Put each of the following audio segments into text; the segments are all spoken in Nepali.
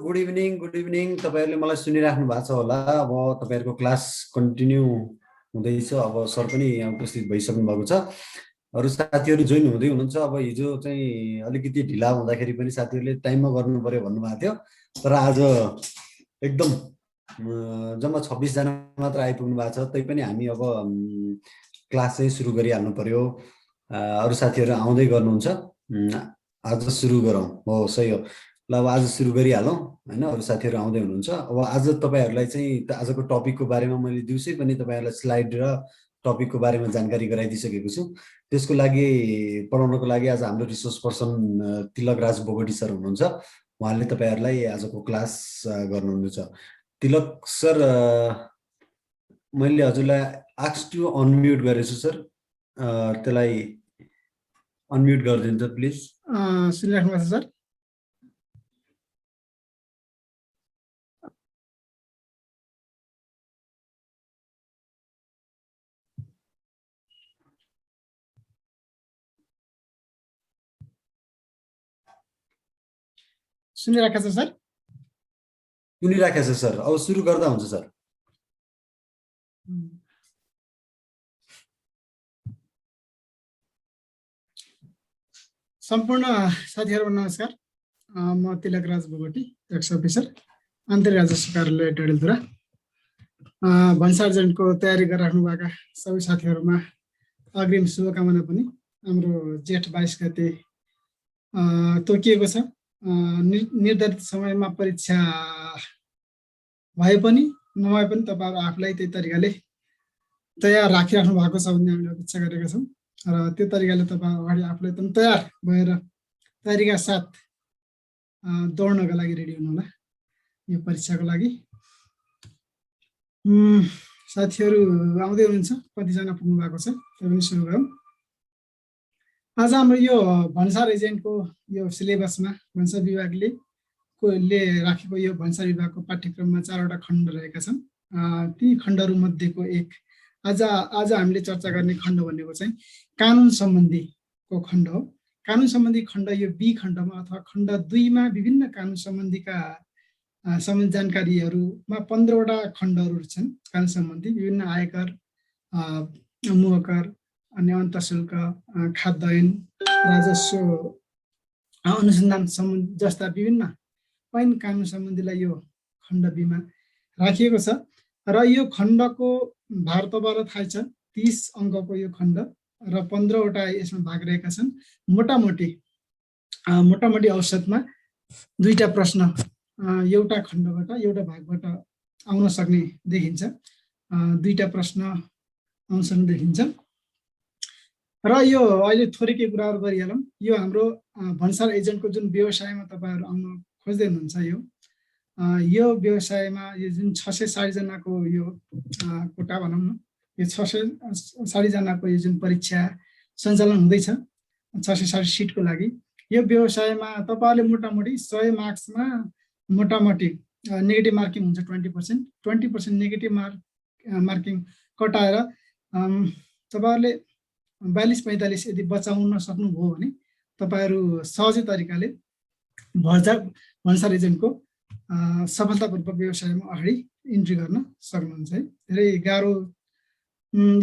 गुड इभिनिङ तपाईहरुले मलाई सुनिराख्नु भएको छ होला। अब तपाईहरुको क्लास कन्टिन्यू हुँदैछ। अब सर पनि यहाँ उपस्थित भइसक्नु भएको छ। अरु साथीहरु जोइन हुँदै हुनुहुन्छ। अब हिजो चाहिँ अलिकति ढिला हुँदाखेरि पनि साथीहरुले टाइममा गर्नु पर्यो भन्नुभएको थियो, तर आज एकदम जम्मा 26 जना मात्र आइपुग्नु भएको छ। तैपनि हामी अब क्लास चाहिँ सुरु गरिहाल्नु पर्यो। अरु साथीहरु आउँदै गर्नुहुन्छ। आज सुरु गरौँ। हो सही हो। ल अब आज सुरु गरिहालौँ हैन। अरु साथीहरु आउँदै हुनुहुन्छ। अब आज तपाईहरुलाई चाहिँ आजको टपिकको बारेमा मैले दिउँसै पनि तपाईहरुलाई स्लाइड र टपिकको बारेमा जानकारी गराइदिसकेको छु। त्यसको लागि पढाउनको लागि आज हाम्रो resource person Tilak Raj Bogati sir हुनुहुन्छ। उहाँले तपाईहरुलाई आजको क्लास गर्नुहुनेछ। तिलक सर, मैले हजुरलाई आस्क टु अनम्युट गरेछु सर। त्यसलाई अनम्युट गरिदिनु त प्लिज। सुनिराख्नु भएको छ सर? सुनिराखेको छ सर? सुनिराखेको छ सर। अब सुरु गर्दा हुन्छ सर। सम्पूर्ण साथीहरुको नमस्कार। म तिलक राज बोगटी, ट्याक्स अफिसर, आन्तरिक राजस्व कार्यालय डडेलधुरा। भन्सार एजेन्टको तयारी गरिराख्नु भएका सबै साथीहरुमा अग्रिम शुभकामना पनि। हाम्रो जेठ 22 गते तोकिएको छ। निर्धारित समयमा परीक्षा भए पनि नभए पनि तपाईहरु आफूलाई त्यही तरिकाले तयार राखिराख्नु भएको छ भन्ने हामीले अपेक्षा गरेका छौं र त्यो तरिकाले तपाईहरु अगाडि आफूलाई एकदम तयार भएर तयारीका साथ दौड्नका लागि रेडी हुनु होला यो परीक्षाको लागि। साथीहरु आउँदै हुनुहुन्छ, कतिजना पुग्नु भएको छ त्यो पनि सुरु गरौँ। आज हाम्रो यो भन्सार एजेन्टको यो सिलेबसमा भन्सार विभागले राखेको यो भन्सार विभागको पाठ्यक्रममा 4 वटा खण्ड रहेका छन्। ती खण्डहरु मध्येको एक आज हामीले चर्चा गर्ने खण्ड भनेको चाहिँ कानुन सम्बन्धीको खण्ड हो। कानुन सम्बन्धी खण्ड यो बी खण्डमा अथवा खण्ड 2 मा विभिन्न कानुन सम्बन्धीका सम्बन्धी जानकारीहरुमा 15 वटा खण्डहरु छन्। कानुन सम्बन्धी विभिन्न आयकर, मुहकर, अन्य अन्तःशुल्क, खाद्य ऐन, राजस्व अनुसन्धान सम्बन्धी जस्ता विभिन्न ऐन कानुन सम्बन्धीलाई यो खण्ड बी मा राखिएको छ र यो खण्डको भार तपाईहरुलाई थाहा छ 30 अंकको यो खण्ड र 15 वटा यसमा भाग रहेका छन्। मोटामोटी औसतमा 2टा प्रश्न एउटा खण्डबाट एउटा भागबाट आउन सक्ने देखिन्छ। 2टा प्रश्न आउन सक्ने देखिन्छ र यो अहिले थोरैकै कुराहरु गरिहालौं। यो हाम्रो भन्सार एजेन्टको जुन व्यवसायमा तपाईहरु आउन खोज्दै हुनुहुन्छ, यो व्यवसायमा यो जुन 660 जनाको यो कोटा भनौं न, यो 660 जनाको यो जुन परीक्षा सञ्चालन हुँदैछ 660 सिटको लागि, यो व्यवसायमा तपाईहरुले मोटामोटी 100 मार्क्समा मोटामोटी नेगेटिभ मार्किङ हुन्छ 20% नेगेटिभ मार्किङ कटाएर तपाईहरुले 42-45 यदि बचाउन सक्नुभयो भने तपाईहरु सहजै तरिकाले भन्सार एजेन्टको सफलतापूर्वक व्यवसायमा अगाडि इन्ट्री गर्न सक्नुहुन्छ। धेरै गाह्रो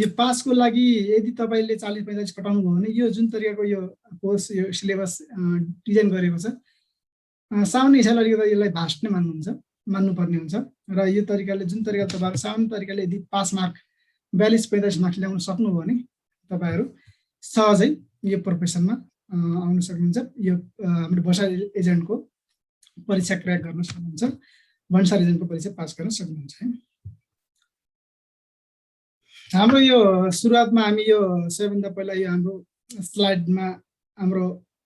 यो पासको लागि यदि तपाईले 40-45 कटाउनु भयो भने यो जुन तरिकाको यो कोर्स यो सिलेबस डिजाइन गरेको छ, सामान्य हिसाबले अलिकति यसलाई भास्ट नै मान्नुपर्ने हुन्छ र यो तरिकाले जुन तरिका तपाईहरु सामान्य तरिकाले यदि पास मार्क 42-45 मार्क्स ल्याउन सक्नुभयो भने तपाईहरु सहजै यो प्रोफेसनमा आउन सक्नुहुन्छ। यो हाम्रो भन्सार एजेन्टको परीक्षा क्र्याक गर्न सक्नुहुन्छ, भन्सार एजेन्टको परीक्षा पास गर्न सक्नुहुन्छ। हाम्रो यो सुरुवातमा हामी यो सबैभन्दा पहिला यो हाम्रो स्लाइडमा हाम्रो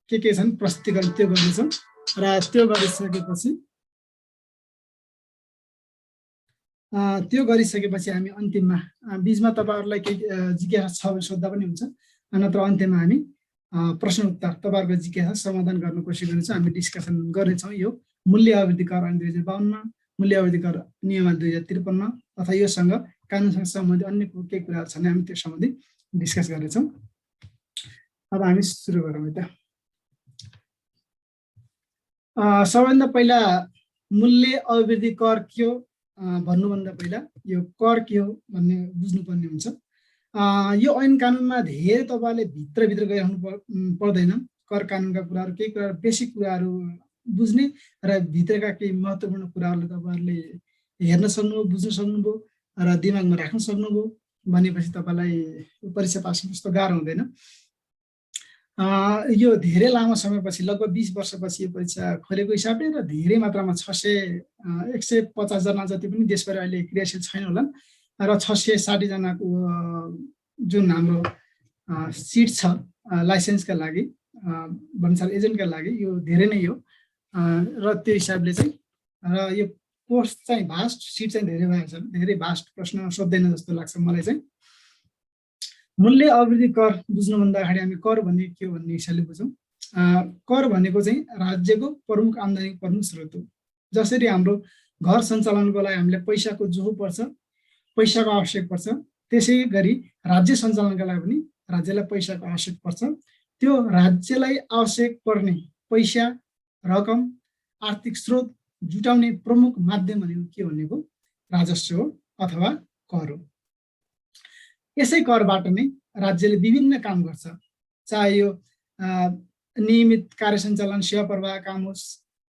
के छन् प्रस्तुतिकरण त्यो गर्नेछौँ र त्यो गरिसकेपछि हामी अन्तिममा बीचमा तपाईहरुलाई केही जिज्ञासा छ भने सोध्दा पनि हुन्छ, नत्र अन्त्यमा हामी प्रश्न उत्तर तपाईहरुको जिज्ञासा समाधान गर्न कोसिस गर्नेछौँ। हामी डिस्कसन गर्नेछौँ यो मूल्य अवधि कर ऐन 2052, मूल्य अवधि कर नियमावली 2053 अथवा योसँग कानुनसँग सम्बन्धित अन्य केही कुराहरु छन्, हामी त्यो सम्बन्धी डिस्कस गर्नेछौँ। अब हामी सुरु गरौँ है त। सबैभन्दा पहिला मूल्य अभिवृद्धि कर के हो भन्नुभन्दा पहिला यो कर के हो भन्ने बुझ्नुपर्ने हुन्छ। यो ऐन कानुनमा धेरै तपाईँले भित्रभित्र गइरहनु पर्दैन। कर कानुनका कुराहरू केही कुराहरू बेसिक कुराहरू बुझ्ने र भित्रका केही महत्त्वपूर्ण कुराहरूले तपाईँहरूले हेर्न सक्नुभयो, बुझ्न सक्नुभयो र दिमागमा राख्न सक्नुभयो भनेपछि तपाईँलाई परीक्षा पास गर्न त्यस्तो गाह्रो हुँदैन। यो धेरै लामो समयपछि लगभग 20 वर्षपछि यो परीक्षा खोलेको हिसाबले र धेरै मात्रामा 150 जना जति पनि देशभरि अहिले क्रियाशील छैन होला र 660 जनाको जुन हाम्रो सिट छ लाइसेन्सका लागि भन्सार एजेन्टका लागि यो धेरै नै हो र त्यो हिसाबले चाहिँ र यो कोर्स चाहिँ भास्ट, सिट चाहिँ धेरै भएको छ, धेरै भास्ट प्रश्न सोध्दैन जस्तो लाग्छ मलाई चाहिँ। मूल्य अभिवृद्धि कर बुझ्नुभन्दाखेरि हामी कर भन्ने के हो भन्ने हिसाबले बुझौँ। कर भनेको चाहिँ राज्यको प्रमुख आम्दानी प्रमुख स्रोत हो। जसरी हाम्रो घर सञ्चालनको लागि हामीले पैसाको जोहो पर्छ, पैसाको आवश्यक पर्छ, त्यसै गरी राज्य सञ्चालनका लागि पनि राज्यलाई पैसाको आवश्यक पर्छ। त्यो राज्यलाई आवश्यक पर्ने पैसा, रकम, आर्थिक स्रोत जुटाउने प्रमुख माध्यम भनेको के भनेको राजस्व हो अथवा कर हो। यसै करबाट नै राज्यले विभिन्न काम गर्छ, चाहे यो नियमित कार्य सञ्चालन सेवा प्रवाह काम होस्,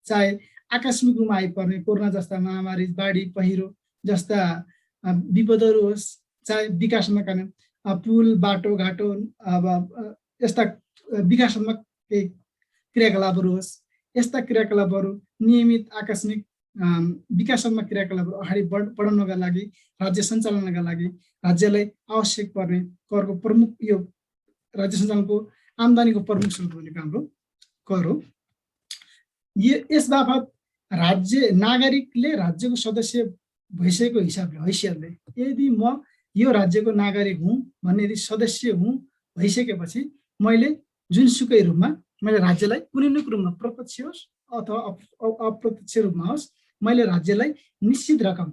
चाहे आकस्मिक रूपमा आइपर्ने कोरोना जस्ता महामारी, बाढी पहिरो जस्ता विपदहरू होस्, चाहे विकासमा काम पुल बाटो घाटो अब यस्ता विकासात्मक क्रियाकलापहरू होस्, यस्ता क्रियाकलापहरू नियमित आकस्मिक विकासात्मक क्रियाकलापहरू अगाडि बढाउनका लागि राज्य सञ्चालनका लागि राज्यलाई आवश्यक पर्ने करको प्रमुख यो राज्य सञ्चालनको आम्दानीको प्रमुख स्रोत भनेको हाम्रो कर हो। यस बापत राज्य नागरिकले राज्यको सदस्य भइसकेको हिसाबले हैसियतले यदि म यो राज्यको नागरिक हुँ भन्ने यदि सदस्य हुँ भइसकेपछि मैले जुनसुकै रूपमा मैले राज्यलाई कुनै न कुनै रूपमा प्रत्यक्ष होस् अथवा अप्रत्यक्ष रूपमा होस् मैले राज्यलाई निश्चित रकम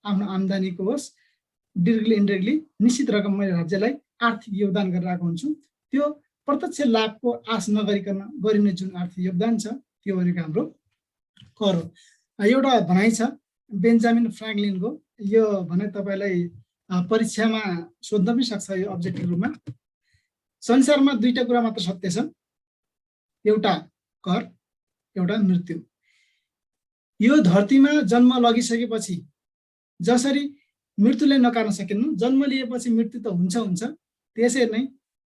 आफ्नो आम्दानीको होस् डिरेक्टली इन्डाइरेक्टली निश्चित रकम मैले राज्यलाई आर्थिक योगदान गरिरहेको हुन्छु। त्यो प्रत्यक्ष लाभको आश नगरिकन गरिने जुन आर्थिक योगदान छ त्यो भनेको हाम्रो कर हो। एउटा भनाइ छ बेन्जामिन फ्र्याङ्कलिनको, यो भनाइ तपाईँलाई परीक्षामा सोध्न पनि सक्छ यो अब्जेक्टिभ रूपमा। संसारमा दुईटा कुरा मात्र सत्य छ, एउटा कर एउटा मृत्यु। यो धरतीमा जन्म लगिसकेपछि जसरी मृत्युले नकार्न सकिन्न, जन्म लिएपछि मृत्यु त हुन्छ हुन्छ, त्यसरी नै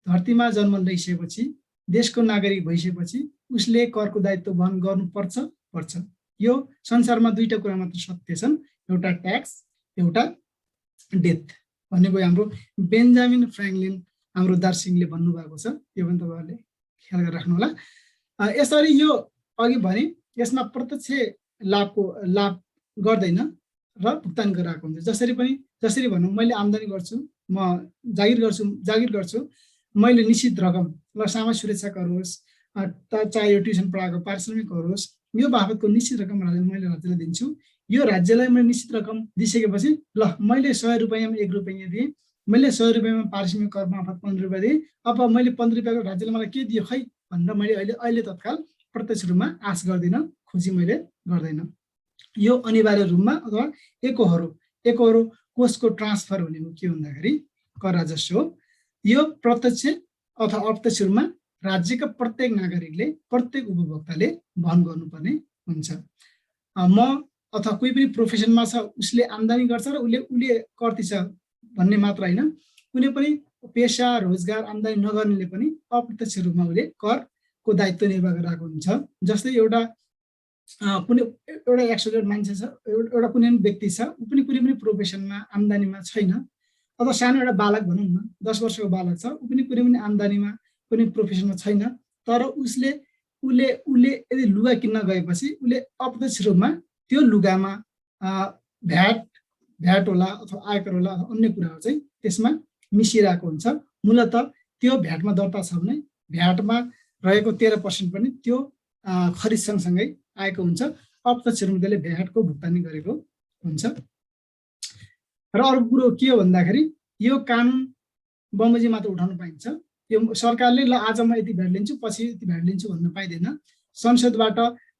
धरतीमा जन्म लिइसकेपछि देशको नागरिक भइसकेपछि उसले करको दायित्व वहन गर्नुपर्छ पर्छ। यो संसारमा दुईटा कुरा मात्र सत्य छन्, एउटा ट्याक्स एउटा डेथ भनेको हाम्रो बेन्जामिन फ्र्याङ्कलिन हाम्रो दार्शनिकले भन्नुभएको छ। यो पनि तपाईँहरूले ख्याल गरेर राख्नु होला। यसरी यो अघि भने यसमा प्रत्यक्ष लाभ गर्दैन र भुक्तान गरिरहेको हुन्छ। जसरी भनौँ मैले आम्दानी गर्छु, म जागिर गर्छु, मैले निश्चित रकम ल सामाजिक सुरक्षा कर होस् चाहे यो ट्युसन पढाएको पारिश्रमिकहरू होस् यो बाबतको निश्चित रकम मैले राज्यलाई दिन्छु। यो राज्यलाई मैले निश्चित रकम दिइसकेपछि ल मैले 100 रुपैयाँमा 1 रुपैयाँ दिएँ, मैले 100 रुपैयाँमा पारिश्रमिक कर मार्फत 15 रुपैयाँ दिएँ, अब मैले 15 रुपैयाँको राज्यले मलाई के दियो खै भनेर मैले अहिले तत्काल प्रत्यक्ष रूपमा आश गर्दिनँ, खोजी मैले गर्दैन। यो अनिवार्य रूपमा अथवा एकहोरो कोषको ट्रान्सफर भनेको के भन्दाखेरि कर राजस्व हो। यो प्रत्यक्ष अथवा अप्रत्यक्ष रूपमा राज्यका प्रत्येक नागरिकले प्रत्येक उपभोक्ताले वहन गर्नुपर्ने हुन्छ। म अथवा कोही पनि प्रोफेसनमा छ उसले आम्दानी गर्छ र उसले कर तिर्छ भन्ने मात्र होइन, कुनै पनि पेसा रोजगार आम्दानी नगर्नेले पनि अप्रत्यक्ष रूपमा उसले करको दायित्व निर्वाह गरिरहेको हुन्छ। जस्तै एउटा एक्सोलेट मान्छे छ, एउटा कुनै पनि व्यक्ति छ, ऊ पनि कुनै पनि प्रोफेसनमा आम्दानीमा छैन, अथवा सानो एउटा बालक भनौँ न 10 वर्षको बालक छ, ऊ पनि कुनै पनि आम्दानीमा कुनै प्रोफेसनमा छैन, तर उसले यदि लुगा किन्न गएपछि उसले अप्रत्यक्ष रूपमा त्यो लुगामा भ्याट होला अथवा आयकर होला अथवा अन्य कुराहरू चाहिँ त्यसमा मिसिरहेको हुन्छ। मूलत त्यो भ्याटमा दर्ता छ भने भ्याटमा रहेको 13% पनि त्यो खरिद सँगसँगै आएको हुन्छ। अप्रत्यक्ष रूपमा त्यसले भ्याटको भुक्तानी गरेको हुन्छ। र अर्को कुरो के हो भन्दाखेरि यो कानुन बमोजिम मात्र उठाउन पाइन्छ। यो सरकारले ल आज म यति भ्याट लिन्छु पछि यति भ्याट लिन्छु भन्न पाइँदैन। संसदबाट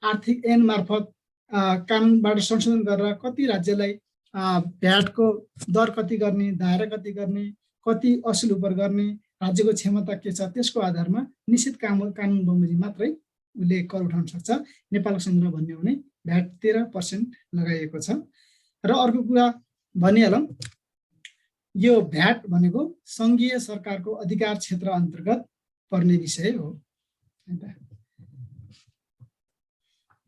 आर्थिक ऐन मार्फत कानुनबाट संशोधन गरेर कति राज्यलाई भ्याटको दर कति गर्ने, दायरा कति गर्ने, कति असुल उपर गर्ने, राज्यको क्षमता के छ, त्यसको आधारमा निश्चित कानुन बमोजिम मात्रै उसले कर उठाउन सक्छ। नेपालको संविधानमा भन्ने हो भने भ्याट 13% लगाइएको छ। र अर्को कुरा भनिहालौँ, यो भ्याट भनेको सङ्घीय सरकारको अधिकार क्षेत्र अन्तर्गत पर्ने विषय हो।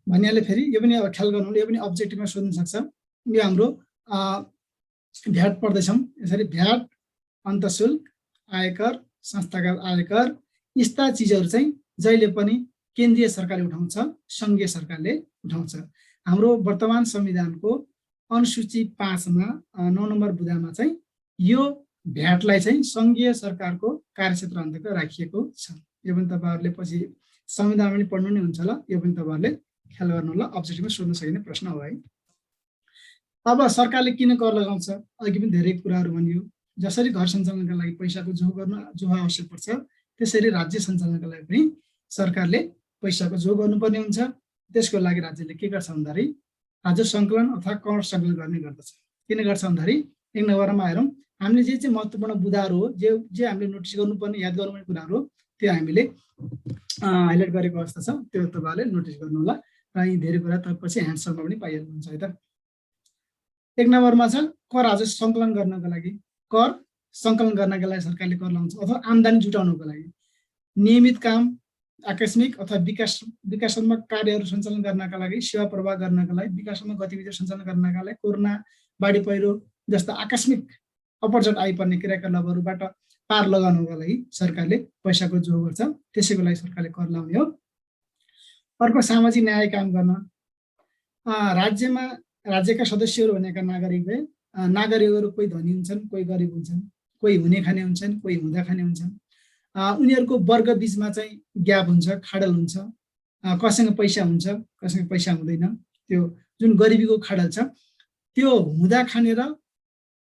भनिहाले फेरि यो पनि अब ख्याल गर्नु, यो पनि अब्जेक्टिभमा सोध्न सक्छ। यो हाम्रो भ्याट पढ्दैछौँ यसरी, भ्याट, अन्तशुल्क, आयकर, संस्थागत आयकर, यस्ता चिजहरू चाहिँ जहिले पनि केन्द्रीय सरकारले उठाउँछ, सङ्घीय सरकारले उठाउँछ। हाम्रो वर्तमान संविधानको अनुसूची 5मा 9 नम्बर बुँदामा चाहिँ यो भ्याटलाई चाहिँ सङ्घीय सरकारको कार्यक्षेत्र अन्तर्गत राखिएको छ। यो पनि तपाईँहरूले पछि संविधान पनि पढ्नु नै हुन्छ होला, यो पनि तपाईँहरूले ख्याल गर्नु होला। अब्जेक्टिभमा सोध्न सकिने प्रश्न हो है। अब सरकारले किन कर लगाउँछ, अघि पनि धेरै कुराहरू भनियो। जसरी घर सञ्चालनका लागि पैसाको जो आवश्यक पर्छ, त्यसरी राज्य सञ्चालनका लागि पनि सरकारले पैसाको जो गर्नुपर्ने हुन्छ। त्यसको लागि राज्यले के गर्छ भन्दाखेरि राजस्व सङ्कलन अथवा कर सङ्कलन गर्ने गर्दछ। किन गर्छ भन्दाखेरि 1 नम्बरमा हेरौँ, हामीले जे महत्त्वपूर्ण बुदाहरू हो, जे हामीले नोटिस गर्नुपर्ने, याद गर्नुपर्ने कुराहरू हो, त्यो हामीले हाइलाइट गरेको अवस्था छ। त्यो तपाईँहरूले नोटिस गर्नु होला। र यी धेरै कुरा पछि ह्यान्डसलमा पनि पाइहाल्नुहुन्छ है त। 1 नम्बरमा छ कर राजस्व सङ्कलन गर्नको लागि, कर सङ्कलन गर्नका लागि सरकारले कर लगाउँछ अथवा आम्दानी जुटाउनको लागि, नियमित काम, आकस्मिक अथवा विकासात्मक कार्यहरू सञ्चालन गर्नका लागि, सेवा प्रवाह गर्नका लागि, विकासात्मक गतिविधि सञ्चालन गर्नका लागि, कोरोना, बाढी पहिरो जस्ता आकस्मिक अपरझट आइपर्ने क्रियाकलापहरूबाट पार लगाउनको लागि सरकारले पैसाको जो गर्छ। त्यसैको लागि सरकारले कर लगाउने हो। अर्को सामाजिक न्याय काम गर्न, राज्यका सदस्यहरू भनेका नागरिकहरू कोही धनी हुन्छन्, कोही गरिब हुन्छन्, कोही हुने खाने हुन्छन्, कोही हुँदा खाने हुन्छन्। उनीहरूको वर्ग बिचमा चाहिँ ग्याप हुन्छ, खाडल हुन्छ। कसँग पैसा हुन्छ, कसँग पैसा हुँदैन। त्यो जुन गरिबीको खाडल छ, त्यो हुँदा खाने र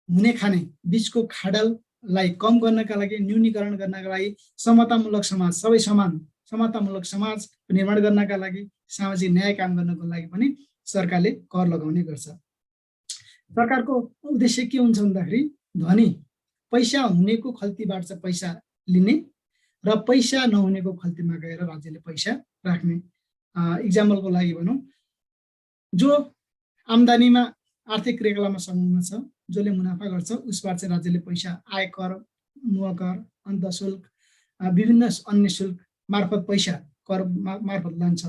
हुने खाने बिचको खाडललाई कम गर्नका लागि, न्यूनीकरण गर्नका लागि, समतामूलक समाज, सबै समान समतामूलक समाज निर्माण गर्नका लागि, सामाजिक न्याय काम गर्नको लागि पनि सरकारले कर लगाउने गर्छ। सरकारको उद्देश्य के हुन्छ भन्दाखेरि धनी पैसा हुनेको खल्तीबाट चाहिँ पैसा लिने र पैसा नहुनेको खल्तीमा गएर राज्यले पैसा राख्ने। इक्जाम्पलको लागि भनौँ, जो आम्दानीमा आर्थिक क्रियाकलापमा संलग्न छ, जसले मुनाफा गर्छ, उसबाट चाहिँ राज्यले पैसा आयकर, मुहकर, अन्तशुल्क, विभिन्न अन्य शुल्क मार्फत पैसा कर मार्फत लान्छ।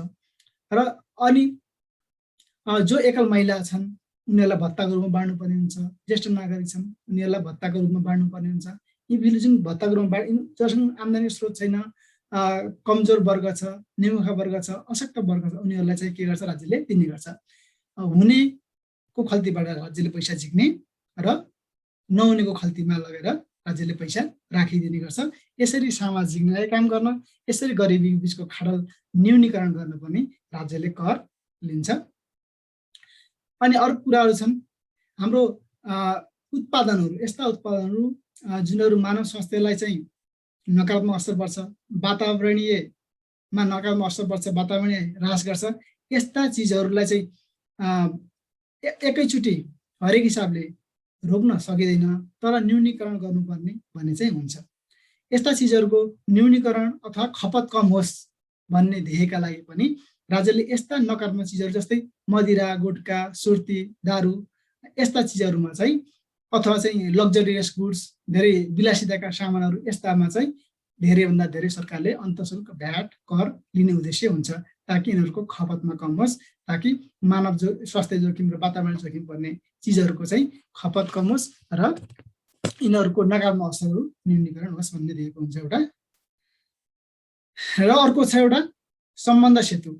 र अनि जो एकल महिला छन् उनीहरूलाई भत्ताको रूपमा बाँड्नुपर्ने हुन्छ, ज्येष्ठ नागरिक छन् उनीहरूलाई भत्ताको रूपमा बाँड्नुपर्ने हुन्छ। यी जुन भत्ताको रूपमा जससँग आम्दानी स्रोत छैन, कमजोर वर्ग छ, निमुखा वर्ग छ, अशक्त वर्ग छ, उनीहरूलाई चाहिँ के गर्छ, राज्यले दिने गर्छ। हुनेको खल्तीबाट राज्यले पैसा झिक्ने र नहुनेको खल्तीमा लगेर राज्यले पैसा राखिदिने गर्छ। यसरी सामाजिक न्याय काम गर्न, यसरी गरिबी बिचको खाडल न्यूनीकरण गर्न पनि राज्यले कर लिन्छ। अनि अरू कुराहरू छन्, हाम्रो उत्पादनहरू, यस्ता उत्पादनहरू जुनहरू मानव स्वास्थ्यलाई चाहिँ नकारात्मक असर पर्छ, वातावरणीयमा नकारात्मक असर पर्छ, वातावरणीय ह्रास गर्छ, यस्ता चिजहरूलाई चाहिँ एकैचोटि हरेक हिसाबले रोक्न सकिँदैन, तर न्यूनीकरण गर्नुपर्ने भन्ने चाहिँ हुन्छ। यस्ता चिजहरूको न्यूनीकरण अथवा खपत कम होस् भन्ने ध्येयका लागि पनि राज्यले यस्ता नकारात्मक चिजहरू जस्तै मदिरा, गुटखा, सुर्ती, दारू यस्ता चिजहरूमा चाहिँ अथवा चाहिँ लग्जरियस गुड्स, धेरै विलासिताका सामानहरू, यस्तामा चाहिँ धेरैभन्दा धेरै सरकारले अन्तशुल्क, भ्याट, कर लिने उद्देश्य हुन्छ, ताकि यिनीहरूको खपतमा कम होस्, ताकि मानव स्वास्थ्य जोखिम र वातावरण जोखिम पर्ने चिजहरूको चाहिँ खपत कम होस् र यिनीहरूको नकारात्मक असरहरू न्यूनीकरण होस् भन्ने दिएको हुन्छ एउटा। र अर्को छ एउटा सम्बन्ध सेतु,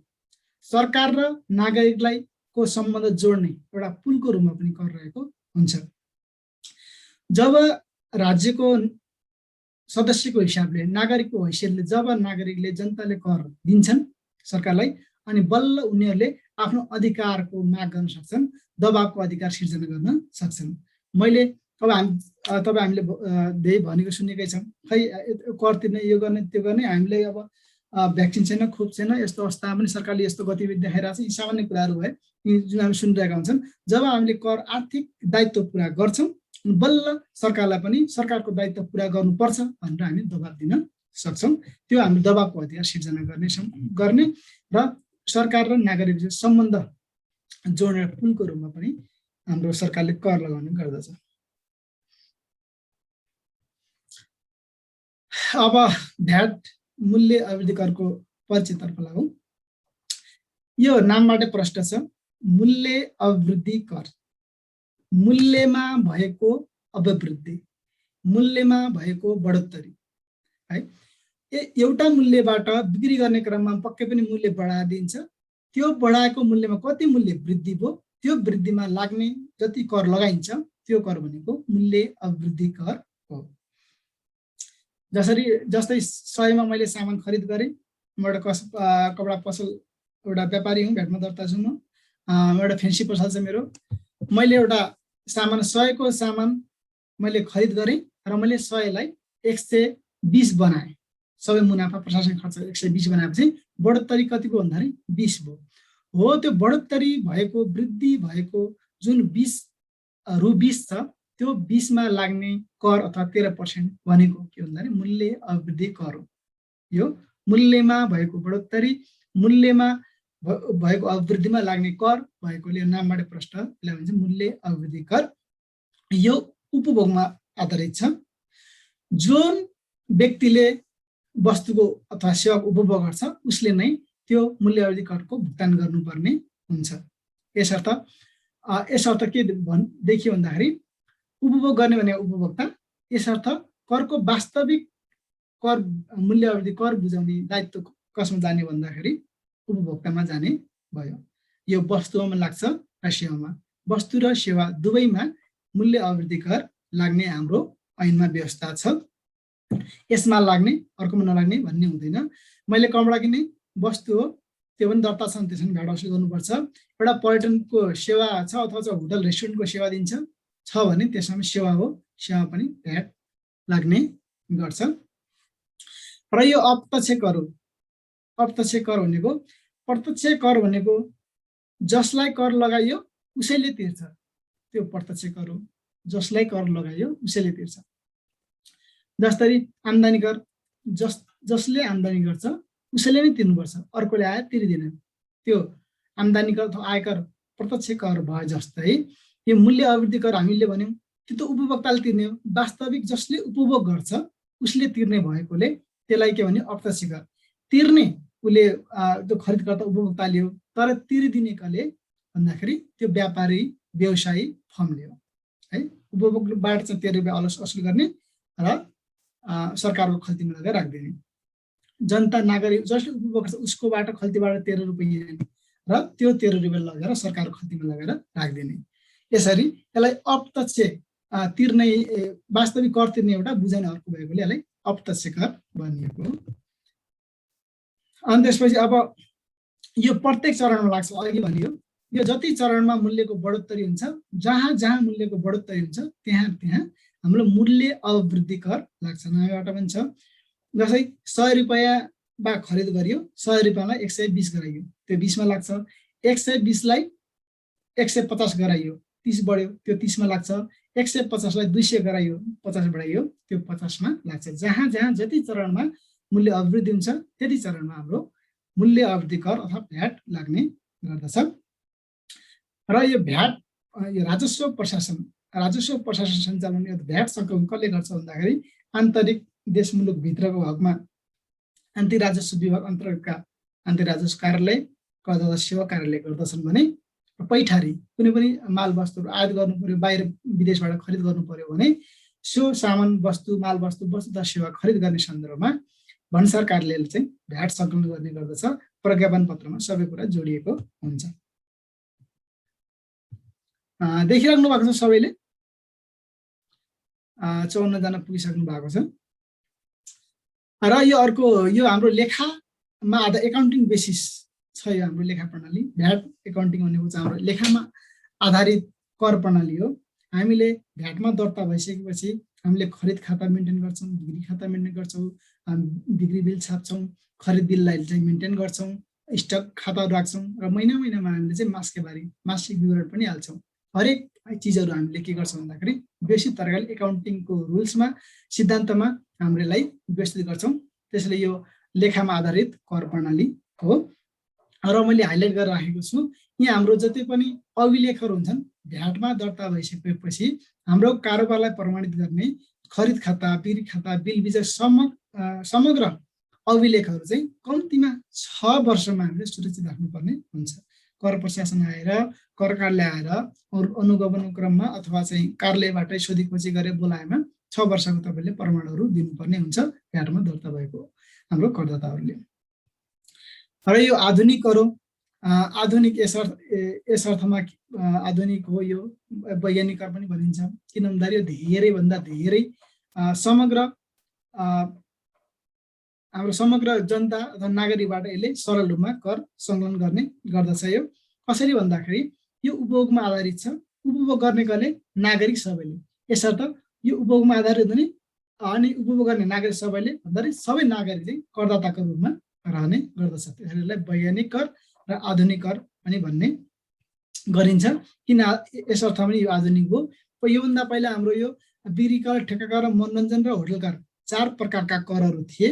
सरकार र नागरिकलाई को सम्बन्ध जोड्ने एउटा पुलको रूपमा पनि कर रहेको हुन्छ। जब राज्यको सदस्यको हिसाबले, नागरिकको हैसियतले जब नागरिकले, जनताले कर दिन्छन् सरकारलाई, अनि बल्ल उनीहरूले आफ्नो अधिकारको माग गर्न सक्छन्, दबावको अधिकार सिर्जना गर्न सक्छन्। हामीले धेरै भनेको सुनेकै छौँ, खै कर तिर्ने, यो गर्ने, त्यो गर्ने, हामीले अब भ्याक्सिन छैन, खोप छैन, यस्तो अवस्थामा पनि सरकारले यस्तो गतिविधि देखाइरहेको छ। यी सामान्य कुराहरू भए जुन हामी सुनिरहेका हुन्छन्। जब हामीले कर आर्थिक दायित्व पुरा गर्छौँ बल्ल सरकारलाई पनि सरकारको दायित्व पुरा गर्नुपर्छ भनेर हामी दबाब दिन सक्छौँ। त्यो हामी दबाबको अधिकार सिर्जना गर्ने र सरकार र नागरिक सम्बन्ध जोड्ने पुलको रूपमा पनि हाम्रो सरकारले कर लगाउने गर्दछ। अब भ्याट मूल्य अवधि करको परिचयतर्फ लागौँ। यो नामबाटै प्रश्न छ, मूल्य अवृद्धि कर, मूल्यमा भएको अभिवृद्धि, मूल्यमा भएको बढोत्तरी है। एउटा मूल्यबाट बिक्री गर्ने क्रममा पक्कै पनि मूल्य बढाइदिन्छ। त्यो बढाएको मूल्यमा कति मूल्य वृद्धि भयो, त्यो वृद्धिमा लाग्ने जति कर लगाइन्छ त्यो कर भनेको मूल्य अवृद्धि कर हो। जस्तै 100 मा मैले सामान खरिद गरेँ, म एउटा कपडा पसल एउटा व्यापारी हुँ, भ्याटमा दर्ता छु म, एउटा फेन्सी पसल छ मेरो। मैले एउटा सामान 100 को सामान मैले खरिद गरेँ र मैले 100 लाई 120 बनाएँ। सबै मुनाफा प्रशासन खर्च 120 बनाएपछि बढोत्तरी कति भयो भन्दाखेरि 20 भयो। हो, त्यो बढोत्तरी भएको वृद्धि भएको जुन 20 छ त्यो 20 मा लाग्ने कर अथवा 13% भनेको के भन्दाखेरि मूल्य अवृद्धि कर हो। यो मूल्यमा भएको बढोत्तरी, मूल्यमा भएको अवृद्धिमा लाग्ने कर भएकोले नामबाट प्रश्न यसलाई भन्छ मूल्य अवृद्धि कर। यो उपभोगमा आधारित छ। जुन व्यक्तिले वस्तुको अथवा सेवाको उपभोग गर्छ उसले नै त्यो मूल्य अवधि करको भुक्तान गर्नुपर्ने हुन्छ। यसर्थ के देखियो भन्दाखेरि उपभोग गर्ने भने उपभोक्ता, यसर्थ करको वास्तविक कर मूल्य अवधि कर बुझाउने दायित्व कसमा जाने भन्दाखेरि उपभोक्तामा जाने भयो। यो वस्तुमा लाग्छ र सेवामा, वस्तु र सेवा दुवैमा मूल्य अवधि कर लाग्ने हाम्रो ऐनमा व्यवस्था छ। यसमा लाग्ने अर्कोमा नलाग्ने भन्ने हुँदैन। मैले कपडा किने वस्तु हो, त्यो पनि दर्ता छन्, त्यसमा भ्याट असुल गर्नुपर्छ। एउटा पर्यटनको सेवा छ अथवा होटल रेस्टुरेन्टको सेवा दिन्छ छ भने त्यसमा सेवा हो, सेवा पनि भ्याट लाग्ने गर्छ। र यो अप्रत्यक्ष कर हो। अप्रत्यक्ष कर भनेको, प्रत्यक्ष कर भनेको जसलाई कर लगाइयो उसैले तिर्छ, त्यो प्रत्यक्ष कर हो। जसलाई कर लगाइयो उसैले तिर्छ। जस्तै आम्दानी कर, जसले आम्दानी गर्छ उसैले नै तिर्नुपर्छ, अर्कोले आए तिर्दैन। त्यो आम्दानी कर अथवा आयकर प्रत्यक्ष कर भए जस्तै यो मूल्य अवृद्धि कर हामीले भन्यौँ त्यो त उपभोक्ताले तिर्ने हो। वास्तविक जसले उपभोग गर्छ उसले तिर्ने भएकोले त्यसलाई के भने अप्रत्यक्ष कर। तिर्ने उसले त्यो खरिदकर्ता उपभोक्ताले हो, तर तिरिदिने कसले भन्दाखेरि त्यो व्यापारी व्यवसायी फर्मले हो है। उपभोगबाट चाहिँ 13 रुपियाँ असुल गर्ने र सरकारको खल्तीमा लगेर राखिदिने। जनता नागरिक जसले उपभोग गर्छ उसकोबाट खल्तीबाट 13 रुपियाँ र त्यो 13 रुपियाँ लगेर सरकारको खल्तीमा लगेर राखिदिने। यसरी यसलाई अप्रत्यक्ष तिर्ने, वास्तविक कर तिर्ने एउटा बुझाउने अर्को भएकोले यसलाई अप्रत्यक्ष कर भनिएको हो। अनि त्यसपछि अब यो प्रत्येक चरणमा लाग्छ। अघि भनियो यो जति चरणमा मूल्यको बढोत्तरी हुन्छ, जहाँ जहाँ मूल्यको बढोत्तरी हुन्छ त्यहाँ त्यहाँ हाम्रो मूल्य अवृद्धि कर लाग्छ। नयाँबाट पनि छ। जस्तै 100 रुपियाँमा खरिद गरियो, 100 रुपियाँलाई 120 गराइयो, त्यो 20 मा लाग्छ। 120 लाई 150 गराइयो, 30 बढ्यो, त्यो 30 मा लाग्छ। 150 लाई 200 गराइयो, 50 बढाइयो, त्यो 50 मा लाग्छ। जहाँ जहाँ जति चरणमा मूल्य अवृद्धि हुन्छ त्यति चरणमा हाम्रो मूल्य अवृद्धि कर अथवा भ्याट लाग्ने गर्दछ। र यो भ्याट यो राजस्व प्रशासन सञ्चालन यो भ्याट सङ्कलन कसले गर्छ भन्दाखेरि आन्तरिक देश मुलुक भित्रको हकमा आन्तरिक राजस्व विभाग अन्तर्गतका आन्तरिक राजस्व कार्यालय, कर तथा सेवा कार्यालय गर्दछन् भने पैठारी कुनै पनि माल वस्तुहरू आयात गर्नु पर्यो, बाहिर विदेशबाट खरिद गर्नु पर्यो भने सो सामान वस्तु माल वस्तु तथा सेवा खरिद गर्ने सन्दर्भमा भन्सार कार्यालयले चाहिँ भ्याट सङ्कलन गर्ने गर्दछ। प्रज्ञापन पत्रमा सबै कुरा जोडिएको हुन्छ। देखिराख्नु भएको छ सबैले, 54 जना पुगिसक्नु भएको छ। र यो अर्को यो हाम्रो लेखामा एकाउन्टिङ बेसिस छ। यो हाम्रो लेखा प्रणाली भ्याट एकाउन्टिङ भनेको चाहिँ हाम्रो लेखामा आधारित कर प्रणाली हो। हामीले भ्याटमा दर्ता भइसकेपछि हामीले खरिद खाता मेन्टेन गर्छौँ, बिक्री खाता मेन्टेन गर्छौँ, बिक्री बिल छाप्छौँ, खरिद बिललाई चाहिँ मेन्टेन गर्छौँ, स्टक खाताहरू राख्छौँ र महिना महिनामा हामीले चाहिँ मासिक विवरण पनि हाल्छौँ। हरेक चिजहरू हामीले के गर्छौँ भन्दाखेरि व्यवस्थित तरिकाले एकाउन्टिङको रुल्समा सिद्धान्तमा हामीलाई व्यवस्थित गर्छौँ। त्यसैले यो लेखामा आधारित कर प्रणाली हो। र मैले हाइलाइट गरेर राखेको छु, यहाँ हाम्रो जति पनि अभिलेखहरू हुन्छन् भ्याटमा दर्ता भइसकेपछि हाम्रो कारोबारलाई प्रमाणित गर्ने खरिद खाता, बिक्री खाता, बिल बिजय समग्र अभिलेखहरू चाहिँ कम्तीमा 6 वर्षमा हामीले सुरक्षित राख्नुपर्ने हुन्छ। कर प्रशासन आएर, कर कार्यालय आएर अनुगमन क्रममा अथवा चाहिँ कार्यालयबाटै सोधीखोजी गरेर बोलाएमा 6 वर्षको तपाईँले प्रमाणहरू दिनुपर्ने हुन्छ भ्याटमा दर्ता भएको हाम्रो करदाताहरूले। र यो आधुनिक हो, आधुनिक यस अर्थमा आधुनिक हो, यो वैज्ञानिक कर पनि भनिन्छ। किन भन्दाखेरि यो धेरैभन्दा धेरै समग्र हाम्रो समग्र जनता अथवा नागरिकबाट यसले सरल रूपमा कर सङ्कलन गर्ने गर्दछ। यो कसरी भन्दाखेरि यो उपभोगमा आधारित छ, उपभोग गर्ने कसले? नागरिक सबैले। यसर्थ यो उपभोगमा आधारित हुने अनि उपभोग गर्ने नागरिक सबैले भन्दाखेरि सबै नागरिक चाहिँ करदाताको रूपमा रहने गर्दछ। त्यसैले यसलाई वैज्ञानिक कर र आधुनिक कर पनि भन्ने गरिन्छ। किन यस अर्थमा पनि यो आधुनिक हो? योभन्दा पहिला हाम्रो यो बिक्री कर, ठेक्का कर, मनोरञ्जन र होटल कर 4 प्रकारका करहरू थिए।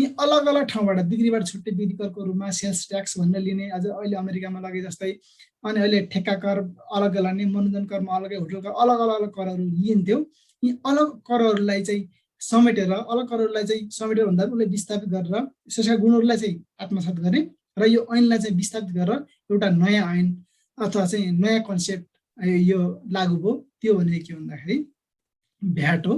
यी अलग अलग ठाउँबाट बिक्रीबाट छुट्टै बिक्री करको रूपमा सेल्स ट्याक्स भनेर लिने, अझ अहिले अमेरिकामा लगे जस्तै, अनि अहिले ठेक्का कर अलग लाने, मनोरञ्जन करमा अलगै, होटल कर अलग अलग करहरू लिइन्थ्यो। यी अलग करहरूलाई चाहिँ समेटेर भन्दा उसले विस्थापित गरेर यसका गुणहरूलाई चाहिँ आत्मसात गर्ने र यो ऐनलाई चाहिँ विस्थापित गरेर एउटा नयाँ ऐन अथवा चाहिँ नयाँ कन्सेप्ट यो लागू भयो। त्यो भने के भन्दाखेरि भ्याट हो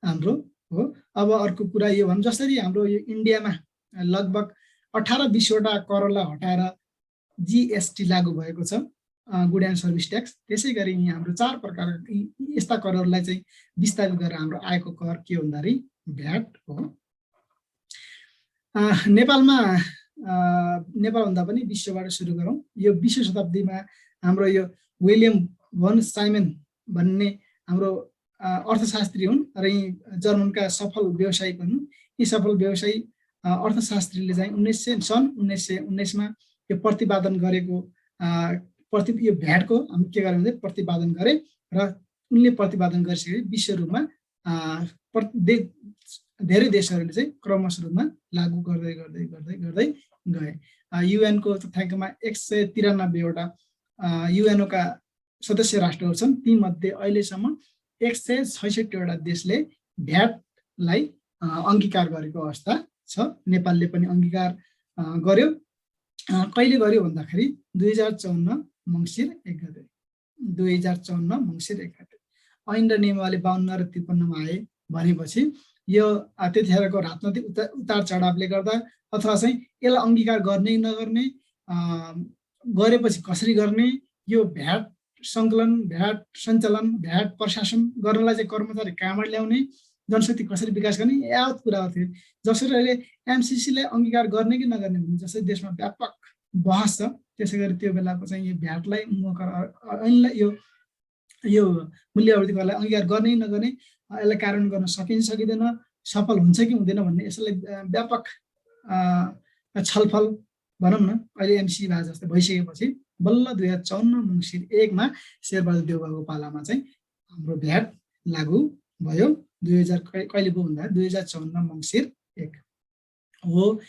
हाम्रो हो। अब अर्को कुरा यो भने जसरी हाम्रो यो इन्डियामा लगभग 18-20 वटा करलाई हटाएर जीएसटी लागू भएको छ, गुड एन्ड सर्भिस ट्याक्स, त्यसै गरी यहाँ हाम्रो 4 प्रकार यस्ता करहरूलाई चाहिँ विस्तारित गरेर हाम्रो आएको कर के भन्दाखेरि भ्याट हो। नेपालभन्दा पनि विश्वबाट सुरु गरौँ। यो 20औं शताब्दीमा हाम्रो यो विलियम भन साइमन भन्ने हाम्रो अर्थशास्त्री हुन् र यी जर्मनका सफल व्यवसायिक हुन्। यी सफल व्यवसायी अर्थशास्त्रीले चाहिँ सन् 1919मा यो प्रतिपादन गरेको यो भ्याटको हामी के गरे भने प्रतिपादन गरे र उनले प्रतिपादन गरिसके विश्व रूपमा धेरै देशहरूले चाहिँ क्रमशः रूपमा लागू गर्दै गर्दै गर्दै गर्दै गए। युएनको तथ्याङ्कमा 193 वटा युएनओका सदस्य राष्ट्रहरू छन्। तीमध्ये अहिलेसम्म 166 वटा देशले भ्याटलाई अङ्गीकार गरेको अवस्था छ। नेपालले पनि अङ्गीकार गर्यो। कहिले गर्यो भन्दाखेरि 2054 मङ्सिर 1 गते। 2054 मङ्सिर 1 गते ऐन र नियमावली 52 र 53मा आए भनेपछि यो त्यतिखेरको राजनैतिक उतार चढावले गर्दा अथवा चाहिँ यसलाई अङ्गीकार गर्ने नगर्ने, गरेपछि कसरी गर्ने, यो भ्याट सङ्कलन, भ्याट सञ्चालन, भ्याट प्रशासन गर्नलाई चाहिँ कर्मचारी कहाँबाट ल्याउने, जनशक्ति कसरी विकास गर्ने, यावत कुराहरू थिए। जसरी अहिले एमसिसीलाई अङ्गीकार गर्ने कि नगर्ने भन्ने जसरी देशमा व्यापक बहस छ, त्यसै गरी त्यो बेलाको चाहिँ यो भ्याटलाई ऐनलाई यो मूल्यवर्धित करलाई अङ्गीकार गर्ने कि नगर्ने, यसलाई कार्यान्वयन गर्न सकिन्छ सकिँदैन, सफल हुन्छ कि हुँदैन भन्ने यसलाई व्यापक छलफल भनौँ न अहिले एमसिसी भए जस्तो भइसकेपछि बल्ल 2054 मङ्सिर 1मा शेरबहादुर देउवाको पालामा चाहिँ हाम्रो भ्याट लागू भयो। कहिले भयो भन्दा 2054 मङ्सिर 1 हो।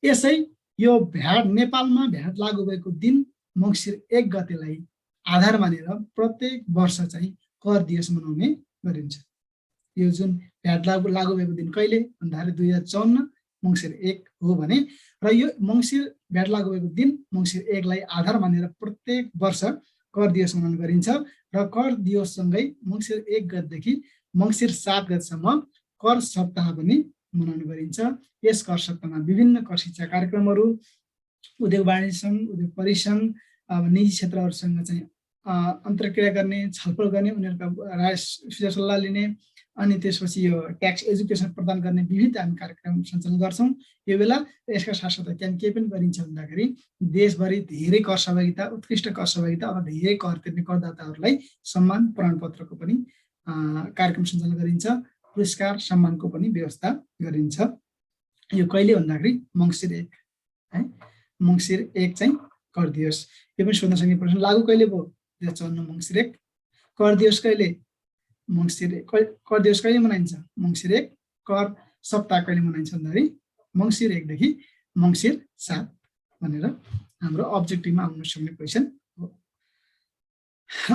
यसै यो भ्याट नेपालमा भ्याट लागू भएको दिन मङ्सिर 1 गतेलाई आधार मानेर प्रत्येक वर्ष चाहिँ कर दिवस मनाउने गरिन्छ। यो जुन भ्याट लागू भएको दिन कहिले भन्दाखेरि 2054 मङ्सिर 1 हो भने र यो भ्याट लागू भएको दिन मङ्सिर 1लाई आधार मानेर प्रत्येक वर्ष कर दिवस मनाउने गरिन्छ र कर दिवससँगै मङ्सिर 1 गतेदेखि मङ्सिर 7 गतेसम्म कर सप्ताह पनि मनाउने गरिन्छ। यस कर सप्ताहमा विभिन्न कर शिक्षा कार्यक्रमहरू, उद्योग वाणिज्य सङ्घ, उद्योग परिसङ्घ, निजी क्षेत्रहरूसँग चाहिँ अन्तर्क्रिया गर्ने, छलफल गर्ने, उनीहरूका राय सुझाव सल्लाह लिने, अनि त्यसपछि यो ट्याक्स एजुकेसन प्रदान गर्ने विविध हामी कार्यक्रम सञ्चालन गर्छौँ। यो बेला यसका साथसाथै त्यहाँ के पनि गरिन्छ भन्दाखेरि देशभरि धेरै कर सहभागिता, उत्कृष्ट कर सहभागिता अथवा धेरै कर तिर्ने करदाताहरूलाई सम्मान प्रमाणपत्रको पनि कार्यक्रम सञ्चालन गरिन्छ। पुरस्कार सम्मानको पनि व्यवस्था गरिन्छ। यो कहिले भन्दाखेरि मङ्सिर 1 है, मङ्सिर 1 चाहिँ कर दिवस। यो पनि सोध्न सक्ने प्रश्न। लागू कहिले भयो? 2054 मङ्सिर 1। कर दिवस कहिले? मङ्सिर 1। कर दिवस कहिले मनाइन्छ? मङ्सिर 1। कर सप्ताह कहिले मनाइन्छ भन्दाखेरि मङ्सिर 1 देखि मङ्सिर 7 भनेर हाम्रो अब्जेक्टिभमा आउन सक्ने क्वेसन हो।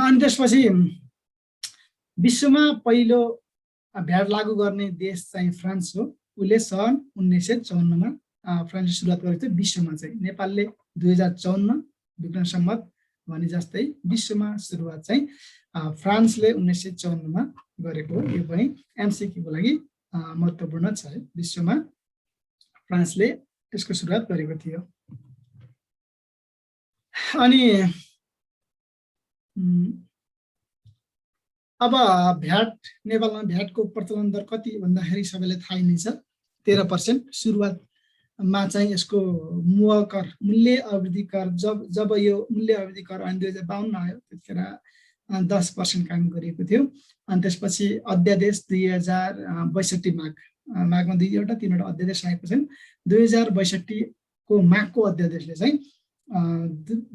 अनि त्यसपछि विश्वमा पहिलो भ्याट लागू गर्ने देश चाहिँ फ्रान्स हो। उसले सन् 1954 मा फ्रान्सले सुरुवात गरेको थियो विश्वमा चाहिँ। नेपालले 2054 विक्रम सम्वत भने जस्तै विश्वमा सुरुवात चाहिँ फ्रान्सले 1954 मा गरेको हो। यो पनि एमसीक्यूको लागि महत्त्वपूर्ण छ है। विश्वमा फ्रान्सले यसको सुरुवात गरेको थियो। अनि अब भ्याट नेपालमा भ्याटको प्रचलन दर कति भन्दाखेरि सबैलाई थाहै नै छ 13%। सुरुवातमा चाहिँ यसको मूल्य अवधि कर जब यो मूल्य अवधि कर ऐन 2052 आयो त्यतिखेर 10% कायम गरिएको थियो। अनि त्यसपछि अध्यादेश 2062 माघमा 3वटा अध्यादेश आएको छन्। 2062 को माघको अध्यादेशले चाहिँ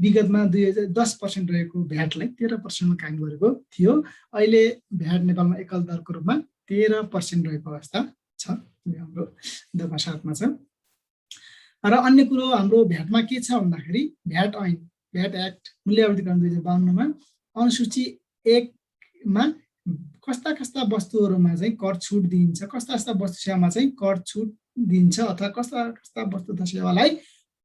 विगतमा 10% रहेको भ्याटलाई 13% मा कायम गरेको थियो। अहिले भ्याट नेपालमा एकल दरको रूपमा 13% रहेको अवस्था छ। हाम्रो दफा 7 मा छ। र अन्य कुरो हाम्रो भ्याटमा के छ भन्दाखेरि भ्याट ऐन, भ्याट एक्ट मूल्य अवधिकरण 2052 मा अनुसूची 1 मा कस्ता कस्ता वस्तुहरूमा चाहिँ कर छुट दिइन्छ, कस्ता कस्ता वस्तु सेवामा चाहिँ कर छुट दिइन्छ अथवा कस्ता कस्ता वस्तु तथा सेवालाई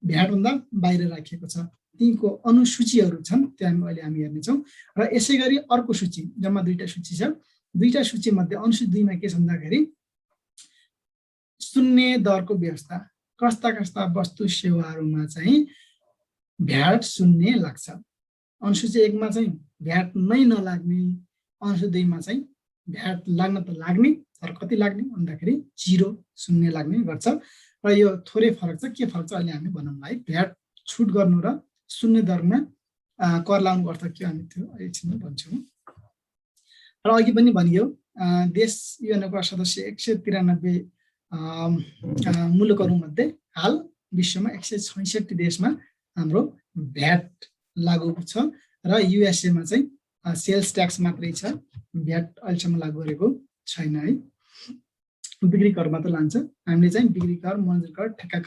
भ्याटभन्दा बाहिर राखिएको छ तीको अनुसूचीहरू छन्। त्यो अहिले हामी हेर्नेछौँ। र यसै गरी अर्को सूची, जम्मा 2टा सूची छ। 2टा सूची मध्ये अनुसूची 2 मा के छ भन्दाखेरि शून्य दरको व्यवस्था, कस्ता कस्ता वस्तु सेवाहरूमा चाहिँ भ्याट शून्य लाग्छ। अनुसूची 1 मा चाहिँ भ्याट नै नलाग्ने, अनुसूची 2 मा चाहिँ भ्याट लाग्न त लाग्ने तर कति लाग्ने भन्दाखेरि 0 शून्य लाग्ने गर्छ। र यो थोरै फरक छ। के फरक छ अहिले हामी भनौँला है। भ्याट छुट गर्नु र शून्य दरमा कर लाउनुको अर्थ के हामी त्यो एकछिनमा भन्छौँ। र अघि पनि भनियो देश युएनको सदस्य 193 मुलुकहरू मध्ये हाल विश्वमा 166 देशमा हाम्रो भ्याट लागू छ। र युएसएमा चाहिँ सेल्स ट्याक्स मात्रै छ, भ्याट अहिलेसम्म लागू गरेको छैन है। बिक्री कर मात्र लान्छ। हामीले चाहिँ बिक्री कर, मजदुर कर, ठेक्का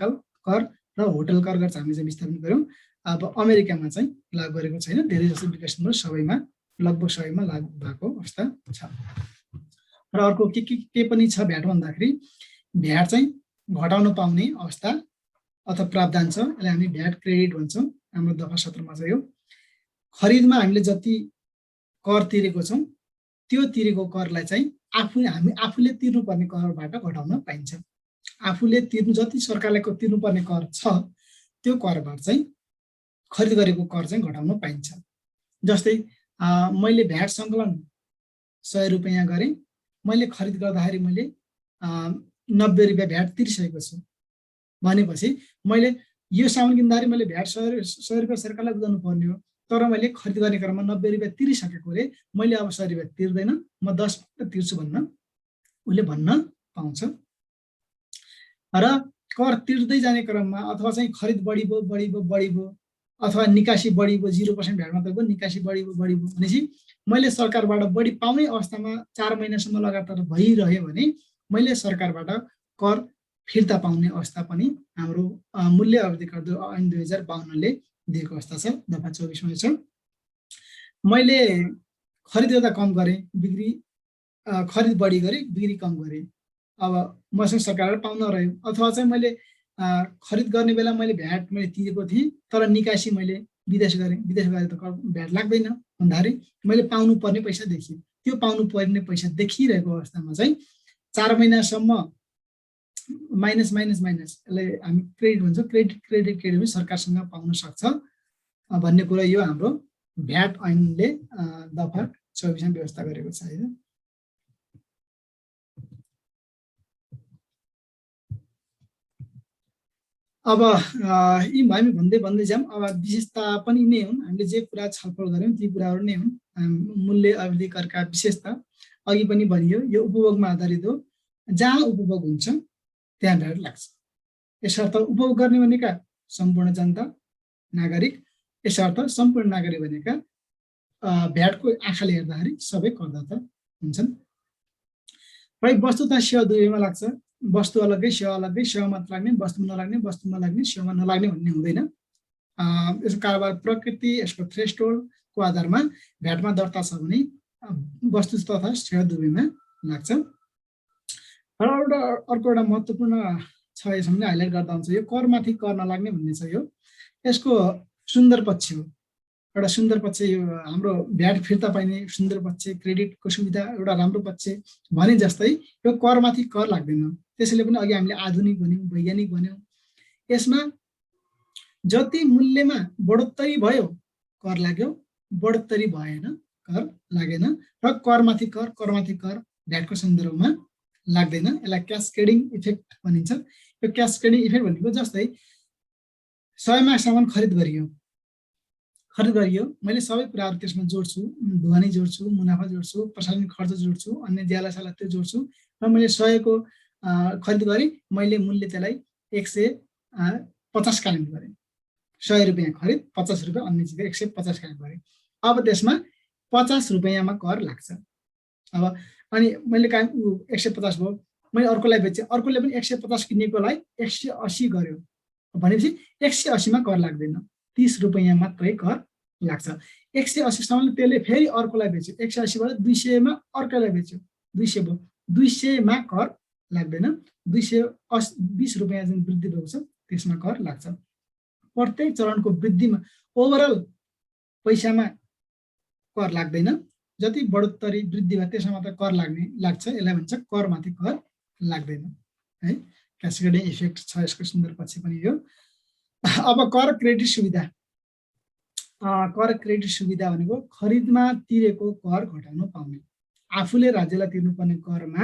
कर र होटल कर गर्छ हामीले चाहिँ विस्तारण गर्यौँ। अब अमेरिकामा चाहिँ लागू गरेको छैन। धेरै जसो विकसित मुलुक सबैमा लगभग सबैमा लागू भएको अवस्था छ। र अर्को के पनि छ भ्याट भन्दाखेरि भ्याट चाहिँ घटाउन पाउने अवस्था अथवा प्रावधान छ। यसलाई हामी भ्याट क्रेडिट भन्छौँ। हाम्रो दफा 17 मा छ यो। खरिदमा हामीले जति कर तिरेको छौँ त्यो तिरेको करलाई चाहिँ हामी आफूले तिर्नुपर्ने करबाट घटाउन पाइन्छ। आफूले जति सरकारलाई तिर्नुपर्ने कर छ त्यो करबाट चाहिँ खरिद गरेको कर चाहिँ घटाउन पाइन्छ। जस्तै मैले भ्याट सङ्कलन 100 रुपैयाँ गरेँ, मैले खरिद गर्दाखेरि मैले 90 रुपियाँ भ्याट तिरिसकेको छु भनेपछि मैले यो सामान किन्दाखेरि मैले भ्याट 100 रुपियाँ सरकारलाई बुझाउनु पर्ने हो। तर मैले खरिद गर्ने क्रममा 90 रुपियाँ तिरिसकेकोले मैले अब 100 रुपियाँ तिर्दैन, म 10 तिर्छु भन्न उसले भन्न पाउँछ। र कर तिर्दै जाने क्रममा अथवा चाहिँ खरिद बढी भयो अथवा निकासी बढी भयो, 0% भ्याट मात्र भयो, निकासी बढी भयो भनेपछि मैले सरकारबाट बढी पाउने अवस्थामा 4 महिनासम्म लगातार भइरह्यो भने मैले सरकारबाट कर फिर्ता पाउने अवस्था पनि हाम्रो मूल्य अवधि कर ऐन 2052 ले दिएको अवस्था छ। दफा 24 मा छ। मैले खरिद गर्दा कम गरेँ, खरिद बढी गरेँ, बिक्री कम गरेँ। अब मसँग सरकारबाट पाउन रह्यो। अथवा चाहिँ मैले खरिद गर्ने बेला मैले भ्याट मैले तिरेको थिएँ तर निकासी मैले विदेश गरेँ, विदेश गरे त भ्याट लाग्दैन भन्दाखेरि मैले पाउनु पर्ने पैसा देखियो। त्यो पाउनु पर्ने पैसा देखिरहेको अवस्थामा चाहिँ 4 महिनासम्म माइनस यसलाई हामी क्रेडिट भन्छौँ। क्रेडिट पनि सरकारसँग पाउन सक्छ भन्ने कुरा यो हाम्रो भ्याट ऐनले दफा 24 मा व्यवस्था गरेको छ हैन। अब यी हामी भन्दै जाऊँ। अब विशेषता पनि नै हुन्। हामीले जे कुरा छलफल गर्यौँ ती कुराहरू नै हुन् मूल्य अवधि करका विशेषता। अघि पनि भनियो यो उपभोगमा आधारित हो। जहाँ उपभोग हुन्छ त्यहाँ भ्याट लाग्छ। यसर्थ उपभोग गर्ने भनेका सम्पूर्ण जनता नागरिक, यसर्थ सम्पूर्ण नागरिक भनेका भ्याटको आँखाले हेर्दाखेरि सबै करदाता हुन्छन्। र वस्तुतः सेवा दुवैमा लाग्छ। वस्तु अलग्गै सेवा अलग्गै, सेवा मात्र लाग्ने, वस्तुमा नलाग्ने, वस्तुमा लाग्ने, सेवामा नलाग्ने भन्ने हुँदैन। यसको कारोबार प्रकृति, यसको थ्रेसहोल्डको आधारमा भ्याटमा दर्ता छ भने वस्तु तथा सेवा दुवैमा लाग्छ। र अर्को एउटा महत्त्वपूर्ण छ, यसमा हाइलाइट गर्दा हुन्छ, यो करमाथि कर नलाग्ने भन्ने छ। यो यसको सुन्दर पक्ष हो। एउटा सुन्दर पक्ष यो हाम्रो भ्याट फिर्ता पाइने सुन्दर पक्ष, क्रेडिटको सुविधा एउटा राम्रो पक्ष भने जस्तै यो करमाथि कर लाग्दैन। त्यसैले पनि अघि हामीले आधुनिक भन्यौँ, वैज्ञानिक भन्यौँ। यसमा जति मूल्यमा बढोत्तरी भयो कर लाग्यो, बढोत्तरी भएन कर लागेन। र करमाथि कर भ्याटको सन्दर्भमा लाग्दैन। यसलाई क्यास्केडिङ इफेक्ट भनिन्छ। यो क्यास्केडिङ इफेक्ट भनेको जस्तै 100 मा सामान खरिद गरियो, मैले सबै कुराहरू त्यसमा जोड्छु, ढुवानी जोड्छु, मुनाफा जोड्छु, प्रशासनिक खर्च जोड्छु, अन्य ज्यालासाला त्यो जोड्छु, र मैले 100 को खरिद गरेँ, मैले मूल्य त्यसलाई 150 कायम गरेँ। 100 रुपियाँ खरिद, 50 रुपियाँ अन्य चिज 150 कायम गरेँ। अब त्यसमा 50 रुपियाँमा कर लाग्छ। अब अनि मैले कायम 150 भयो, मैले अर्कोलाई बेचेँ, अर्कोले पनि 150 किनेकोलाई 180 गर्यो भनेपछि 180 मा कर लाग्दैन, 30 रुपियाँ मात्रै कर लाग्छ। 180 सम्म त्यसले फेरि अर्कोलाई बेच्यो, 180 बाट 200 मा अर्कोलाई बेच्यो, 200 भयो, 200 मा कर लाग्दैन। 220 रुपियाँ जुन वृद्धि भएको छ त्यसमा कर लाग्छ। प्रत्येक चरणको वृद्धिमा ओभरअल पैसामा कर लाग्दैन। जति बढोत्तरी वृद्धि भयो त्यसमा मात्र कर लाग्छ। यसलाई भन्छ करमाथि कर लाग्दैन है। क्यास्केडिङ इफेक्ट छ यसको सुन्दर पक्ष पनि यो। अब कर क्रेडिट सुविधा। कर क्रेडिट सुविधा भनेको खरिदमा तिरेको कर घटाउन पाउने। आफूले राज्यलाई तिर्नुपर्ने करमा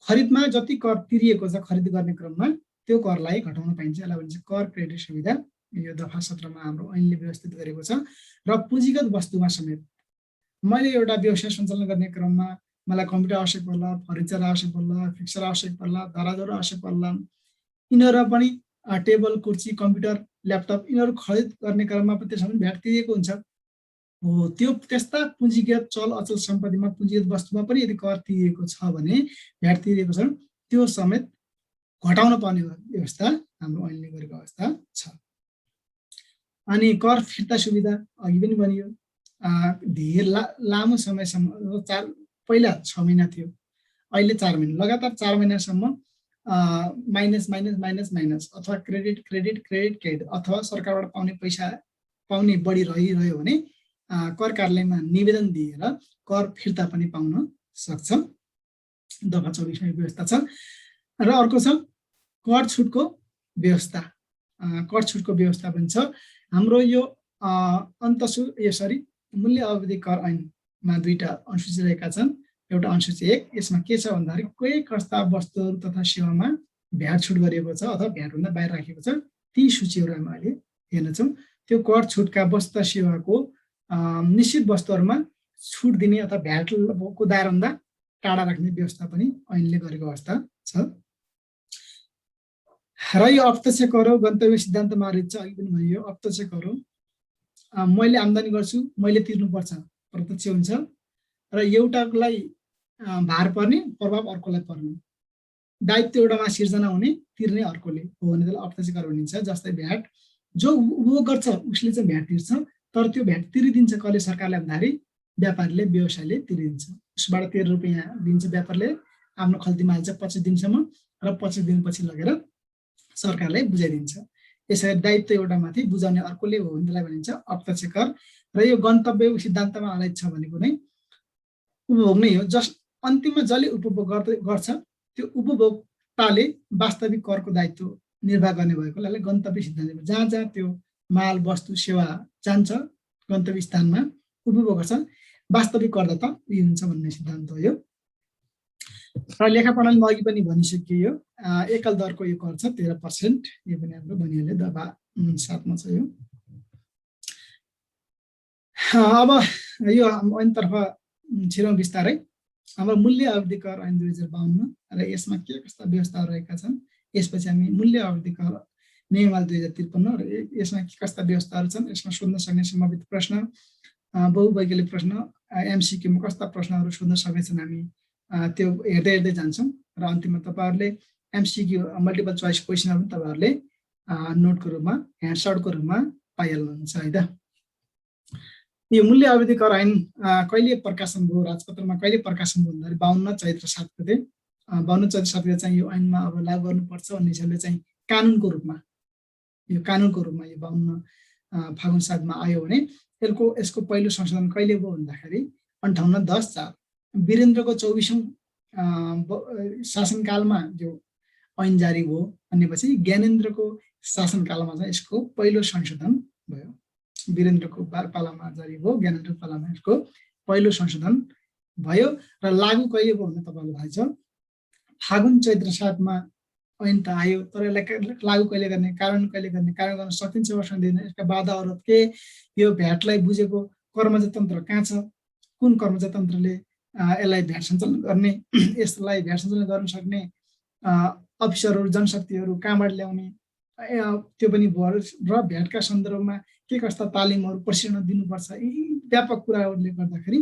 खरिदमा जति कर तिरिएको छ खरिद गर्ने क्रममा त्यो करलाई घटाउन पाइन्छ। यसलाई भन्छ कर क्रेडिट सुविधा। यो दफा 17 मा हाम्रो ऐनले व्यवस्थित गरेको छ। र पुँजीगत वस्तुमा समेत मैले एउटा व्यवसाय सञ्चालन गर्ने क्रममा मलाई कम्प्युटर आवश्यक पर्ला, फर्निचर आवश्यक पर्ला, फिक्सर आवश्यक पर्ला, दराजहरू आवश्यक पर्ला, यिनीहरू पनि टेबल, कुर्सी, कम्प्युटर, ल्यापटप यिनीहरू खरिद गर्ने क्रममा पनि त्यसमा पनि भ्याट तिरेको हुन्छ हो। त्यो त्यस्ता पुँजीगत चल अचल सम्पत्तिमा, पुँजीगत वस्तुमा पनि यदि कर तिरेको छ भने, भ्याट तिरेको छ, त्यो समेत घटाउन पर्ने व्यवस्था हाम्रो ऐनले गरेको अवस्था छ। अनि कर फिर्ता सुविधा अघि पनि भनियो। धेर लामो समयसम्म पहिला 6 महिना थियो, अहिले 4 महिना, लगातार 4 महिनासम्म माइनस अथवा क्रेडिट अथवा सरकारबाट पाउने पैसा पाउने बढी रहिरह्यो भने कर कार्यालयमा निवेदन दिएर कर फिर्ता पनि पाउन सक्छ। दफा 24 मा व्यवस्था छ। र अर्को छ कर छुटको व्यवस्था। कर छुटको व्यवस्था पनि छ। हाम्रो यो मूल्य अवधि कर ऐनमा 2टा अनुसूची रहेका छन्। एउटा अनुसूची 1, यसमा के छ भन्दाखेरि कुनै प्रस्ताव वस्तुहरू तथा सेवामा भ्याट छुट गरिएको छ अथवा भ्याटभन्दा बाहिर राखेको छ, ती सूचीहरू हामी अहिले हेर्नेछौँ। त्यो कर छुटका वस्तु सेवाको निश्चित वस्तुहरूमा छुट दिने अथवा भ्याटको दायराभन्दा टाढा राख्ने व्यवस्था पनि ऐनले गरेको अवस्था छ। र यो अप्रत्यक्ष कर हो, गन्तव्य सिद्धान्तमा आधारित छ। अघि पनि भनियो अप्रत्यक्ष कर हो। मैले आम्दानी गर्छु, मैले तिर्नुपर्छ, प्रत्यक्ष हुन्छ। र एउटालाई भार पर्ने, प्रभाव अर्कोलाई पर्ने, दायित्व एउटामा सिर्जना हुने, तिर्ने अर्कोले हो भने त्यसलाई अप्रत्यक्ष कर भनिन्छ। जस्तै भ्याट जो उपभोग गर्छ उसले चाहिँ भ्याट तिर्छ, तर त्यो भ्याट तिरिदिन्छ कसले? सरकारले भन्दाखेरि व्यापारीले, व्यवसायले तिरिदिन्छ। उसबाट 13 रुपियाँ दिन्छ व्यापारले, आफ्नो खल्तीमा हाल्छ 25 दिनसम्म, र 25 दिनपछि लगेर सरकारले बुझाइदिन्छ। यसरी दायित्व एउटामाथि बुझाउने अर्कोले हो भने त्यसलाई भनिन्छ अप्रत्यक्ष कर। र यो गन्तव्य सिद्धान्तमा आधारित छ भनेको नै उपभोग नै हो। अन्तिममा जसले उपभोग गर्छ त्यो उपभोक्ताले वास्तविक करको दायित्व निर्वाह गर्ने भएकोले गन्तव्य सिद्धान्त, जहाँ जहाँ त्यो माल, वस्तु, सेवा जान्छ गन्तव्य स्थानमा उपभोग गर्छ, वास्तविक करदाता उयो हुन्छ भन्ने सिद्धान्त हो यो। र लेखा प्रणालीमा अघि पनि भनिसकियो, एकल दरको यो कर छ 13%। यो पनि हाम्रो भनिहाल्यो, दफा 7 मा छ यो। अब यो ऐनतर्फ छिरौँ बिस्तारै। हाम्रो मूल्य अवधि कर ऐन 2052 र यसमा के कस्ता व्यवस्थाहरू रहेका छन् यसपछि हामी मूल्य अवधि कर नियमावली 2053 र यसमा के कस्ता व्यवस्थाहरू छन्, यसमा सोध्न सक्ने सम्भावित प्रश्न, बहुवैकल्पिक प्रश्न, एमसिक्यूमा कस्ता प्रश्नहरू सोध्न सक्नेछन्, हामी त्यो हेर्दै हेर्दै जान्छौँ र अन्तिममा तपाईँहरूले एमसिक्यू मल्टिपल चोइस क्वेसनहरू पनि तपाईँहरूले नोटको रूपमा ह्यान्डआउटको रूपमा पाइहाल्नुहुन्छ है त। यो मूल्य अवधि कर ऐन कहिले प्रकाशन भयो, राजपत्रमा कहिले प्रकाशन भयो भन्दाखेरि 52 चैत्र 7 गते 52 चैत्र 7 गते चाहिँ यो ऐनमा अब लागू गर्नुपर्छ भन्ने हिसाबले चाहिँ कानुनको रूपमा यो 52 फागुन 7 मा आयो भने यसको पहिलो संशोधन कहिले भयो भन्दाखेरि 58/10/4 वीरेन्द्रको 24औं शासनकालमा जो ऐन जारी भयो भनेपछि ज्ञानेन्द्रको शासनकालमा चाहिँ यसको पहिलो संशोधन भयो। वीरेन्द्रको पालामा जारी भयो, ज्ञानेन्द्रको पालामा यसको पहिलो संशोधन भयो र लागू कहिले भयो भन्ने तपाईँलाई थाहा छ, फागुन चैत्र 7 मा ऐन त आयो, तर यसलाई लागू कहिले गर्ने, कारण कहिले गर्ने, कारण गर्न सकिन्छ वा सक्दैन, यसका बाधा अवरोध के, यो भ्याटलाई बुझेको कर्मचारी तन्त्र कहाँ छ, कुन कर्मचारी तन्त्रले यसलाई भ्याट सञ्चालन गर्ने, यसलाई भ्याट सञ्चालन गर्न सक्ने अफिसरहरू जनशक्तिहरू कहाँबाट ल्याउने, त्यो पनि भयो र भ्याटका सन्दर्भमा के कस्ता तालिमहरू प्रशिक्षण दिनुपर्छ, यी व्यापक कुराहरूले गर्दाखेरि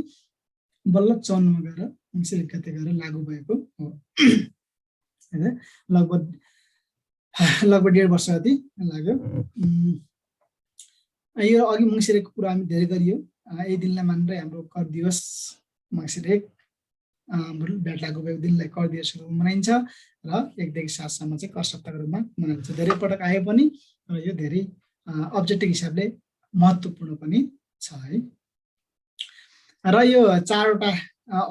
बल्ल 54 मा गएर 19 गते गएर लागू भएको हो। लगभग 1.5 वर्ष जति लाग्यो। यो अघि मङ्सिर 1 कुरा हामी धेरै गरियो, यही दिनलाई मानेर हाम्रो कर दिवस मङ्सिर 1 भ्याट लागू भएको दिनलाई कर दिवस मनाइन्छ र 1 देखि 7 सम्म चाहिँ कर सप्ताहको रूपमा मनाइन्छ। धेरै पटक आए पनि र यो धेरै अब्जेक्टिभ हिसाबले महत्त्वपूर्ण पनि छ है। र यो 4वटा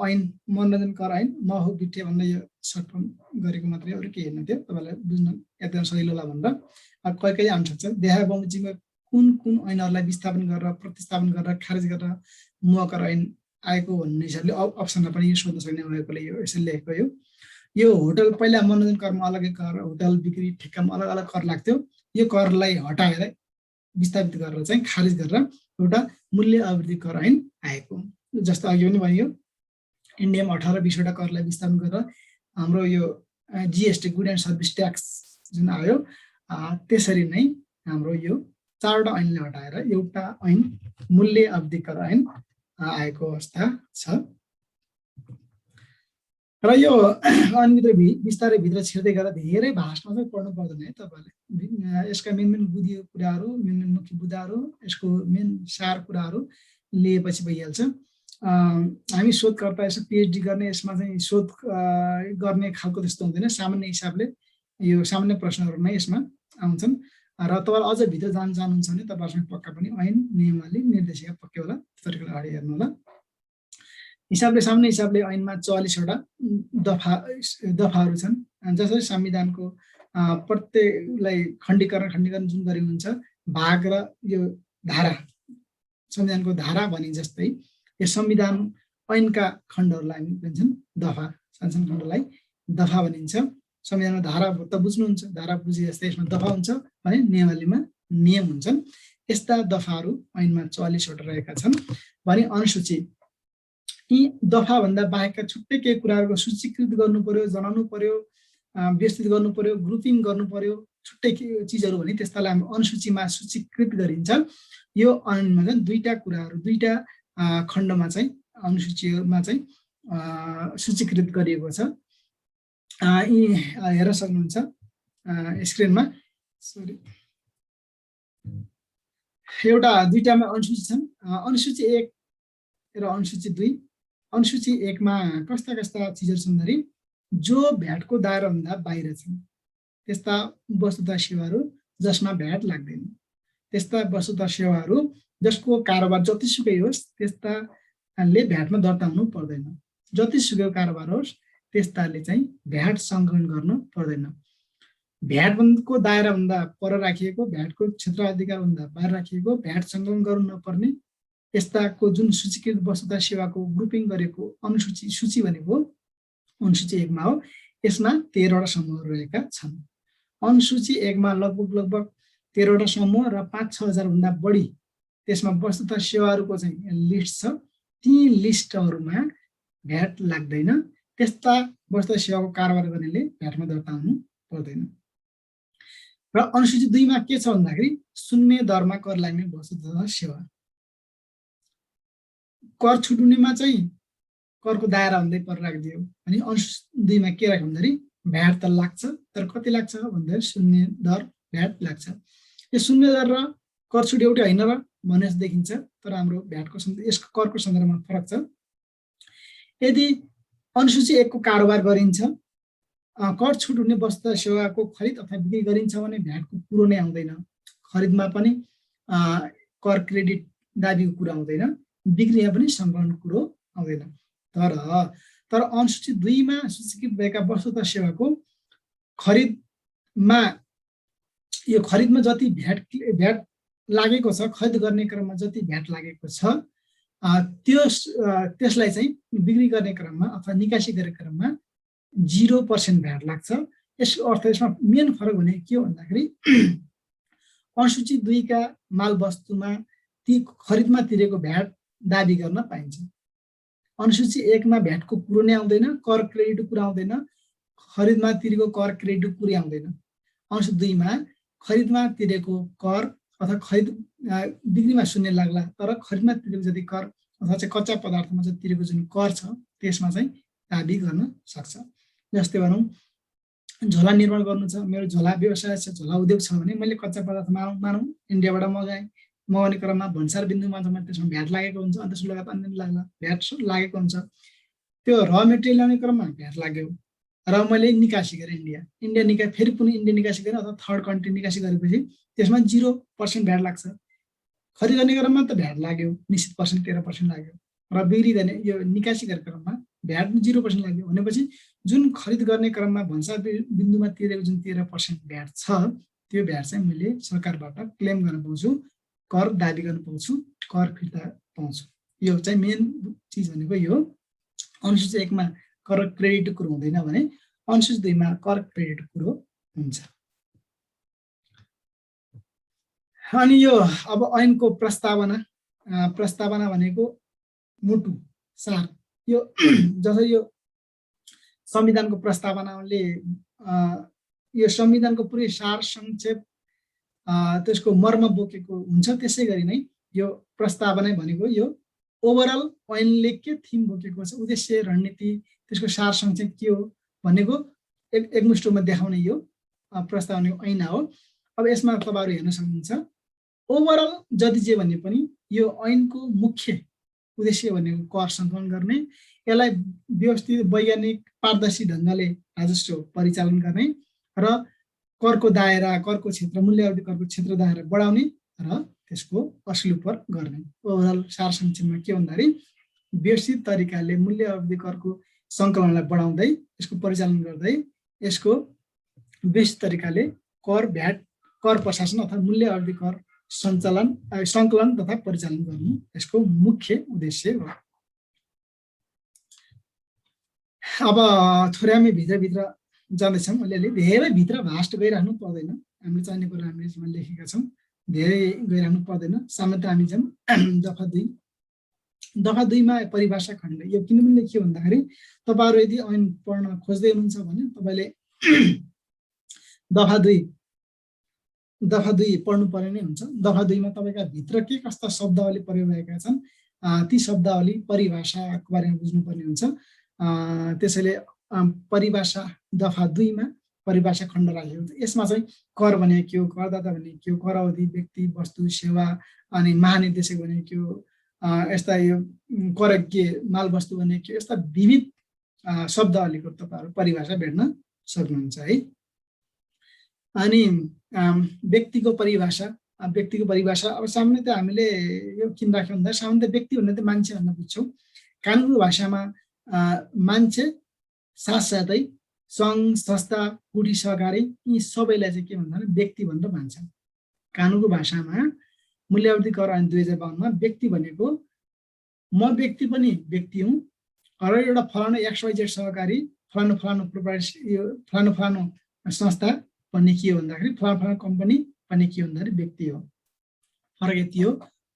ऐन मनोरञ्जन कर ऐन महु बिटे भन्ने यो सर्ट फर्म गरेको मात्रै, अरू के हेर्नु थियो तपाईँलाई बुझ्न याद गर्न सजिलो होला भनेर कहीँ कहीँ आउन सक्छ। देहा बमोजिममा कुन कुन ऐनहरूलाई विस्थापन गरेर प्रतिस्थापन गरेर खारेज गरेर मुवा कर ऐन आएको भन्ने हिसाबले अप्सनमा पनि यो सोध्न सक्ने भएकोले यो यसरी लेखेको यो होटल पहिला मनोरञ्जन करमा अलग्गै कर, होटल बिक्री ठेक्कामा अलग अलग कर लाग्थ्यो, यो करलाई हटाएर विस्थापित गरेर चाहिँ खारिज गरेर एउटा मूल्य अवधि कर ऐन आएको। जस्तो अघि पनि भनियो, इन्डियामा 18-20वटा करलाई विस्थापन गरेर हाम्रो यो GST good and service tax जुन आयो, त्यसरी नै हाम्रो यो 4वटा ऐनले हटाएर एउटा ऐन मूल्य अवधि कर ऐन आएको अवस्था छ। र यो ऐनभित्र बिस्तारै भित्र छिर्दै गएर धेरै भाषमा चाहिँ पढ्नु पर्दैन है तपाईँले। यसका मेन बुझियो कुराहरू, मेन मुख्य बुदाहरू, यसको मेन सार कुराहरू लिएपछि भइहाल्छ। हामी शोधकर्ता यसो पिएचडी गर्ने यसमा चाहिँ शोध गर्ने खालको त्यस्तो हुँदैन, सामान्य हिसाबले यो सामान्य प्रश्नहरू नै यसमा आउँछन्। र तपाईँलाई अझ भित्र जान चाहनुहुन्छ भने तपाईँहरूसँग पक्का पनि ऐन नियमावली निर्देशिका पक्कै होला, तरिकाले अगाडि हेर्नु होला। सामान्य हिसाबले ऐनमा 44वटा दफाहरू छन्। जसरी संविधानको प्रत्येकलाई खण्डीकरण जुन गरी हुन्छ, भाग र यो धारा, संविधानको धारा भने जस्तै यो संविधान ऐनका खण्डहरूलाई हामी भन्छन् दफा, सानसानो खण्डलाई दफा भनिन्छ। संविधानको धारा त बुझ्नुहुन्छ, धारा बुझे जस्तै यसमा दफा हुन्छ भने नियमावलीमा नियम हुन्छन्। यस्ता दफाहरू ऐनमा 44वटा रहेका छन् भने अनुसूची यी दफाभन्दा बाहेकका छुट्टै केही कुराहरूको सूचीकृत गर्नु पर्यो, जनाउनु पर्यो, व्यवस्थित गर्नु पर्यो, ग्रुपिङ गर्नु पर्यो, छुट्टै चिजहरू भने त्यसलाई हामी अनुसूचीमा सूचीकृत गरिन्छ। यो ऐनमा चाहिँ दुईटा कुराहरू, दुईटा खण्डमा चाहिँ अनुसूचीमा चाहिँ सूचीकृत गरिएको छ। यी हेर्न सक्नुहुन्छ स्क्रिनमा। सरी, एउटा दुईटामा अनुसूची छन्, अनुसूची 1 र अनुसूची 2। अनुसूची 1 मा कस्ता कस्ता चिजहरू छन् भने जो भ्याटको दायराभन्दा बाहिर छन् त्यस्ता वस्तु तथा सेवाहरू जसमा भ्याट लाग्दैन, त्यस्ता वस्तु तथा सेवाहरू जसको कारोबार जतिसुकै होस् त्यस्ताले भ्याटमा दर्ता हुनु पर्दैन। जतिसुकै कारोबार होस् त्यस्ताले चाहिँ भ्याट सङ्कलन गर्नु पर्दैन। भ्याटको दायराभन्दा पर राखिएको, भ्याटको क्षेत्राधिकारभन्दा बाहिर राखिएको, भ्याट सङ्कलन गर्नु नपर्ने यस्ताको जुन सूचीकृत वस्तु तथा सेवाको ग्रुपिङ गरेको अनुसूची सूची भनेको अनुसूची 1 मा हो। यसमा 13वटा समूहहरू रहेका छन्। अनुसूची 1 मा लगभग 13वटा समूह र 5-6 हजार भन्दा बढी त्यसमा वस्तु तथा सेवाहरूको चाहिँ लिस्ट छ। ती लिस्टहरूमा भ्याट लाग्दैन। त्यस्ता वस्तु तथा सेवाको कारोबार गर्नेले भ्याटमा दर्ता हुनु पर्दैन। र अनुसूची 2 मा के छ भन्दाखेरि शून्य दरमा कर लाग्ने वस्तु तथा सेवा। कर छुट्नेमा चाहिँ करको दायरा हुँदै पर राखिदियो अनि अनुसूची 2 मा के राख्यो भन्दाखेरि भ्याट त लाग्छ, तर कति लाग्छ भन्दाखेरि शून्य दर भ्याट लाग्छ। यो शून्य दर र कर छुट एउटै होइन र भने जस्तो देखिन्छ, तर हाम्रो भ्याटको यसको करको सन्दर्भमा फरक छ। यदि अनुसूची 1 को कारोबार गरिन्छ, कर छुट हुने वस्तु सेवाको खरिद अथवा बिक्री गरिन्छ भने भ्याटको कुरो नै आउँदैन। खरिदमा पनि कर क्रेडिट दाबीको कुरा आउँदैन, बिक्रीमा पनि सङ्कलनको कुरो आउँदैन। तर अनुसूची 2 मा सूचीकृत भएका वस्तु तथा सेवाको खरिदमा जति भ्याट लागेको छ, खरिद गर्ने क्रममा जति भ्याट लागेको छ त्यसलाई चाहिँ बिक्री गर्ने क्रममा अथवा निकासी गर्ने क्रममा 0% भ्याट लाग्छ। यसको अर्थ यसमा मेन फरक भने के हो भन्दाखेरि अनुसूची 2 का माल वस्तुमा खरिदमा तिरेको भ्याट दाबी गर्न पाइन्छ। अनुसूची 1 मा भ्याटको कुरो नै आउँदैन, कर क्रेडिटको कुरा आउँदैन, खरिदमा तिरेको कर क्रेडिटको कुरै आउँदैन। अनुसूची 2 मा खरिदमा तिरेको कर अथवा खरिद बिक्रीमा शून्य लाग्ला, तर खरिदमा तिरेको जति कर अथवा चाहिँ कच्चा पदार्थमा जति तिरेको जुन कर छ त्यसमा चाहिँ दाबी गर्न सक्छ। जस्तै भनौँ झोला निर्माण गर्नु छ, मेरो झोला व्यवसाय छ, झोला उद्योग छ भने मैले कच्चा पदार्थ मानौँ इन्डियाबाट मगाउने क्रममा भन्सार बिन्दुमा चाहिँ त्यसमा भ्याट लागेको हुन्छ, अन्त शुल्क अन्य लाग्ला, भ्याट लागेको हुन्छ। त्यो र मेटेरियल ल्याउने क्रममा भ्याट लाग्यो र मैले निकासी गरेँ इन्डिया फेरि पनि इन्डिया निकासी गरेँ अथवा थर्ड कन्ट्री निकासी गरेपछि त्यसमा 0% भ्याट लाग्छ। खरिद गर्ने क्रममा त भ्याट लाग्यो, निश्चित पर्सेन्ट 13% लाग्यो, र बिक्री गर्ने यो निकासी गर्ने क्रममा भ्याट 0% लाग्यो भनेपछि जुन खरिद गर्ने क्रममा भन्सार बिन्दुमा तिरेको जुन 13% भ्याट छ त्यो भ्याट चाहिँ मैले सरकारबाट क्लेम गर्न पाउँछु, कर दाबी गर्न पाउँछु, कर फिर्ता पाउँछु। यो चाहिँ मेन चिज भनेको यो। अनुसूची 1 मा कर क्रेडिट कुरो हुँदैन भने अनुसूची 2 मा कर क्रेडिट कुरो हुन्छ। अनि यो अब ऐनको प्रस्तावना भनेको मुटु सार, यो जसरी यो संविधानको प्रस्तावनाले यो संविधानको पुरै सार संक्षेप त्यसको मर्म बोकेको हुन्छ, त्यसै गरी नै यो प्रस्तावना भनेको यो ओभरअल ऐनले के थिम बोकेको छ, उद्देश्य रणनीति त्यसको सार संक्षेप के हो भनेको एकमुष्टमा देखाउने यो प्रस्तावनाको ऐना हो। अब यसमा तपाईहरु हेर्न सक्नुहुन्छ ओभरअल जति जे भन्ने पनि यो ऐनको मुख्य उद्देश्य भनेको कर सङ्कलन गर्ने, यसलाई व्यवस्थित वैज्ञानिक पारदर्शी ढङ्गले राजस्व परिचालन गर्ने र करको दायरा, करको क्षेत्र, मूल्य अवधि करको क्षेत्र दायरा बढाउने र त्यसको असुलोपर गर्ने। ओभरअल सार संक्षेपमा के भन्दाखेरि व्यवस्थित तरिकाले मूल्य अवधि करको सङ्कलनलाई बढाउँदै यसको परिचालन गर्दै यसको व्यवस्थित तरिकाले कर भ्याट कर प्रशासन अथवा मूल्य अवधि कर सङ्कलन तथा परिचालन गर्नु यसको मुख्य उद्देश्य हो। अब थोरै हामी भित्रभित्र जाँदैछौँ, अलिअलि धेरै भित्र भास्ट गइरहनु पर्दैन, हामीले चाहिने कुरा हामीले यसमा लेखेका छौँ, धेरै गइरहनु पर्दैन। सामान्यतः हामी जाउँ दफा 2 मा परिभाषा खण्ड। यो किनभने के भन्दाखेरि तपाईहरु यदि ऐन पढ्न खोज्दै हुनुहुन्छ भने तपाईले दफा 2 पढ्नु पर्ने नै हुन्छ। दफा 2 मा तपाईका भित्र के कस्ता शब्दावली प्रयोग भएका छन् ती शब्दावली परिभाषाको बारेमा बुझ्नुपर्ने हुन्छ। त्यसैले परिभाषा दफा 2 मा परिभाषा खण्ड राखेको हुन्छ। यसमा चाहिँ कर भनेको के हो, करदाता भनेको के हो, कर अवधि, व्यक्ति, वस्तु, सेवा अनि महानिर्देशक भनेको के हो, यस्ता यो करज्ञ माल वस्तु भनेको के, यस्ता विविध शब्दावलीको तपाईहरु परिभाषा भेट्न सक्नुहुन्छ है। अनि व्यक्तिको परिभाषा अब सामान्यतः हामीले यो किन राख्यौँ भन्दा सामान्यतः व्यक्ति भन्ने त मान्छे भन्न बुझ्छौँ। कानुनको भाषामा मान्छे साथसाथै सङ्घ संस्था कुटी सहकारी यी सबैलाई चाहिँ के भन्दा व्यक्ति भनेर मान्छन्। कानुनको भाषामा मूल्यावधि कर ऐन 2052 मा व्यक्ति भनेको म व्यक्ति पनि व्यक्ति हुँ र एउटा फलानु XYZ सहकारी फलानु फलानु संस्था भन्ने के हो भन्दाखेरि फलानु कम्पनी भन्ने के हो भन्दाखेरि व्यक्ति हो। फरक यति हो,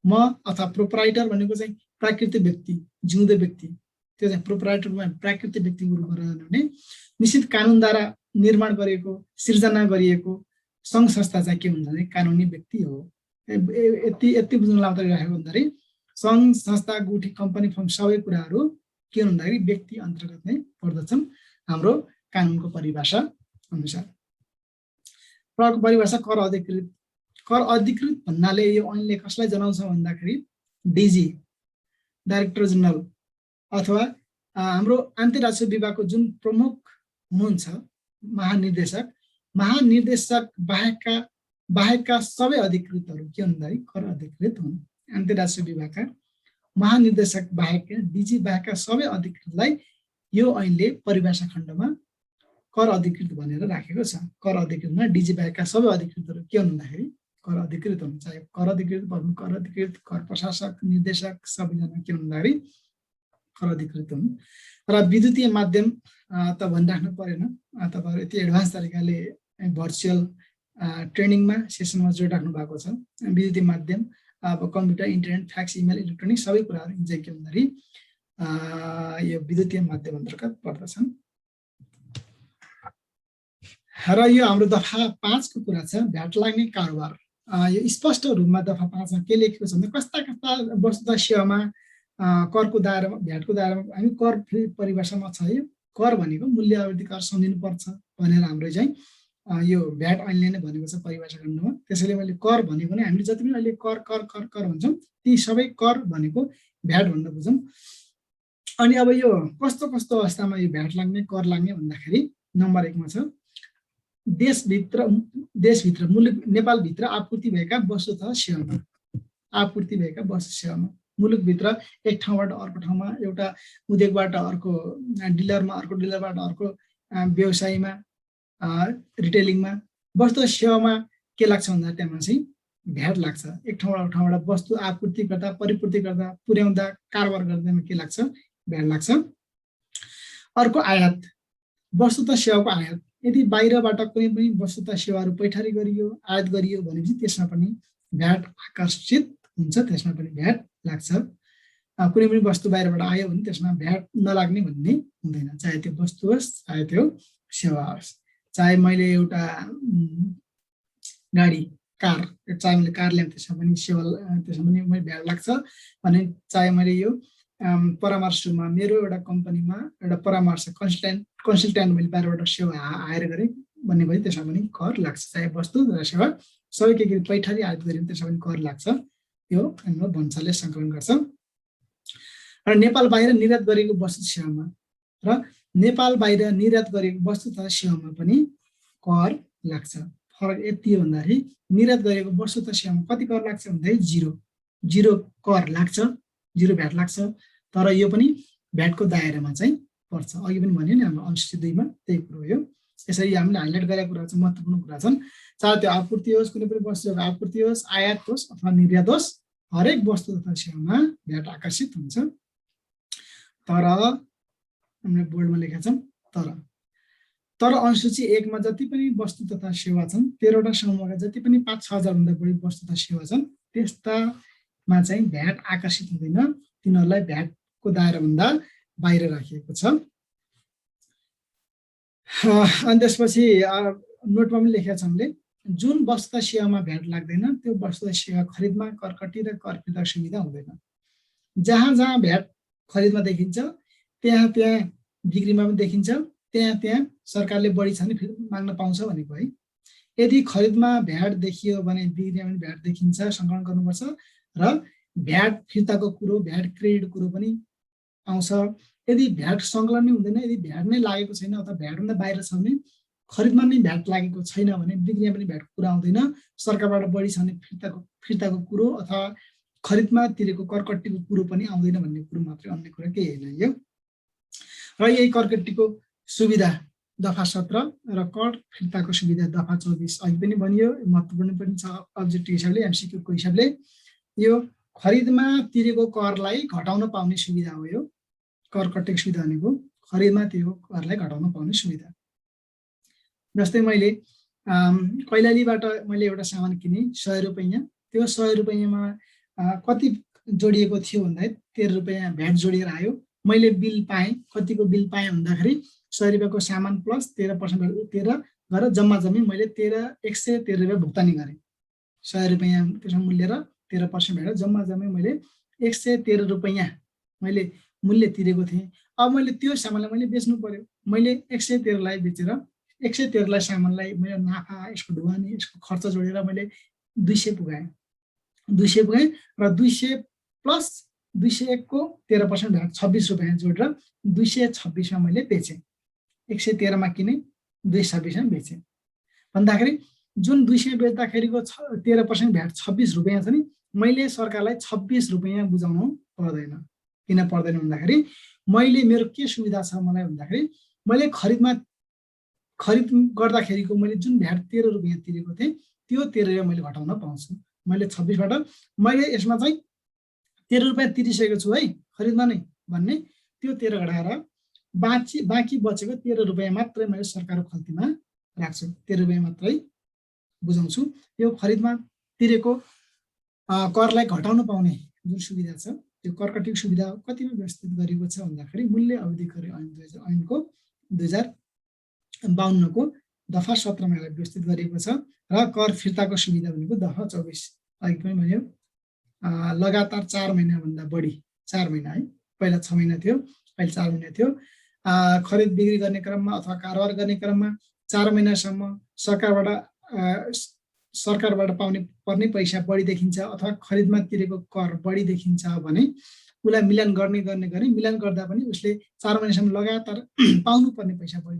म अथवा प्रोप्राइटर भनेको चाहिँ प्राकृतिक व्यक्ति, जिउँदो व्यक्ति, त्यो चाहिँ प्रोप्राइटरमा प्राकृतिक व्यक्तिको रूपमा रहने भने निश्चित कानुनद्वारा निर्माण गरिएको, सिर्जना गरिएको सङ्घ संस्था चाहिँ के हुन्छ भने कानुनी व्यक्ति हो। यति बुझ्न लाउँदै राखेको भन्दाखेरि सङ्घ संस्था गुठी कम्पनी फर्म सबै कुराहरू के भन्दाखेरि व्यक्ति अन्तर्गत नै पर्दछन् हाम्रो कानुनको परिभाषा अनुसार। प्रको परिभाषा कर अधिकृत भन्नाले यो ऐनले कसलाई जनाउँछ भन्दाखेरि डिजी डाइरेक्टर जनरल अथवा हाम्रो अन्तर्राष्ट्रिय विभागको जुन प्रमुख हुनुहुन्छ महानिर्देशक बाहेकका सबै अधिकृतहरू के भन्दाखेरि कर अधिकृत हुन्। अन्तर्राष्ट्रिय विभागका महानिर्देशक बाहेक डिजी बाहेकका सबै अधिकृतलाई यो ऐनले परिभाषा खण्डमा कर अधिकृत भनेर राखेको छ। कर अधिकृतमा डिजी बाहेकका सबै अधिकृतहरू के हुन् भन्दाखेरि कर अधिकृत हुन्। चाहे कर अधिकृत कर अधिकृत कर प्रशासक निर्देशक सबैजना के हुन् भन्दाखेरि कर अधिकृत हुन्। र विद्युतीय माध्यम त भनिराख्नु परेन, तपाईँहरू यति एडभान्स तरिकाले भर्चुअल ट्रेनिङमा सेसनमा जोडिराख्नु भएको छ। विद्युतीय माध्यम अब computer internet fax email electronic सबै कुराहरू चाहिँ के भन्दाखेरि यो विद्युतीय माध्यम अन्तर्गत पर्दछन्। र यो हाम्रो दफा 5 को कुरा छ भ्याट लाग्ने कारोबार। यो स्पष्ट रूपमा दफा 5 मा के लेखेको छ भने कस्ता वस्तु तथा सेवामा करको दायरामा भ्याटको दायरामा हामी कर परिभाषामा छ। यो कर भनेको मूल्य आवृत्ति कर सम्झिनु पर्छ भनेर हाम्रो चाहिँ यो भ्याट ऐनले नै भनेको छ परिभाषा खण्डमा। त्यसैले मैले कर भनेको नै हामीले जति पनि अहिले कर कर कर कर भन्छौँ ती सबै कर भनेको भ्याट भनेर बुझौँ। अनि अब यो कस्तो कस्तो अवस्थामा यो भ्याट लाग्ने कर लाग्ने भन्दाखेरि नम्बर 1 मा छ देशभित्र मुलुक नेपालभित्र आपूर्ति भएका वस्तु तथा सेवामा। आपूर्ति भएका वस्तु सेवामा मुलुकभित्र एक ठाउँबाट अर्को ठाउँमा एउटा उद्योगबाट अर्को डिलरमा अर्को डिलरबाट अर्को व्यवसायमा रिटेलिङमा वस्तु सेवामा के लाग्छ भन्दा त्यहाँ चाहिँ भ्याट लाग्छ। एक ठाउँबाट वस्तु आपूर्ति गर्दा परिपूर्ति गर्दा पुर्याउँदा कारोबार गर्दैमा के लाग्छ भ्याट लाग्छ। अर्को आयात वस्तु तथा सेवाको आयात। यदि बाहिरबाट कुनै पनि वस्तु तथा सेवाहरू पैठारी गरियो आयात गरियो भनेपछि त्यसमा पनि भ्याट आकर्षित हुन्छ, त्यसमा पनि भ्याट लाग्छ। कुनै पनि वस्तु बाहिरबाट आयो भने त्यसमा भ्याट नलाग्ने भन्ने हुँदैन, चाहे त्यो वस्तु होस् चाहे त्यो सेवा होस्। चाहे मैले एउटा गाडी कार चाहे मैले कार ल्याएँ त्यसमा पनि सेवा त्यसमा पनि मैले भ्याट लाग्छ भने, चाहे मैले यो परामर्शमा मेरो एउटा कम्पनीमा एउटा परामर्श कन्सल्ट्यान्ट मैले बाहिरबाट सेवा हायर गरेँ भन्ने भयो त्यसमा पनि कर लाग्छ। चाहे वस्तु र सेवा सबै के पैठारी आयात गऱ्यो भने त्यसमा पनि कर लाग्छ। यो हाम्रो भन्सारले सङ्कलन गर्छ। र नेपाल बाहिर निर्यात गरेको वस्तु सेवामा र नेपाल बाहिर निर्यात गरेको वस्तु तथा सेवामा पनि कर लाग्छ। फरक यति हो भन्दाखेरि निर्यात गरेको वस्तु तथा सेवामा कति कर लाग्छ भन्दाखेरि जिरो कर लाग्छ, जिरो भ्याट लाग्छ। तर यो पनि भ्याटको दायरामा चाहिँ पर्छ। अघि पनि भन्यो नि हाम्रो अनुसूची 2 मा त्यही कुरो हो। यसरी हामीले हाइलाइट गरेका कुरा चाहिँ महत्त्वपूर्ण कुरा छन्। चाहे त्यो आपूर्ति होस् कुनै पनि वस्तुको आपूर्ति होस् आयात होस् अथवा निर्यात होस् हरेक वस्तु तथा सेवामा भ्याट आकर्षित हुन्छ। तर हामीले बोर्डमा लेखेका छौँ तर अनुसूची 1 मा जति पनि वस्तु तथा सेवा छन् 13 वटा समूहका जति पनि 5-6 हजार भन्दा बढी वस्तु तथा सेवा छन् त्यस्तामा चाहिँ भ्याट आकर्षित हुँदैन, तिनीहरूलाई भ्याटको दायराभन्दा बाहिर राखिएको छ। अनि त्यसपछि नोटमा पनि लेखेका छौँ हामीले जुन वस्तु तथा सेवामा भ्याट लाग्दैन त्यो वस्तु तथा सेवा खरिदमा करकटी र कर फिर्ता सुविधा हुँदैन। जहाँ जहाँ भ्याट खरिदमा देखिन्छ त्यहाँ बिक्रीमा पनि देखिन्छ, त्यहाँ सरकारले बढी छ भने माग्न पाउँछ भनेको है। यदि खरिदमा भ्याट देखियो भने बिक्रीमा पनि भ्याट देखिन्छ, सङ्कलन गर्नुपर्छ र भ्याट फिर्ताको कुरो भ्याट क्रेडिट कुरो पनि आउँछ। यदि भ्याट सङ्कलन नै हुँदैन, यदि भ्याट नै लागेको छैन अथवा भ्याटभन्दा बाहिर छ भने खरिदमा नै भ्याट लागेको छैन भने बिक्रीमा पनि भ्याटको कुरा आउँदैन। सरकारबाट बढी छ भने फिर्ताको कुरो अथवा खरिदमा तिरेको करकट्टीको कुरो पनि आउँदैन भन्ने कुरो मात्रै, अन्य कुरा केही होइन यो। र यही करकट्टीको सुविधा दफा 17 र कर फिर्ताको सुविधा दफा 24 अघि पनि भनियो, महत्त्वपूर्ण पनि छ अब्जेक्टिभ हिसाबले एमसीक्यूको हिसाबले। यो खरिदमा तिरेको करलाई घटाउन पाउने सुविधा हो। यो करकट्टीको सुविधा भनेको खरिदमा तिरेको करलाई घटाउन पाउने सुविधा। जस्तै मैले कैलालीबाट मैले एउटा सामान किनेँ 100 रुपैयाँ, त्यो 100 रुपैयाँमा कति जोडिएको थियो भन्दाखेरि 13 रुपैयाँ भ्याट जोडिएर आयो। मैले बिल पाएँ, कतिको बिल पाएँ भन्दाखेरि 100 रुपैयाँको सामान प्लस 13% 13 गरेर जम्मा जम्मी मैले 113 रुपियाँ भुक्तानी गरेँ। 100 रुपियाँ त्यसमा मूल्य र 13% भएर जम्मा जम्मी मैले 113 रुपियाँ मैले मूल्य तिरेको थिएँ। अब मैले त्यो सामानलाई मैले बेच्नु पर्यो। मैले 113 लाई बेचेर 113 लाई सामानलाई मैले नाफा, यसको ढुवानी, यसको खर्च जोडेर मैले 200 पुगाएँ। 200 पुगाएँ र 200 प्लस 201 को 13% भएर 26 रुपियाँ जोडेर 226 मा मैले बेचेँ। 113 मा किने 226 मा बेचेँ भन्दाखेरि जुन 200 बेच्दाखेरिको 13% भ्याट 26 रुपियाँ छ नि, मैले सरकारलाई 26 रुपियाँ बुझाउनु पर्दैन। किन पर्दैन भन्दाखेरि मैले मेरो के सुविधा छ मलाई भन्दाखेरि मैले खरिद गर्दाखेरिको मैले जुन भ्याट 13 रुपियाँ तिरेको थिएँ त्यो 13 रुपियाँ मैले घटाउन पाउँछु। मैले 26 बाट मैले यसमा चाहिँ 13 रुपियाँ तिरिसकेको छु है खरिदमा नै भन्ने त्यो 13 घटाएर बाँकी बचेको 13 रुपियाँ मात्रै मैले सरकारको खल्तीमा राख्छु। 13 रुपियाँ मात्रै बुझाउँछु। यो खरिदमा तिरेको करलाई घटाउन पाउने जुन सुविधा छ त्यो कर कटिको सुविधा कतिमा व्यवस्थित गरिएको छ भन्दाखेरि मूल्य अवधि कर ऐनको 2052 को दफा 17 मा व्यवस्थित गरिएको छ र कर फिर्ताको सुविधा भनेको दफा 24 अघि पनि भन्यो लगातार 4 महिनाभन्दा बढी 4 महिना है, पहिला 6 महिना थियो, अहिले 4 महिना थियो। खरिद बिक्री गर्ने क्रममा अथवा कारोबार गर्ने क्रममा 4 महिनासम्म सरकारबाट पाउने पर्ने पैसा बढी देखिन्छ अथवा खरिदमा तिरेको कर बढी देखिन्छ भने उसलाई मिलान गर्ने मिलान गर्दा पनि उसले 4 महिनासम्म लगातार पाउनु पर्ने पैसा बढी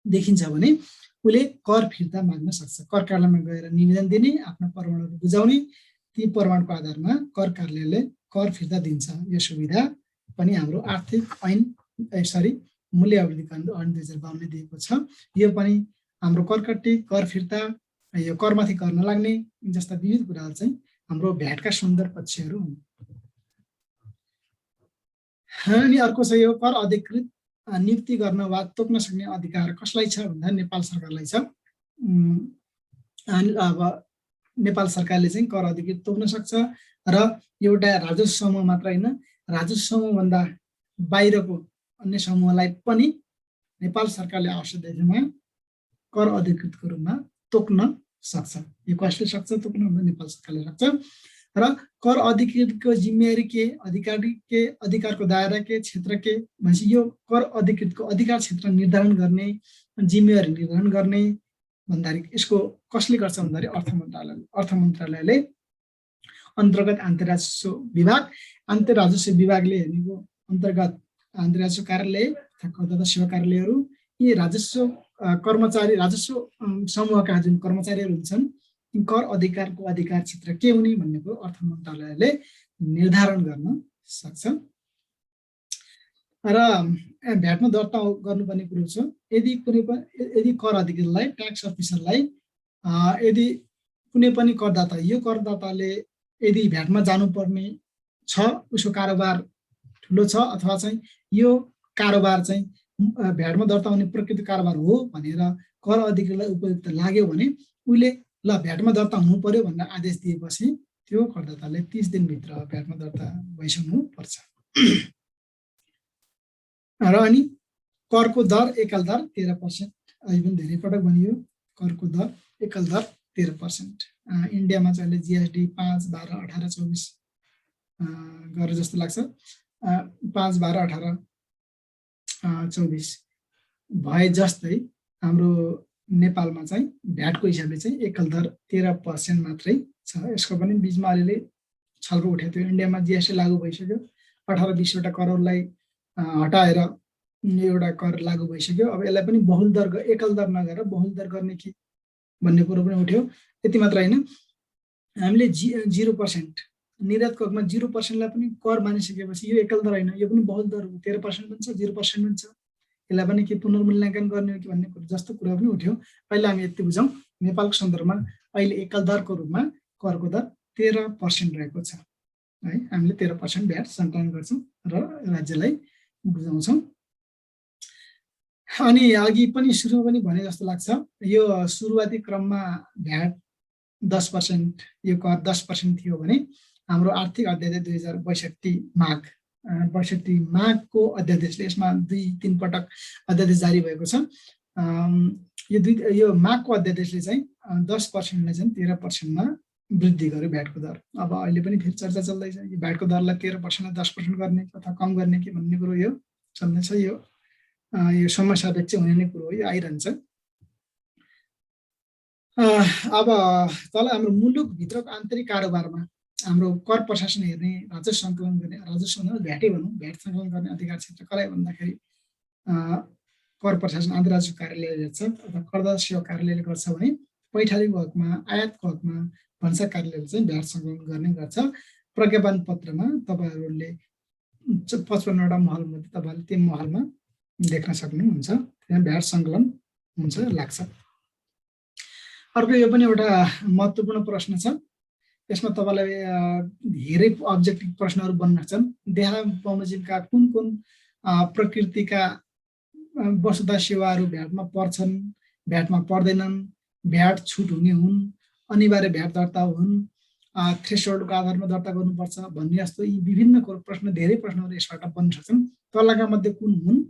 देखिन्छ भने उसले कर फिर्ता माग्न सक्छ। कर कार्यालयमा गएर निवेदन दिने, आफ्ना प्रमाणहरू बुझाउने, ती प्रमाणको आधारमा कर कार्यालयले कर फिर्ता दिन्छ। यो सुविधा पनि हाम्रो आर्थिक मूल्य अवधि ऐन 2052 दिएको छ। यो पनि हाम्रो करकट्टी, कर फिर्ता, यो करमाथि कर नलाग्ने जस्ता विविध कुराहरू चाहिँ हाम्रो भ्याटका सुन्दर पक्षहरू हुन्। अनि अर्को छ यो कर अधिकृत नियुक्ति गर्न वा तोक्न सक्ने अधिकार कसलाई छ भन्दा नेपाल सरकारलाई छ। अब नेपाल सरकारले चाहिँ कर अधिकृत तोक्न सक्छ र एउटा राजस्व समूह मात्र होइन, राजस्व समूहभन्दा बाहिरको अन्य समूहलाई पनि नेपाल सरकारले आवश्यकतामा कर अधिकृतको रूपमा तोक्न सक्छ। यो कसले सक्छ तोक्न भन्दा नेपाल सरकारले सक्छ। र कर अधिकृतको जिम्मेवारी के, अधिकारको दायरा के, क्षेत्र के भनेपछि यो कर अधिकृतको अधिकार क्षेत्र निर्धारण गर्ने, जिम्मेवारी निर्धारण गर्ने भन्दाखेरि यसको कसले गर्छ भन्दाखेरि अर्थ मन्त्रालयले अन्तर्गत आन्तर्राजस्व विभागले भनेको अन्तर्गत आन्तर्राजस्व कार्यालय तथा करदाता सेवा कार्यालयहरू, यी राजस्व समूहका जुन कर्मचारीहरू हुन्छन् कर अधिकारको अधिकार क्षेत्र के हुने भन्नेको अर्थ मन्त्रालयले निर्धारण गर्न सक्छ। र भ्याटमा दर्ता गर्नुपर्ने कुरो छ, यदि कर अधिकृतलाई, ट्याक्स अफिसरलाई यदि कुनै पनि करदाता, यो करदाताले यदि भ्याटमा जानुपर्ने छ, उसको कारोबार ठुलो छ अथवा चाहिँ यो कारोबार चाहिँ भ्याटमा दर्ता हुने प्रकृति कारोबार हो भनेर कर अधिकृतलाई उपयुक्त लाग्यो भने उसले ल भ्याटमा दर्ता हुनु पर्यो भनेर आदेश दिएपछि त्यो करदाताले 30 दिनभित्र भ्याटमा दर्ता भइसक्नु पर्छ। र अनि करको दर एकल दर 13%, अहिले पनि धेरै पटक भनियो करको दर एकल दर 13%। इन्डियामा चाहिँ अहिले जीएसटी 5, 12, 18, 24 गरेर जस्तो लाग्छ। 5, 12, 18, 24 भए जस्तै हाम्रो नेपालमा चाहिँ भ्याटको हिसाबले चाहिँ एकल दर 13% मात्रै छ। यसको पनि बिचमा अलिअलि छलफल उठेको थियो। इन्डियामा जीएसटी लागू भइसक्यो, 18-20 वटा करहरूलाई हटाएर एउटा कर लागू भइसक्यो। अब यसलाई पनि बहुल दर, एकल दर नगरेर बहुल दर गर्ने कि भन्ने कुरो पनि उठ्यो। त्यति मात्र होइन, हामीले 0% निर्यातको हकमा 0%लाई पनि कर मानिसकेपछि यो एकल दर होइन, यो पनि बहुल दर हो। 13% पनि छ, 0% पनि छ। यसलाई पनि के पुनर्मूल्याङ्कन गर्ने हो कि भन्ने कुरो जस्तो कुरा पनि उठ्यो। अहिले हामी यति बुझौँ, नेपालको सन्दर्भमा अहिले एकल दरको रूपमा करको दर 13% रहेको छ है। हामीले 13% भ्याट सङ्कलन गर्छौँ र राज्यलाई बुझाउँछौँ। अनि अघि पनि सुरुमा पनि भने जस्तो लाग्छ, यो सुरुवाती क्रममा भ्याट 10%, यो कर 10% थियो भने हाम्रो आर्थिक अध्याय 2062 माघ 62 माघको अध्यादेशले, यसमा 2-3 पटक अध्यादेश जारी भएको छ। यो माघको अध्यादेशले चाहिँ 10%लाई चाहिँ 13%मा वृद्धि गर्यो भ्याटको दर। अब अहिले पनि फेरि चर्चा चल्दैछ, यो भ्याटको दरलाई 13%लाई 10% गर्ने अथवा कम गर्ने कि भन्ने कुरो यो चल्दैछ। यो समस्या सापेक्ष हुने नै कुरो हो, यो आइरहन्छ। अब तल हाम्रो मुलुकभित्रको आन्तरिक कारोबारमा हाम्रो कर प्रशासन हेर्ने, राजस्व सङ्कलन गर्ने, राजस्व भ्याटै भनौँ, भ्याट सङ्कलन गर्ने अधिकार क्षेत्र कसलाई भन्दाखेरि कर प्रशासन आन्तरिक राजस्व कार्यालयले हेर्छ अथवा करदाता सेवा कार्यालयले गर्छ भने पैठारीको हकमा, आयातको हकमा भन्सार कार्यालयले चाहिँ भ्याट सङ्कलन गर्ने गर्छ। प्रज्ञापन पत्रमा तपाईँहरूले 55वटा महलमध्ये तपाईँहरूले त्यो महलमा देख्न सक्नुहुन्छ, त्यहाँ भ्याट सङ्कलन हुन्छ लाग्छ। अर्को यो पनि एउटा महत्त्वपूर्ण प्रश्न छ, यसमा तपाईँलाई धेरै अब्जेक्टिभ प्रश्नहरू बन्न सक्छन्। देहा बमोजिमका कुन कुन प्रकृतिका वस्तुतः सेवाहरू भ्याटमा पर्छन्, भ्याटमा पर्दैनन्, भ्याट छुट हुने हुन्, अनिवार्य भ्याट दर्ता हुन्, थ्रेसहोल्डको आधारमा दर्ता गर्नुपर्छ भन्ने जस्तो यी विभिन्न प्रश्न, धेरै प्रश्नहरू यसबाट बन्न सक्छन्। तलका मध्ये कुन हुन्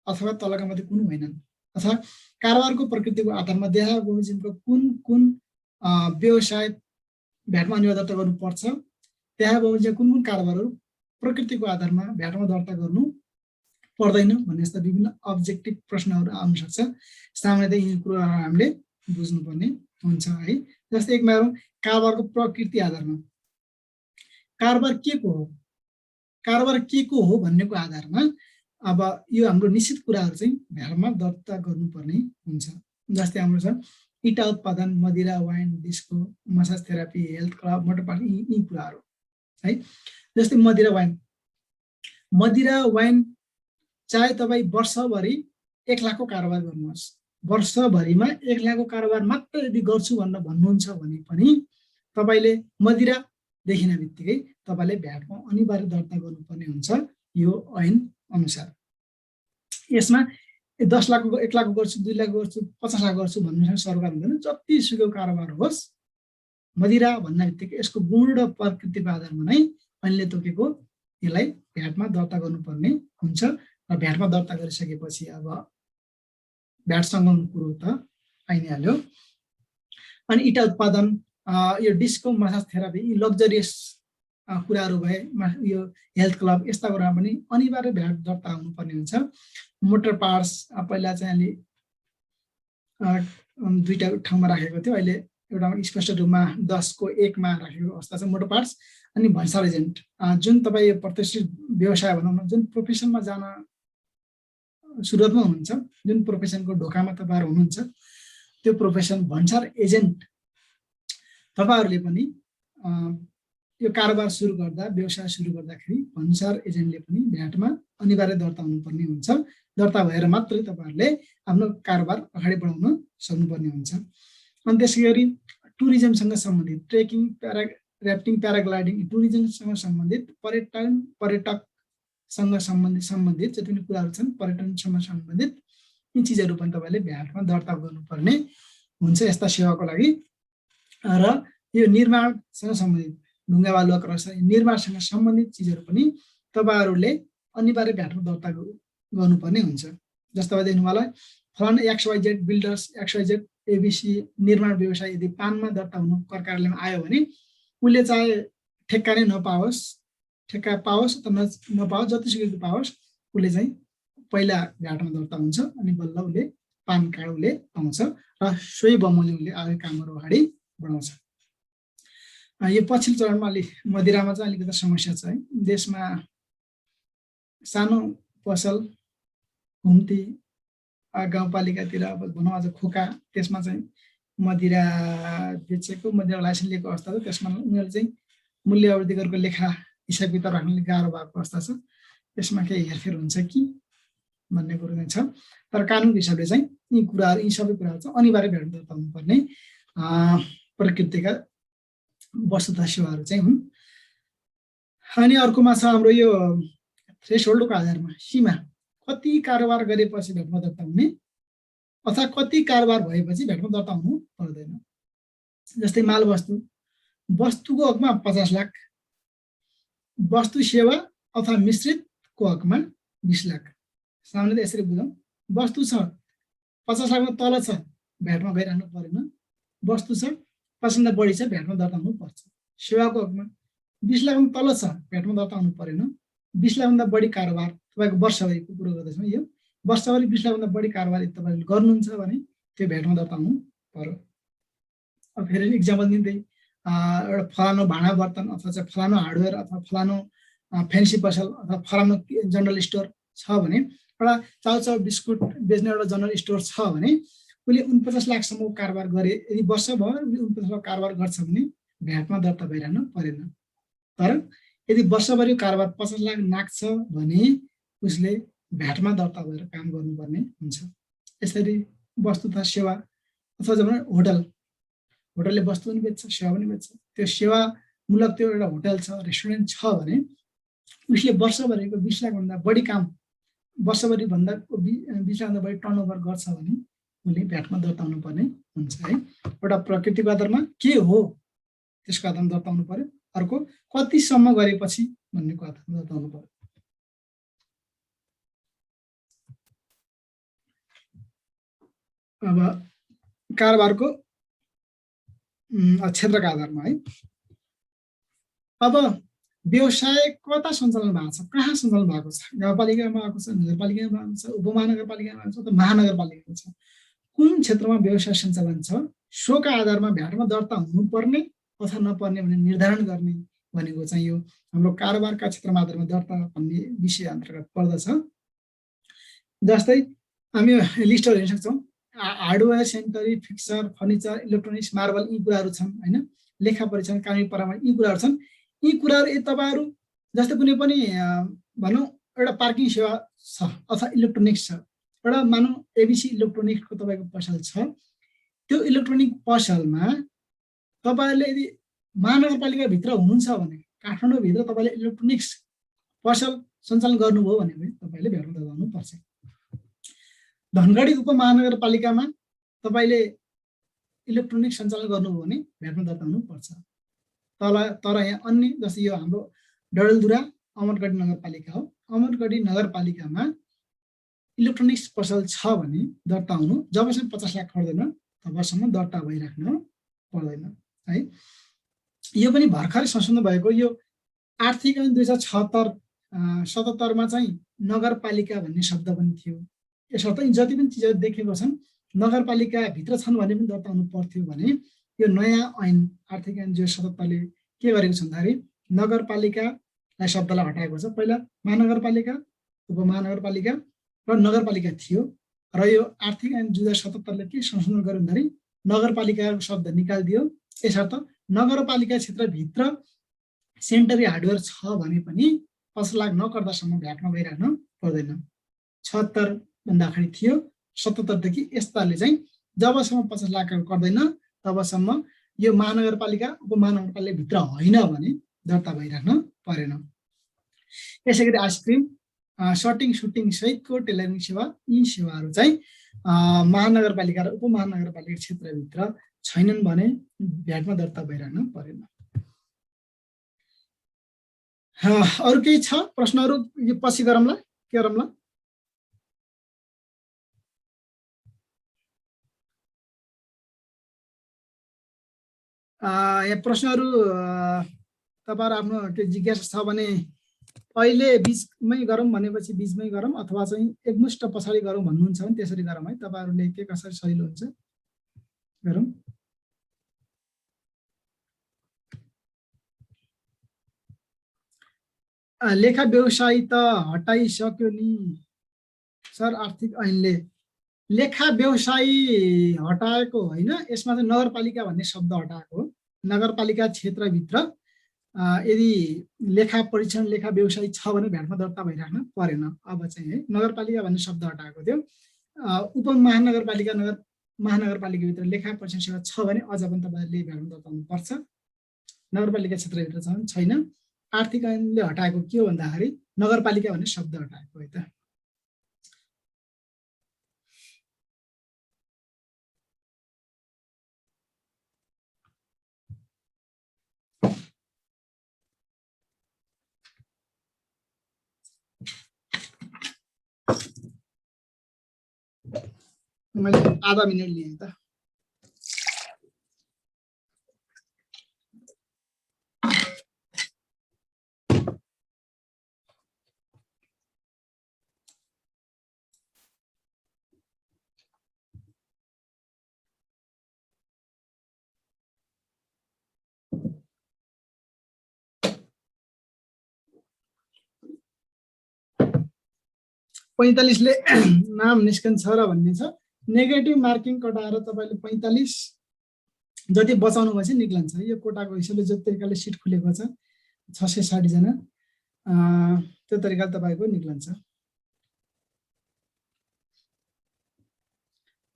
अथवा तलका मध्ये कुन होइनन्, अथवा कारोबारको प्रकृतिको आधारमा देहा बमोजिमको कुन कुन व्यवसाय भ्याटमा अनिवार्य दर्ता गर्नुपर्छ, देहा बमोजिमका कुन कुन कारोबारहरू प्रकृतिको आधारमा भ्याटमा दर्ता गर्नु पर्दैन भन्ने जस्ता विभिन्न अब्जेक्टिभ प्रश्नहरू आउन सक्छ। सामान्यतः यी कुराहरू हामीले बुझ्नुपर्ने हुन्छ है। जस्तै एकमा हेरौँ, कारोबारको प्रकृति आधारमा कारोबार के को हो, कारोबार के को हो भन्नेको आधारमा अब यो हाम्रो निश्चित कुराहरू चाहिँ भ्याटमा दर्ता गर्नुपर्ने हुन्छ। जस्तै हाम्रो छ इटा उत्पादन, मदिरा, wine, disco, massage therapy, health club, motor park, यी कुराहरू है। जस्तै मदिरा वाइन चाहे तपाईँ वर्षभरि 1 लाखको कारोबार गर्नुहोस्, वर्षभरिमा 1 लाखको कारोबार मात्र यदि गर्छु भन्नुहुन्छ भने पनि तपाईँले मदिरा देखिन बित्तिकै तपाईँले भ्याटमा अनिवार्य दर्ता गर्नुपर्ने हुन्छ यो ऐन अनुसार। यसमा 10 लाखको 1 लाख गर्छु, 2 लाख गर्छु, 50 लाख गर्छु भन्नु सरकार हुँदैन। जति सुकै कारोबार होस्, मदिरा भन्ने बित्तिकै यसको गुण र प्रकृतिको आधारमा नै ऐनले तोकेको यसलाई भ्याटमा दर्ता गर्नुपर्ने हुन्छ। र भ्याटमा दर्ता गरिसकेपछि अब भ्याट सङ्कलन कुरो त आइ नै हाल्यो। अनि इटा उत्पादन, यो डिस्को, मसाज थेरापी, यी लग्जरियस कुराहरू भए, यो हेल्थ क्लब, यस्ता कुरामा पनि अनिवार्य भ्याट दर्ता हुनुपर्ने हुन्छ। मोटर पार्ट्स पहिला चाहिँ अलि 2टा ठाउँमा राखेको थियो, अहिले एउटा स्पष्ट रूपमा 10को 1मा राखेको अवस्था छ मोटर पार्ट्स। अनि भन्सार एजेन्ट, जुन तपाईँ प्रतिष्ठित व्यवसाय भनौँ न, जुन प्रोफेसनमा जान सुरुवातमा हुनुहुन्छ, जुन प्रोफेसनको ढोकामा तपाईँहरू हुनुहुन्छ, त्यो प्रोफेसन भन्सार एजेन्ट तपाईँहरूले पनि यो कारोबार सुरु गर्दा, व्यवसाय सुरु गर्दाखेरि भन्सार एजेन्टले पनि भ्याटमा अनिवार्य दर्ता हुनुपर्ने हुन्छ। दर्ता भएर मात्रै तपाईँहरूले आफ्नो कारोबार अगाडि बढाउन सक्नुपर्ने हुन्छ। अनि त्यसै गरी टुरिज्मसँग सम्बन्धित ट्रेकिङ, ऱ्याफ्टिङ, प्याराग्लाइडिङ, टुरिज्मसँग सम्बन्धित पर्यटकसँग सम्बन्धित जति पनि कुराहरू छन्, पर्यटनसँग सम्बन्धित यी चिजहरू पनि तपाईँले भ्याटमा दर्ता गर्नुपर्ने हुन्छ यस्ता सेवाको लागि। र यो निर्माणसँग सम्बन्धित ढुङ्गा बालुवा क्रस, निर्माणसँग सम्बन्धित चिजहरू पनि तपाईँहरूले अनिवार्य भ्याटमा दर्ता गर्नुपर्ने हुन्छ। जस्तो अब देख्नु होला, फलाना XYZ बिल्डर्स, XYZ ABC निर्माण व्यवसाय यदि पानमा दर्ता हुनु कर कार्यालयमा आयो भने उसले चाहे ठेक्का नै नपाओस्, ठेक्का पाओस् अथवा नपाओस्, जतिसुकै पाओस्, उसले चाहिँ पहिला भ्याटमा दर्ता हुन्छ अनि बल्ल उसले पान कार्ड उसले पाउँछ र सोही बमोजिम उसले अगाडि कामहरू अगाडि बढाउँछ। यो पछिल्लो चरणमा अलि मदिरामा चाहिँ अलिकति समस्या छ है। देशमा सानो पसल, घुम्ती, गाउँपालिकातिर अब भनौँ आज खोका, त्यसमा चाहिँ मदिरा बेचेको, मदिरा लाइसेन्स लिएको अवस्था छ। त्यसमा उनीहरूले चाहिँ मूल्य अवधि गरेको लेखा हिसाब किताब राख्ने गाह्रो भएको अवस्था छ। यसमा केही हेरफेर हुन्छ कि भन्ने कुरो चाहिँ छ। तर कानुनको हिसाबले चाहिँ यी कुराहरू, यी सबै कुराहरू चाहिँ अनिवार्य भ्याट दर्ता हुनुपर्ने प्रकृतिका वस्तुतः सेवाहरू चाहिँ हुन्। अनि अर्कोमा छ हाम्रो यो थ्रेसहोल्डको आधारमा सीमा, कति कारोबार गरेपछि भ्याटमा दर्ता हुने अथवा कति कारोबार भएपछि भ्याटमा दर्ता हुनु पर्दैन। जस्तै माल वस्तु, वस्तुको हकमा 50 लाख, वस्तु सेवा अथवा मिश्रितको हकमा 20 लाख। सामान्यतः यसरी बुझौँ, वस्तु छ 50 लाखभन्दा तल छ भ्याटमा गइरहनु परेन, वस्तु छ 50 भन्दा बढी छ भ्याटमा दर्ता हुनुपर्छ। सेवाको हकमा 20 लाखभन्दा तल छ भ्याटमा दर्ता हुनु परेन, 20 लाखभन्दा बढी कारोबार तपाईँको वर्षभरिको कुरो गर्दैछौँ, यो वर्षभरि 20 लाखभन्दा बढी कारोबार तपाईँले गर्नुहुन्छ भने त्यो भ्याटमा दर्ता हुनु पर्यो। अब फेरि इक्जाम्पल दिँदै एउटा फलानु भाँडा बर्तन अथवा चाहिँ फलानु हार्डवेयर अथवा फलानु फेन्सी पसल अथवा फलानु जनरल स्टोर छ भने, एउटा चाउचाउ बिस्कुट बेच्ने एउटा जनरल स्टोर छ भने उसले 49 लाखसम्म कारोबार गरे, यदि वर्षभर 49 लाख कारोबार गर्छ भने भ्याटमा दर्ता भइरहनु परेन। तर यदि वर्षभरि कारोबार 50 लाख नाग्छ भने उसले भ्याटमा दर्ता भएर काम गर्नुपर्ने हुन्छ। यसरी वस्तु तथा सेवा अथवा जब होटलले वस्तु पनि बेच्छ सेवा पनि बेच्छ, त्यो सेवामूलक त्यो एउटा होटल छ रेस्टुरेन्ट छ भने उसले वर्षभरिको 20 लाखभन्दा बढी काम वर्षभरि भन्दा 20 लाखभन्दा बढी टर्नओभर गर्छ भने उसले भ्याटमा दर्ता हुनुपर्ने हुन्छ है। एउटा प्रकृतिको आधारमा के हो त्यसको आधारमा दर्ता हुनु पर्यो, अर्को कतिसम्म गरेपछि भन्नेको आधारमा दर्ता हुनु पर्यो। अब कारोबारको क्षेत्रका आधारमा है, अब व्यवसाय कता सञ्चालन भएको छ, कहाँ सञ्चालन भएको छ, गाउँपालिकामा भएको छ, नगरपालिकामा भएको छ, उपमहानगरपालिकामा भएको छ अथवा महानगरपालिकामा छ, कुन क्षेत्रमा व्यवसाय सञ्चालन छ सोका आधारमा भ्याटमा दर्ता हुनुपर्ने अथवा नपर्ने भनेर निर्धारण गर्ने भनेको चाहिँ यो हाम्रो कारोबारका क्षेत्रमा आधारमा दर्ता भन्ने विषय अन्तर्गत पर्दछ। जस्तै हामी लिस्टहरू हेर्न सक्छौँ, hardware, sanitary, fixer, furniture, electronics, marble, यी कुराहरू छन् होइन, लेखा परीक्षण, कानुनी परामर्श, यी कुराहरू छन्। यी कुराहरू तपाईँहरू जस्तै कुनै पनि भनौँ एउटा पार्किङ सेवा छ अथवा इलेक्ट्रोनिक्स छ, एउटा मानौँ एबिसी इलेक्ट्रोनिक्सको तपाईँको पसल छ, त्यो इलेक्ट्रोनिक पसलमा तपाईँहरूले यदि महानगरपालिकाभित्र हुनुहुन्छ भने काठमाडौँभित्र तपाईँले इलेक्ट्रोनिक्स पसल सञ्चालन गर्नुभयो भने तपाईँले भ्याटमा दर्ता हुनुपर्छ। धनगढी उपमहानगरपालिकामा तपाईँले इलेक्ट्रोनिक्स सञ्चालन गर्नुभयो भने भ्याटमा दर्ता हुनुपर्छ। तर यहाँ अन्य जस्तै यो हाम्रो डडेलधुरा अमरगढी नगरपालिका हो, अमरगढी नगरपालिकामा इलेक्ट्रोनिक्स पसल छ भने दर्ता हुनु जबसम्म 50 लाख खर्दैन तबसम्म दर्ता भइराख्न पर्दैन है। यो पनि भर्खरै संशोधन भएको, यो आर्थिक ऐन 2077 चाहिँ नगरपालिका भन्ने शब्द पनि थियो। यसर्थ जति पनि चिजहरू देखेको छन् नगरपालिकाभित्र छन् भने पनि दर्ता हुनु पर्थ्यो भने यो नयाँ ऐन आर्थिक ऐन 2077ले के गरेको छ भन्दाखेरि नगरपालिकालाई शब्दलाई हटाएको छ। पहिला महानगरपालिका, उपमहानगरपालिका र नगरपालिका थियो र यो आर्थिक ऐन 2077ले के संशोधन गर्यो भन्दाखेरि नगरपालिकाको शब्द निकालिदियो। यसर्थ नगरपालिका क्षेत्रभित्र सेनिटरी हार्डवेयर छ भने पनि 50 लाख नकर्दासम्म भ्याटमा गइरहनु पर्दैन। 76 भन्दाखेरि थियो, 77 देखि यस्ताले चाहिँ जबसम्म 50 लाख गर्दैन तबसम्म यो महानगरपालिका उपमहानगरपालिका भित्र होइन भने दर्ता भइराख्न परेन। यसै गरी आइसक्रिम, सटिङ सुटिङ सहितको टेलरिङ सेवा, यी सेवाहरू चाहिँ महानगरपालिका र उपमहानगरपालिका क्षेत्रभित्र छैनन् भने भ्याटमा दर्ता भइराख्न परेन। अरू केही छ प्रश्नहरू? यो पछि गरौँला, के गरौँला? यहाँ प्रश्नहरू तपाईँहरू आफ्नो के जिज्ञासा छ भने अहिले बिचमै गरौँ भनेपछि बिचमै गरौँ अथवा चाहिँ एकमुष्ट पछाडि गरौँ भन्नुहुन्छ भने त्यसरी गरौँ है। तपाईँहरूले के कसरी सजिलो हुन्छ गरौँ। लेखा व्यवसाय त हटाइसक्यो नि सर आर्थिक ऐनले। लेखा व्यवसाय हटाएको होइन, यसमा चाहिँ नगरपालिका भन्ने शब्द हटाएको हो। नगरपालिका क्षेत्रभित्र यदि लेखा परीक्षण लेखा व्यवसाय छ भने भ्याटमा दर्ता भइराख्न परेन। अब चाहिँ है नगरपालिका भन्ने शब्द हटाएको थियो। उपमहानगरपालिका महानगरपालिकाभित्र लेखा परीक्षण सेवा छ भने अझ पनि तपाईँहरूले भ्याटमा दर्ता हुनुपर्छ। नगरपालिका क्षेत्रभित्र छ भने छैन। आर्थिक ऐनले हटाएको के हो भन्दाखेरि नगरपालिका भन्ने शब्द हटाएको है त। मैले आधा मिनट लिएँ त। ले नाम निस्कन्छ र भन्ने छ। नेगेटिभ मार्किङ कटाएर तपाईँले 45 जति बचाउनु भएपछि निक्लन्छ। यो कोटाको हिसाबले जो तरिकाले सिट खुलेको छ 660 जना त्यो तरिकाले तपाईँको निक्लन्छ।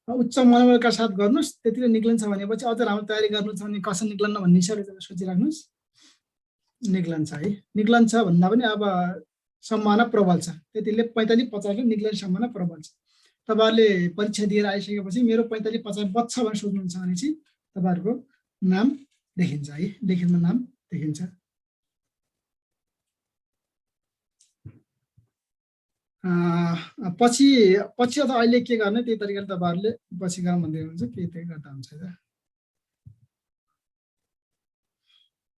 उच्च मनोबलका साथ गर्नुस्, त्यतिले निक्लन्छ भनेपछि अझ राम्रो तयारी गर्नु छ भने कसरी निक्लन्न भन्ने हिसाबले सोचिराख्नुस्, निक्लन्छ है। निक्लन्छ भन्दा पनि अब सम्भावना प्रबल छ, त्यतिले 45-50 निक्लिने सम्भावना प्रबल छ। तपाईँहरूले परीक्षा दिएर आइसकेपछि मेरो 45-50 बच्छ भनेर सोध्नुहुन्छ भने चाहिँ तपाईँहरूको नाम देखिन्छ है, लेखितमा नाम देखिन्छ। पछि अथवा अहिले के गर्ने त्यही तरिकाले तपाईँहरूले पछि गरौँ भन्दै हुनुहुन्छ, के त्यही गर्दा हुन्छ।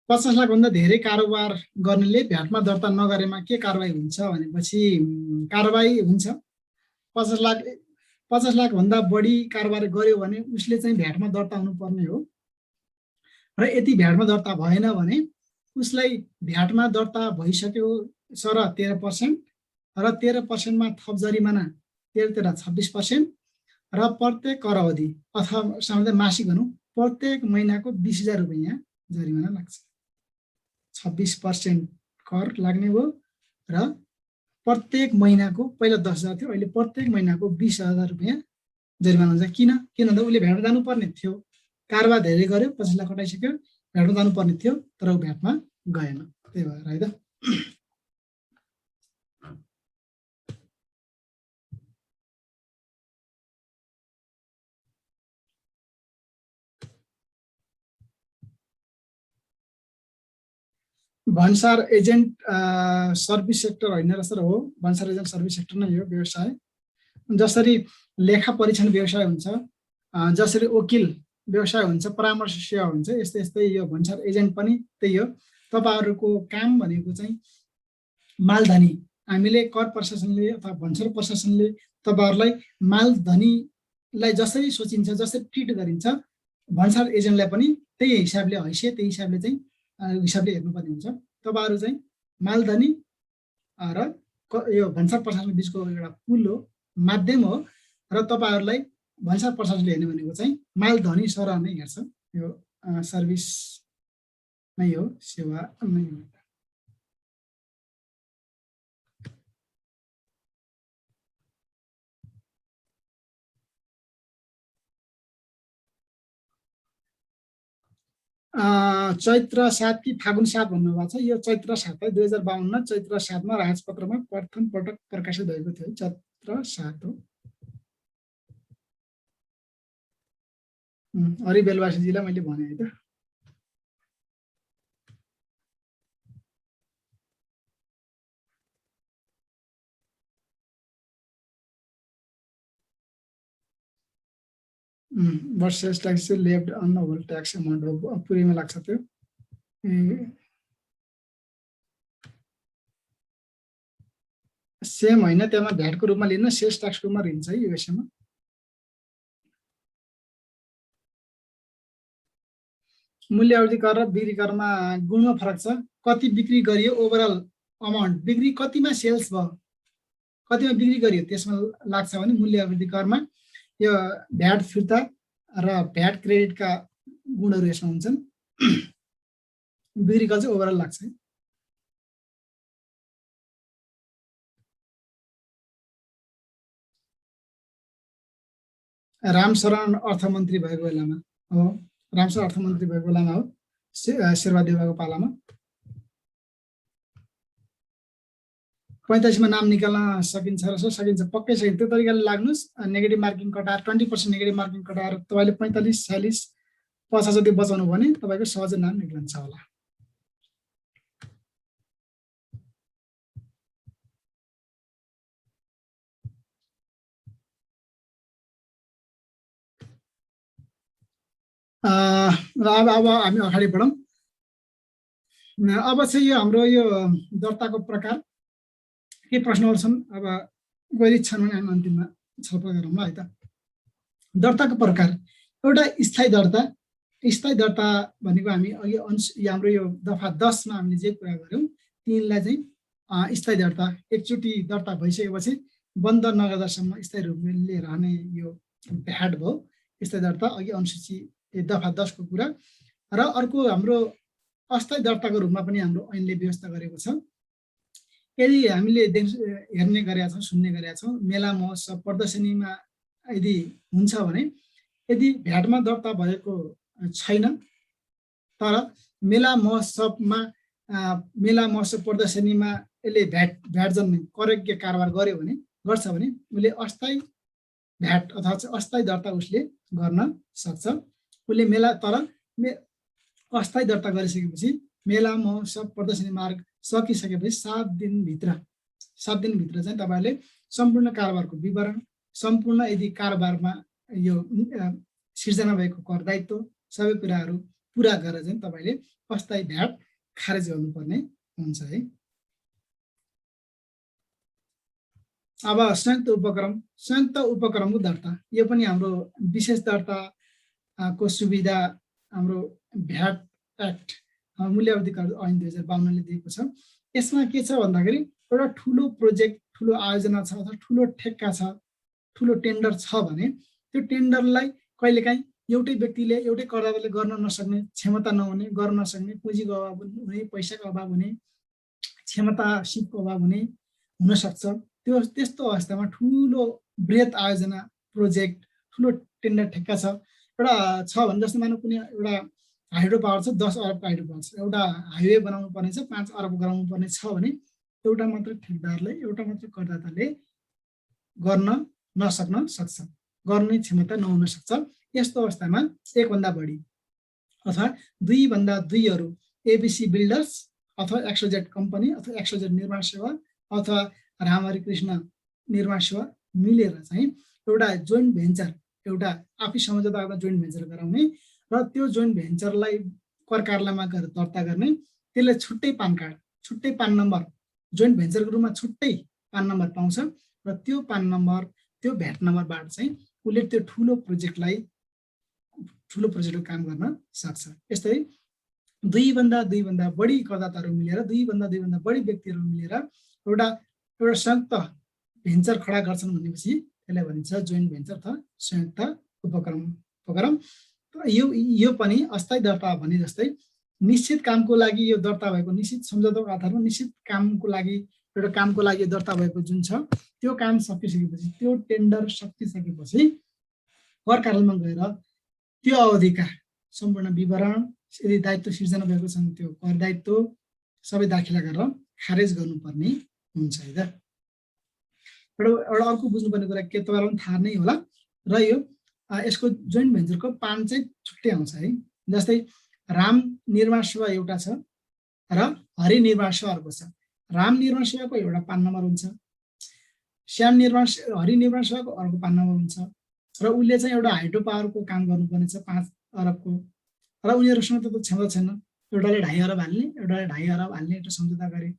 50 लाखभन्दा धेरै कारोबार गर्नेले भ्याटमा दर्ता नगरेमा के कारबाही हुन्छ भनेपछि कारबाही हुन्छ। 50 लाखभन्दा बढी कारोबार गर्यो भने उसले चाहिँ भ्याटमा दर्ता हुनुपर्ने हो र यदि भ्याटमा दर्ता भएन भने उसलाई भ्याटमा दर्ता भइसक्यो सर 13% र 13%मा थप जरिमाना 13-26% र प्रत्येक कर अवधि अथवा सामान्य मासिक भनौँ प्रत्येक महिनाको 20,000 रुपैयाँ जरिमाना लाग्छ। 26% कर लाग्ने हो र प्रत्येक महिनाको पहिला 10,000 थियो, अहिले प्रत्येक महिनाको 20,000 रुपैयाँ जरिमाना हुन्छ। किन भन्दा उसले भ्याटमा जानुपर्ने थियो, कारोबार धेरै गर्यो, 25 लाख कटाइसक्यो, भ्याटमा जानुपर्ने थियो तर ऊ भ्याटमा गएन, त्यही भएर है त। भन्सार एजेन्ट सर्भिस सेक्टर होइन र सर हो, भन्सार एजेन्ट सर्भिस सेक्टर नै हो व्यवसाय। जसरी लेखा परीक्षण व्यवसाय हुन्छ, जसरी वकिल व्यवसाय हुन्छ, परामर्श सेवा हुन्छ, यस्तै यस्तै यो भन्सार एजेन्ट पनि त्यही हो। तपाईँहरूको काम भनेको चाहिँ मालधनी, हामीले कर प्रशासनले अथवा भन्सार प्रशासनले तपाईँहरूलाई मालधनीलाई जसरी सोचिन्छ, जसरी ट्रिट गरिन्छ, भन्सार एजेन्टलाई पनि त्यही हिसाबले हैसियत, त्यही हिसाबले चाहिँ हिसाबले हेर्नुपर्ने हुन्छ। तपाईँहरू चाहिँ मालधनी र यो भन्सार प्रशासन बिचको एउटा पुल हो, माध्यम हो र तपाईँहरूलाई भन्सार प्रशासनले हेर्ने भनेको चाहिँ मालधनी सरह नै हेर्छ। यो सर्भिस नै हो, सेवा नै हो। चैत्र 7 कि फागुन 7 भन्नुभएको छ। यो चैत्र 7 है, 2052 चैत्र 7मा राजपत्रमा प्रथम पटक प्रकाशित भएको थियो। चैत्र 7 हो। हरि बेलवासीजीलाई मैले भने है त। वर्सेस ट्याक्स चाहिँ left on whole tax amount हो, पुरीमा लाग्छ त्यो। सेम होइन, त्यसमा भ्याटको रूपमा लिन्न, सेल्स ट्याक्सको रूपमा लिन्छ है युएसएमा। मूल्य अवधि कर र बिक्री करमा गुणमा फरक छ। कति बिक्री गरियो, ओभरअल अमाउन्ट, बिक्री कतिमा सेल्स भयो, कतिमा बिक्री गरियो त्यसमा लाग्छ भने मूल्य अवधि करमा यो भ्याट फिर्ता र भ्याट क्रेडिटका गुणहरू यसमा हुन्छन्। बिक्री कर चाहिँ ओभरअल लाग्छ। रामशरण अर्थमन्त्री भएको बेलामा हो, रामशरण अर्थमन्त्री भएको बेलामा हो, शेरबहादुर पालामा। 45 मा नाम निकाल्न सकिन्छ र सकिन्छ, पक्कै सकिन्छ। त्यो तरिकाले लाग्नुहोस्। नेगेटिभ मार्किङ कटाएर 20% नेगेटिभ मार्किङ कटाएर तपाईँले 45, 46, 50 जति बचाउनु भने तपाईँको सहज नाम निक्लन्छ होला। र अब हामी अगाडि बढौँ। अब चाहिँ यो हाम्रो यो दर्ताको प्रकार के प्रश्नहरू छन्, अब गइरित छन् भने हामी अन्तिममा छलफल गरौँला है त। दर्ताको प्रकार एउटा स्थायी दर्ता। स्थायी दर्ता भनेको हामी अघि हाम्रो यो दफा 10 मा हामीले जे कुरा गर्यौं तिनलाई चाहिँ स्थायी दर्ता, एकचोटि दर्ता भइसकेपछि बन्द नगर्दासम्म स्थायी रूपले रहने यो भ्याट भयो स्थायी दर्ता, अघि अनुसूची दफा 10 को कुरा। र अर्को हाम्रो अस्थायी दर्ताको रूपमा पनि हाम्रो ऐनले व्यवस्था गरेको छ। यदि हामीले हेर्ने गरेका छौँ, सुन्ने गरेका छौँ, मेला महोत्सव प्रदर्शनीमा यदि हुन्छ भने यदि भ्याटमा दर्ता भएको छैन तर मेला महोत्सव प्रदर्शनीमा यसले भ्याट जन्ने करज्ञ कारोबार गर्छ भने उसले अस्थायी भ्याट अथवा अस्थायी दर्ता उसले गर्न सक्छ। उसले अस्थायी दर्ता गरिसकेपछि मेला महोत्सव प्रदर्शनी मार्ग सकिसकेपछि 7 दिनभित्र चाहिँ तपाईले सम्पूर्ण कारोबारको विवरण, सम्पूर्ण यदि कारोबारमा यो सिर्जना भएको कर दायित्व सबै कुराहरू पूरा गरेर चाहिँ तपाईले अस्थायी भ्याट खारेज गर्नुपर्ने हुन्छ है। अब संयुक्त उपक्रमको दर्ता, यो पनि हाम्रो विशेष दर्ताको सुविधा हाम्रो भ्याट एक्ट मूल्य अवधि कर ऐन 2052 ले दिएको छ। यसमा के छ भन्दाखेरि एउटा ठुलो प्रोजेक्ट, ठुलो आयोजना छ अथवा ठुलो ठेक्का छ, ठुलो टेन्डर छ भने त्यो टेन्डरलाई कहिलेकाहीँ एउटै व्यक्तिले, एउटै करदाताले गर्न नसक्ने, क्षमता नहुने, गर्न नसक्ने, पुँजीको अभाव हुने, पैसाको अभाव हुने, क्षमता सिपको अभाव हुने हुन सक्छ। त्यस्तो अवस्थामा ठुलो बृहत आयोजना, प्रोजेक्ट, ठुलो टेन्डर ठेक्का छ एउटा छ भने, जस्तो मानौ कुनै एउटा हाइड्रो पावर छ, 10 अरबको हाइड्रो पावर छ, एउटा हाइवे बनाउनु पर्ने छ, 5 अरब गराउनु पर्ने छ भने एउटा मात्र ठेकदारले, एउटा मात्र करदाताले गर्न नसक्न सक्छ, गर्ने क्षमता नहुन सक्छ। यस्तो अवस्थामा एक भन्दा बढी अथवा 2 भन्दा 2 एबीसी बिल्डर्स अथवा XYZ कम्पनी अथवा XYZ निर्माण सेवा अथवा रामहरि कृष्ण निर्माण सेवा मिलेर चाहिँ एउटा जोइन्ट भेन्चर, एउटा आफै सम्झौतामा जोइन्ट भेन्चर गराउने र त्यो जोइन्ट भेन्चरलाई कर कार्यालयमा गएर दर्ता गर्ने, त्यसले छुट्टै पान कार्ड, छुट्टै पान नम्बर, जोइन्ट भेन्चरको रूपमा छुट्टै पान नम्बर पाउँछ र त्यो पान नम्बर, त्यो भ्याट नम्बरबाट चाहिँ उसले त्यो ठुलो प्रोजेक्टको काम गर्न सक्छ। यस्तै 2 भन्दा बढी करदाताहरू मिलेर, 2 भन्दा बढी व्यक्तिहरू मिलेर एउटा संयुक्त भेन्चर खडा गर्छन् भनेपछि त्यसलाई भनिन्छ जोइन्ट भेन्चर अथवा संयुक्त उपक्रम। यो पनि अस्थायी दर्ता भने जस्तै निश्चित कामको लागि यो दर्ता भएको, निश्चित सम्झौताको आधारमा निश्चित कामको लागि दर्ता भएको जुन छ त्यो काम सकिसकेपछि, त्यो टेन्डर सकिसकेपछि कर कार्यालयमा गएर त्यो अवधिका सम्पूर्ण विवरण, यदि दायित्व सिर्जना भएको छ त्यो कर दायित्व सबै दाखिला गरेर खारेज गर्नुपर्ने हुन्छ है त। एउटा अर्को बुझ्नुपर्ने कुरा के तपाईहरुलाई थाहा नै होला र यो यसको जोइन्ट भेन्चरको पान चाहिँ छुट्टै आउँछ है। जस्तै राम निर्माण सेवा एउटा छ र हरि निर्माण सेवा अर्को छ। राम निर्माण सेवाको एउटा पान नम्बर हुन्छ, हरि निर्माण सेवाको अर्को पान नम्बर हुन्छ र उसले चाहिँ एउटा हाइड्रो पावरको काम गर्नुपर्ने छ 5 अरबको र उनीहरुसँग त क्षमता छैन, एउटाले 2.5 अरब हाल्ने, एउटाले 2.5 अरब हाल्ने, एउटा सम्झौता गरे,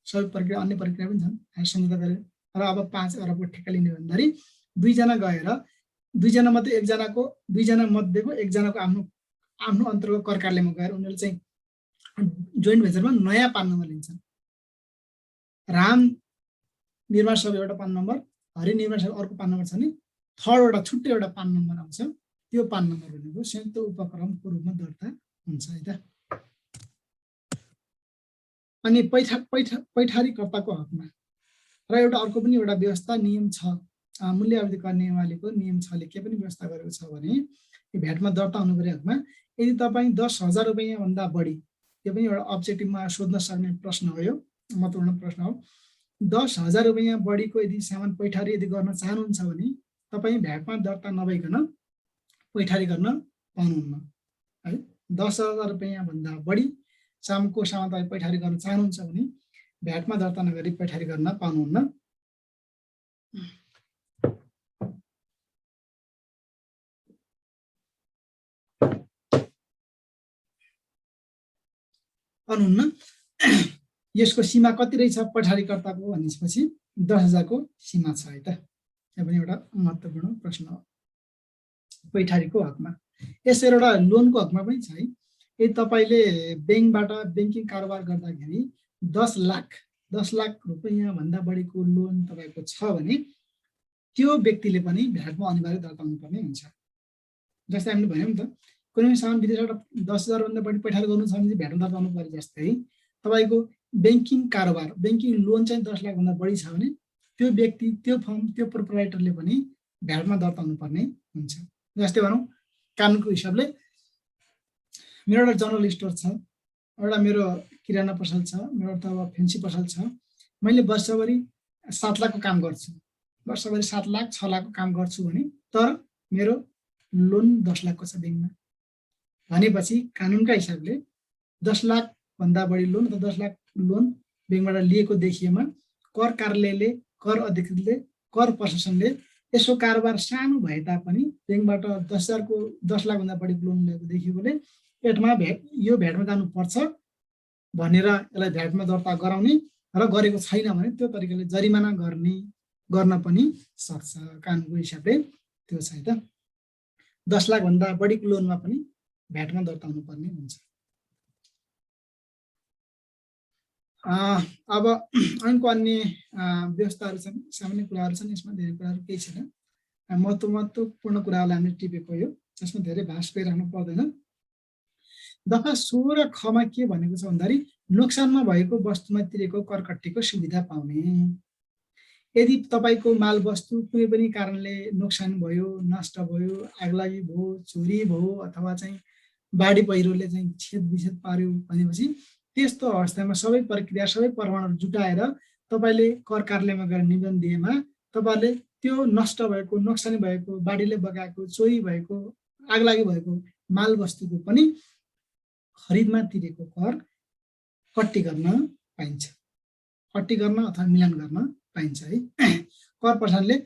सबै प्रक्रिया अन्य प्रक्रिया पनि छन्, सम्झौता गरे र अब 5 अरबको ठेक्का लिने भन्दाखेरि 2 जना गएर 2 जना मध्ये एकजनाको 2 जना मध्येको एकजनाको आफ्नो अन्तर्गत कर कार्यालयमा गएर उनीहरुले चाहिँ जोइन्ट भेन्चरमा नयाँ पान नम्बर लिन्छन्। राम निर्माण सेवा एउटा पान नम्बर, हरि निर्माण सेवा अर्को पान नम्बर छ नि, थर्ड एउटा छुट्टै एउटा पान नम्बर आउँछ। त्यो पान नम्बर भनेको संयुक्त उपक्रमको रूपमा दर्ता हुन्छ है त। अनि पैठारीकर्ताको हकमा र एउटा अर्को पनि एउटा व्यवस्था नियम छ, मूल्य अवधि कर नियमावलीको नियम 6 ले के पनि व्यवस्था गरेको छ भने भ्याटमा दर्ता हुनुपर्ने हकमा यदि तपाईं 10,000 रुपैयाँ भन्दा बढी, यो पनि एउटा अब्जेक्टिभमा सोध्न सक्ने प्रश्न हो, यो महत्त्वपूर्ण प्रश्न हो। 10,000 रुपैयाँ बढीको यदि सामान पैठारी यदि गर्न चाहनुहुन्छ भने तपाईं भ्याटमा दर्ता नभइकन पैठारी गर्न पाउनुहुन्न है। 10,000 रुपैयाँ भन्दा बढी सामको सामान तपाईं पैठारी गर्न चाहनुहुन्छ भने भ्याटमा दर्ता नगरी पैठारी गर्न पाउनुहुन्न। अनुन्न यसको सीमा कति रहेछ पछाडिकर्ताको भनेपछि 10,000 को सीमा छ है त। यो पनि एउटा महत्त्वपूर्ण प्रश्न हो पैठारीको हकमा। यसो एउटा लोनको हकमा पनि छ है। यदि तपाईँले ब्याङ्कबाट ब्याङ्किङ कारोबार गर्दाखेरि 10 लाख रुपैयाँ भन्दा बढीको लोन तपाईँको छ भने त्यो व्यक्तिले पनि भ्याटमा अनिवार्य दर्ता हुनुपर्ने हुन्छ। जस्तै हामीले भन्यौँ नि त कुनै सामान विदेशबाट 10,000 भन्दा बढी पैठारी गर्नु छ भने चाहिँ भ्याटमा दर्ता हुनु पर्यो। जस्तै तपाईँको ब्याङ्किङ कारोबार ब्याङ्किङ लोन चाहिँ 10 लाख भन्दा बढी छ भने त्यो व्यक्ति त्यो फर्म त्यो प्रोप्राइटरले पनि भ्याटमा दर्ता हुनुपर्ने हुन्छ। जस्तै भनौँ कानुनको हिसाबले मेरो एउटा जनरल स्टोर छ, एउटा मेरो किराना पसल छ, मेरो त अब फेन्सी पसल छ। मैले वर्षभरि 7 लाखको काम गर्छु, वर्षभरि 7 लाख 6 लाखको काम गर्छु भने तर मेरो लोन 10 लाखको छ ब्याङ्कमा भनेपछि कानुनका हिसाबले 10 लाख भन्दा बढी लोन अथवा 10 लाख लोन ब्याङ्कबाट लिएको देखिएमा कर कार्यालयले, कर अधिकृतले, कर प्रशासनले यसो कारोबार सानो भए तापनि ब्याङ्कबाट 10 लाख भन्दा बढी लोन लिएको देखिएकोले यो भ्याटमा जानुपर्छ भनेर यसलाई भ्याटमा दर्ता गराउने र गरेको छैन भने त्यो तरिकाले जरिमाना गर्न पनि सक्छ। कानुनको हिसाबले त्यो छ है त। 10 लाख भन्दा बढीको लोनमा पनि भ्याटमा दर्ता हुनुपर्ने हुन्छ। अब ऐनको अन्य व्यवस्थाहरू छन्, सामान्य कुराहरू छन्। यसमा धेरै कुराहरू केही छैन। महत्त्वपूर्ण कुराहरूलाई हामीले टिपेको यो, जसमा धेरै भाष गरिराख्नु पर्दैन। दफा 16 खमा के भनेको छ भन्दाखेरि नोक्सानमा भएको वस्तुमा तिरेको करकट्टीको सुविधा पाउने। यदि तपाईँको माल वस्तु कुनै पनि कारणले नोक्सान भयो, नष्ट भयो, आगलागी भयो, चोरी भयो अथवा चाहिँ बाढी पहिरोले चाहिँ छेदविच्छेद पार्यो भनेपछि त्यस्तो अवस्थामा सबै प्रक्रिया सबै प्रमाणहरू जुटाएर तपाईँले कर कार्यालयमा गएर निवेदन दिएमा तपाईँले त्यो नष्ट भएको, नोक्सानी भएको, बाढीले बगाएको, चोरी भएको, आगलागी भएको माल वस्तुको पनि खरिदमा तिरेको कर कट्टी गर्न पाइन्छ, कट्टी गर्न अथवा मिलान गर्न पाइन्छ है। कर प्रशासनले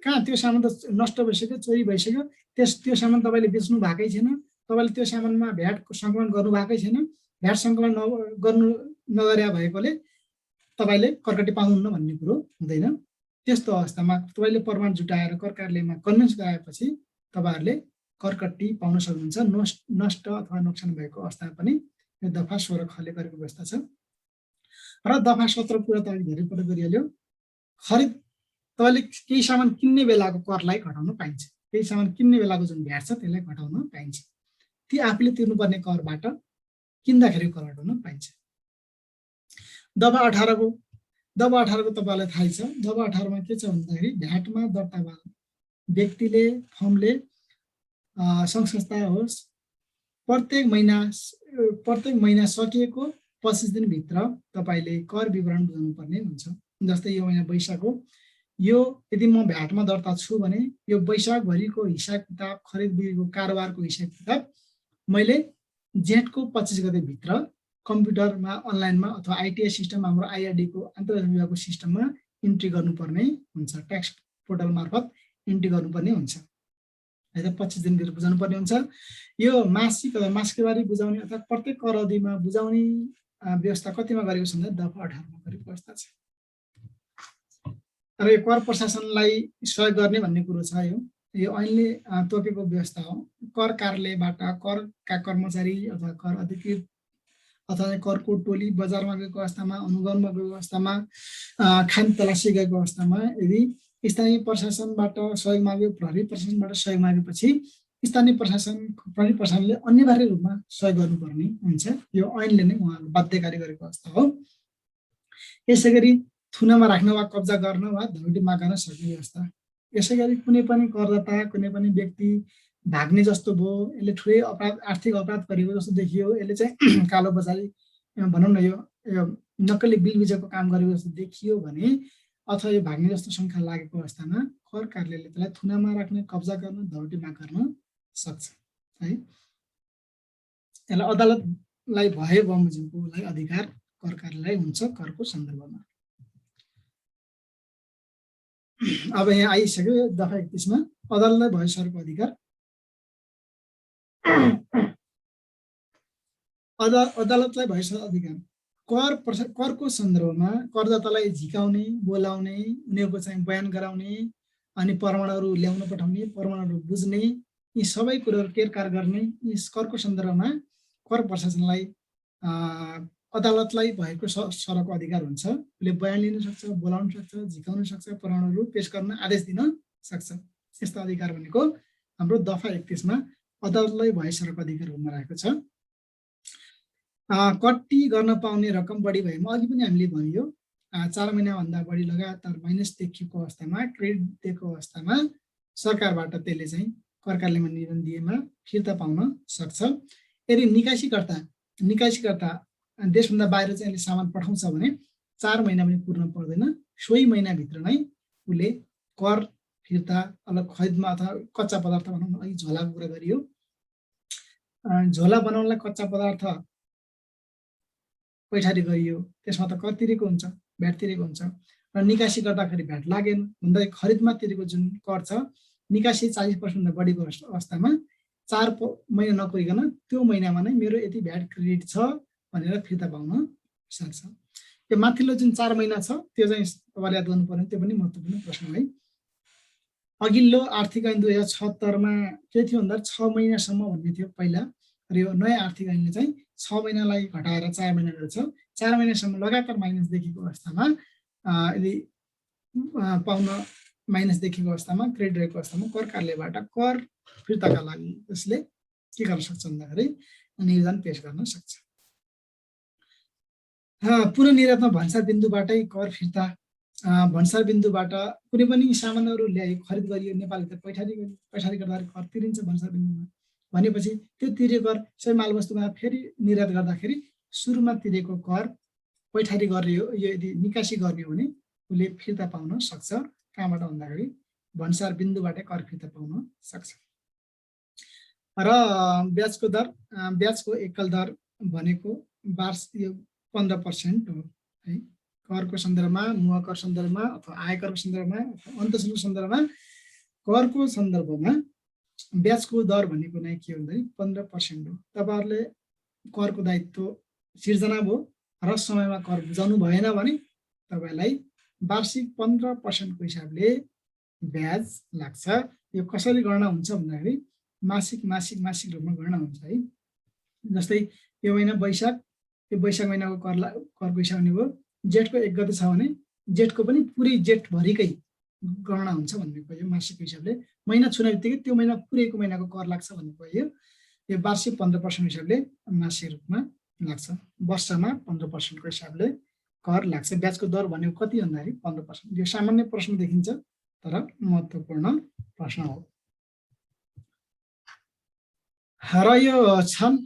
कहाँ त्यो सामान त नष्ट भइसक्यो, चोरी भइसक्यो, त्यो सामान तपाईँले बेच्नु भएकै छैन, तपाईँले त्यो सामानमा भ्याटको सङ्कलन गर्नु भएकै छैन, भ्याट सङ्कलन गर्नु नगरे भएकोले तपाईँले करकट्टी पाउनुहुन्न भन्ने कुरो हुँदैन। त्यस्तो अवस्थामा तपाईँले प्रमाण जुटाएर कर कार्यालयमा कन्भिन्स गराएपछि तपाईँहरूले करकट्टी पाउन सक्नुहुन्छ नष्ट अथवा नोक्सान भएको अवस्थामा पनि। यो दफा 16 खले गरेको व्यवस्था छ। र दफा 17 कुरा तपाईँले धेरै पटक गरिहाल्यो। खरिद तपाईँले केही सामान किन्ने बेलाको करलाई घटाउन पाइन्छ, केही सामान किन्ने बेलाको जुन भ्याट छ त्यसलाई घटाउन पाइन्छ। ती आफूले तिर्नुपर्ने करबाट किन्दाखेरि कर घटाउन पाइन्छ। दफा 18 को तपाईँलाई थाहै छ। दफा 18 मा के छ भन्दाखेरि भ्याटमा दर्ता भएको व्यक्तिले फर्मले संस्था होस् प्रत्येक महिना सकिएको 25 दिनभित्र तपाईँले कर विवरण बुझाउनु पर्ने हुन्छ। जस्तै यो महिना वैशाख हो, यो यदि म भ्याटमा दर्ता छु भने यो वैशाखभरिको हिसाब किताब, खरिद बिक्रीको कारोबारको हिसाब किताब मैले जेठको 25 गते भित्र कम्प्युटरमा अनलाइनमा अथवा आइटिआई सिस्टम हाम्रो आइआरडीको अन्तर्राष्ट्रिय विभागको सिस्टममा इन्ट्री गर्नुपर्ने हुन्छ, ट्याक्स पोर्टल मार्फत इन्ट्री गर्नुपर्ने हुन्छ। 25 दिनभित्र बुझाउनु पर्ने हुन्छ। यो मासिक अथवा मासिकवारी बुझाउने अथवा प्रत्येक कर अवधिमा बुझाउने व्यवस्था कतिमा गरेको छ भन्दा दफा 18 मा गरेको व्यवस्था छ। र यो कर प्रशासनलाई सहयोग गर्ने भन्ने कुरो छ। यो ऐनले तोकेको व्यवस्था हो। कर कार्यालयबाट करका कर्मचारी अथवा कर अधिकृत अथवा करको टोली बजारमा गएको अवस्थामा, अनुगमनमा गएको अवस्थामा, खान तलासी गएको अवस्थामा यदि स्थानीय प्रशासनबाट सहयोग माग्यो, प्रहरी प्रशासनबाट सहयोग मागेपछि स्थानीय प्रहरी प्रशासनले अनिवार्य रूपमा सहयोग गर्नुपर्ने हुन्छ। यो ऐनले नै उहाँहरू बाध्यकारी गरेको अवस्था हो। यसै गरी थुनामा राख्न वा कब्जा गर्न वा धौटी माग गर्न सक्ने व्यवस्था। यसै गरी कुनै पनि करदाता, कुनै पनि व्यक्ति भाग्ने जस्तो भयो, यसले ठुलै अपराध, आर्थिक अपराध गरेको जस्तो देखियो, यसले चाहिँ कालो बजारी भनौँ न, यो नक्कली बिल बिजको काम गरेको जस्तो देखियो भने अथवा यो भाग्ने जस्तो शङ्का लागेको अवस्थामा कर कार्यालयले त्यसलाई थुनामा राख्ने, कब्जा गर्न, धौटी माग गर्न सक्छ है। यसलाई अदालतलाई भए बमोजिमकोलाई अधिकार कर कार्यालय हुन्छ करको सन्दर्भमा। अब यहाँ आइसक्यो दफा 31 मा अदालतलाई भए सरको अधिकार। अदालतलाई भएसक्यो अधिकार करको सन्दर्भमा करदातालाई झिकाउने, बोलाउने, उनीहरूको चाहिँ बयान गराउने, अनि प्रमाणहरू ल्याउन पठाउने, प्रमाणहरू बुझ्ने, यी सबै कुरोहरू केरकार गर्ने, यी करको सन्दर्भमा कर प्रशासनलाई अदालतलाई भएको सरको अधिकार हुन्छ। उसले बयान लिन सक्छ, बोलाउन सक्छ, झिकाउन सक्छ, प्रमाणहरू पेश गर्न आदेश दिन सक्छ। यस्ता अधिकार भनेको हाम्रो दफा 31 मा अदालतलाई भए सरको अधिकारहरूमा रहेको छ। कट्टी गर्न पाउने रकम बढी भएमा अघि पनि हामीले भन्यो 4 महिनाभन्दा बढी लगातार माइनस देखिएको अवस्थामा, क्रेडिट दिएको अवस्थामा सरकारबाट त्यसले चाहिँ कर कार्यालयमा निवेदन दिएमा फिर्ता पाउन सक्छ। यदि निकासीकर्ता देशभन्दा बाहिर चाहिँ अहिले सामान पठाउँछ भने 4 महिना पनि पूर्ण पर्दैन, सोही महिनाभित्र नै उसले कर फिर्ता अलग खरिदमा अथवा कच्चा पदार्थ बनाउन अघि झोलाको कुरा गरियो। झोला बनाउनलाई कच्चा पदार्थ पैठारी गरियो, त्यसमा त कर तिरेको हुन्छ, भ्याट तिरेको हुन्छ। र निकासी गर्दाखेरि भ्याट लागेन भन्दा खरिदमा तिरेको जुन कर छ, निकासी 40% बढीको अवस्थामा 4 महिना नकोरिकन त्यो महिनामा नै मेरो यति भ्याट क्रेडिट छ भनेर फिर्ता पाउन सक्छ। यो माथिल्लो जुन 4 महिना छ त्यो चाहिँ तपाईँले याद गर्नु पर्ने, त्यो पनि महत्त्वपूर्ण प्रश्न है। अघिल्लो आर्थिक ऐन 2076 मा के थियो भन्दा 6 महिनासम्म भन्ने थियो पहिला, र यो नयाँ आर्थिक ऐनले चाहिँ 6 महिनालाई घटाएर 4 महिना गरेछ। 4 महिनासम्म लगातार माइनस देखिएको अवस्थामा यदि पाउन माइनस देखिएको अवस्थामा, क्रेडिट रहेको अवस्थामा कर कार्यालयबाट कर फिर्ताका लागि त्यसले के गर्न सक्छ भन्दाखेरि निवेदन पेश गर्न सक्छ। पुनर्निर्यातमा भन्सार बिन्दुबाटै कर फिर्ता। भन्सार बिन्दुबाट कुनै पनि सामानहरू ल्याइ खरिद गरियो, नेपालभित्र पैठारी गर्दाखेरि कर तिरिन्छ भन्सार बिन्दुमा। भनेपछि त्यो तिरेको कर सबै मालवस्तुमा फेरि निर्यात गर्दाखेरि सुरुमा तिरेको कर पैठारी गरियो, यो यदि निकासी गर्ने हो भने उसले फिर्ता पाउन सक्छ। कहाँबाट भन्दाखेरि भन्सार बिन्दुबाटै कर फिर्ता पाउन सक्छ। र ब्याजको दर, ब्याजको एकल दर भनेको वार्षिक 15% हो है। करको सन्दर्भमा, मुवा कर सन्दर्भमा अथवा आयकरको सन्दर्भमा अथवा अन्तःशुल्क सन्दर्भमा, करको सन्दर्भमा ब्याजको दर भनेको नै के हो भन्दाखेरि 15% हो। तपाईँहरूले करको दायित्व सिर्जना भयो र समयमा कर बुझाउनु भएन भने तपाईँलाई वार्षिक 15% को हिसाबले ब्याज लाग्छ। यो कसरी गणना हुन्छ भन्दाखेरि मासिक रूपमा गणना हुन्छ है। जस्तै यो महिना वैशाख, यो वैशाख महिनाको करको हिसाब हुने भयो। जेठको 1 गते छ भने जेठको पनि पुरै जेठभरिकै गणना हुन्छ भन्ने भयो मासिकको हिसाबले। महिना छुने बित्तिकै त्यो महिना पुरैको महिनाको कर लाग्छ भन्ने भयो। यो वार्षिक 15% हिसाबले मासिक रूपमा लाग्छ। वर्षमा 15% को हिसाबले कर लाग्छ। ब्याजको दर भनेको कति भन्दाखेरि 15%। यो सामान्य प्रश्न देखिन्छ तर महत्त्वपूर्ण प्रश्न हो। र यो छन्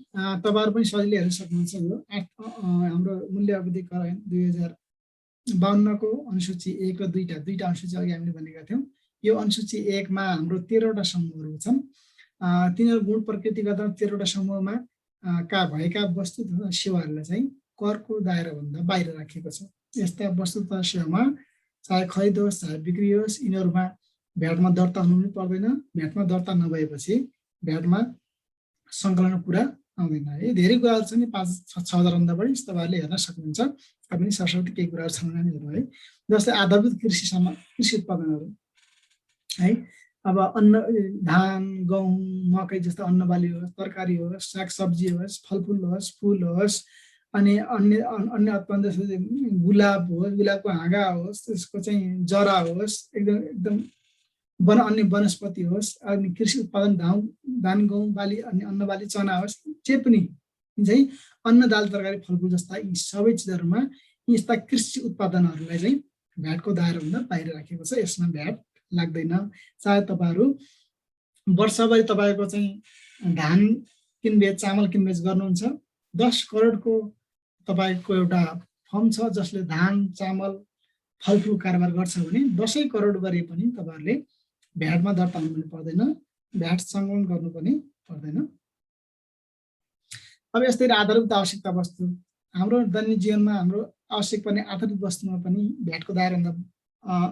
तपाईँहरू पनि सजिलै हेर्न सक्नुहुन्छ। यो हाम्रो मूल्य अवधि कर ऐन 2052 को अनुसूची 1 र 2टा अनुसूची अघि हामीले भनेका थियौँ। यो अनुसूची 1 मा हाम्रो 13वटा समूहहरू छन्। तिनीहरू गुण प्रकृति गर्दा 13वटा समूहमा भएका वस्तु तथा सेवाहरूलाई चाहिँ करको दायराभन्दा बाहिर राखिएको छ। यस्ता वस्तु तथा सेवामा चाहे खरिद होस् चाहे बिक्री होस्, यिनीहरूमा भ्याटमा दर्ता हुनु पनि पर्दैन। भ्याटमा दर्ता नभएपछि भ्याटमा सङ्कलन पुरा आउँदैन है। धेरै कुराहरू छन्, 5-6 हजार भन्दा बढी तपाईँहरूले हेर्न सक्नुहुन्छ। पनि सरस्वती केही कुराहरू छन् नानीहरू है। जस्तै आधारभूत कृषि उत्पादनहरू है। अब अन्न, धान, गहुँ, मकै जस्तो अन्नबाली होस्, तरकारी होस्, सागसब्जी होस्, फलफुल होस्, फुल होस्, अनि अन्य उत्पादन जस्तै गुलाब होस्, गुलाबको हाँगा होस्, त्यसको चाहिँ जरा होस्, एकदम अन्य वनस्पति होस्, अनि कृषि उत्पादन धान, गहुँ, बाली, अनि अन्नबाली, चना होस्, जे पनि चाहिँ अन्न, दाल, तरकारी, फलफुल जस्ता यी सबै चिजहरूमा यस्ता कृषि उत्पादनहरूलाई चाहिँ भ्याटको दायराभन्दा बाहिर राखेको छ। यसमा भ्याट लाग्दैन। चाहे तपाईँहरू वर्षभरि तपाईँको चाहिँ धान किनबेच, चामल किनबेच गर्नुहुन्छ, 10 करोडको तपाईँको एउटा फर्म छ जसले धान, चामल, फलफुल कारोबार गर्छ भने 10 करोड गरे पनि तपाईँहरूले भ्याटमा दर्ता हुनु पनि पर्दैन, भ्याट सङ्कलन गर्नु पनि पर्दैन। अब यस्तै आधारभूत आवश्यकता वस्तु, हाम्रो दैनिक जीवनमा हाम्रो आवश्यक पर्ने आधारभूत वस्तुमा पनि भ्याटको दायराभन्दा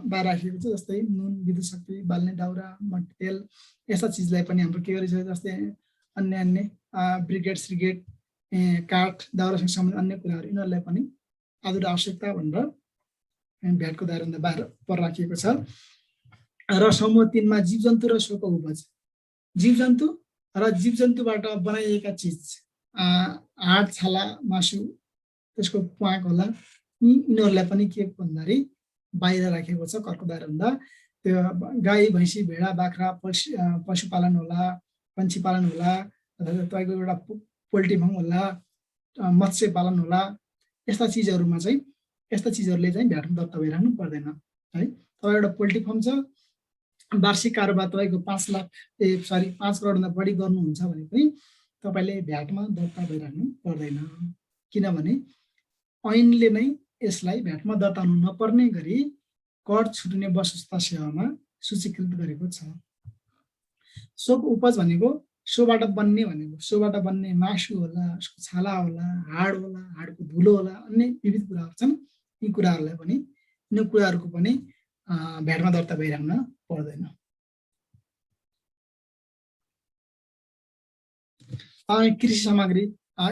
बाहिर राखिएको छ। जस्तै नुन, विद्युत शक्ति, बाल्ने दाउरा, मट्टीतेल, यस्ता चिजलाई पनि हाम्रो के गरिन्छ। जस्तै अन्य ब्रिगेड, काठ दाउरासँग सम्बन्धित अन्य कुराहरू यिनीहरूलाई पनि आदुरी आवश्यकता भनेर भ्याटको दायराभन्दा बाहिर पर राखिएको छ। र समूह 3 मा जीवजन्तु र सोको उपज। जीवजन्तु र जीवजन्तुबाट बनाइएका चिज, हाड, छाला, मासु, त्यसको प्वाक होला, यिनीहरूलाई पनि के भन्दाखेरि बाहिर राखेको छ करको दायराभन्दा। त्यो गाई, भैँसी, भेडा, बाख्रा, पशुपालन होला, पन्छी पालन होला, तपाईँको एउटा पोल्ट्री फार्म होला, मत्स्य पालन होला, यस्ता चिजहरूमा चाहिँ यस्ता चिजहरूले चाहिँ भ्याटमा दर्ता भइरहनु पर्दैन है। तपाईँ एउटा पोल्ट्री फार्म छ, वार्षिक कारोबार तपाईँको 5 करोडभन्दा बढी गर्नुहुन्छ भने पनि तपाईँले भ्याटमा दर्ता भइरहनु पर्दैन, किनभने ऐनले नै यसलाई भ्याटमा दर्ता हुनु नपर्ने गरी कर छुट्ने वस्तुस्था सेवामा सूचीकृत गरेको छ। सोको उपज भनेको सोबाट बन्ने मासु होला, उसको छाला होला, हाड होला, हाडको धुलो होला, अन्य विविध कुराहरू छन्। यी कुराहरूलाई पनि यिनी कुराहरूको पनि भ्याटमा दर्ता भइरहन पर्दैन। कृषि सामग्री,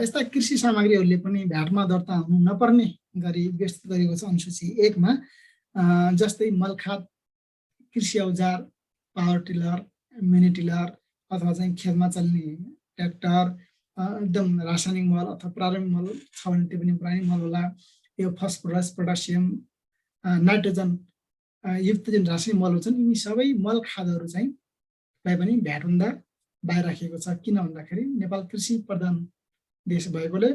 यस्ता कृषि सामग्रीहरूले पनि भ्याटमा दर्ता हुनु नपर्ने गरी व्यवस्थित गरेको छ अनुसूची 1 मा। जस्तै मलखाद, कृषि औजार, पावर टिलर, मिनी टिलर अथवा चाहिँ खेतमा चल्ने ट्र्याक्टर, एकदम रासायनिक मल अथवा प्रारम्भिक मल छ भने त्यो पनि प्रारम्भिक मल होला। यो फस्फोरस, पोटासियम, नाइट्रोजन युक्त जुन रासायनिक मल हुन्छन्, यिनी सबै मल खादहरू चाहिँ पनि भ्याटभन्दा बाहिर राखिएको छ। किन भन्दाखेरि नेपाल कृषि प्रधान देश भएकोले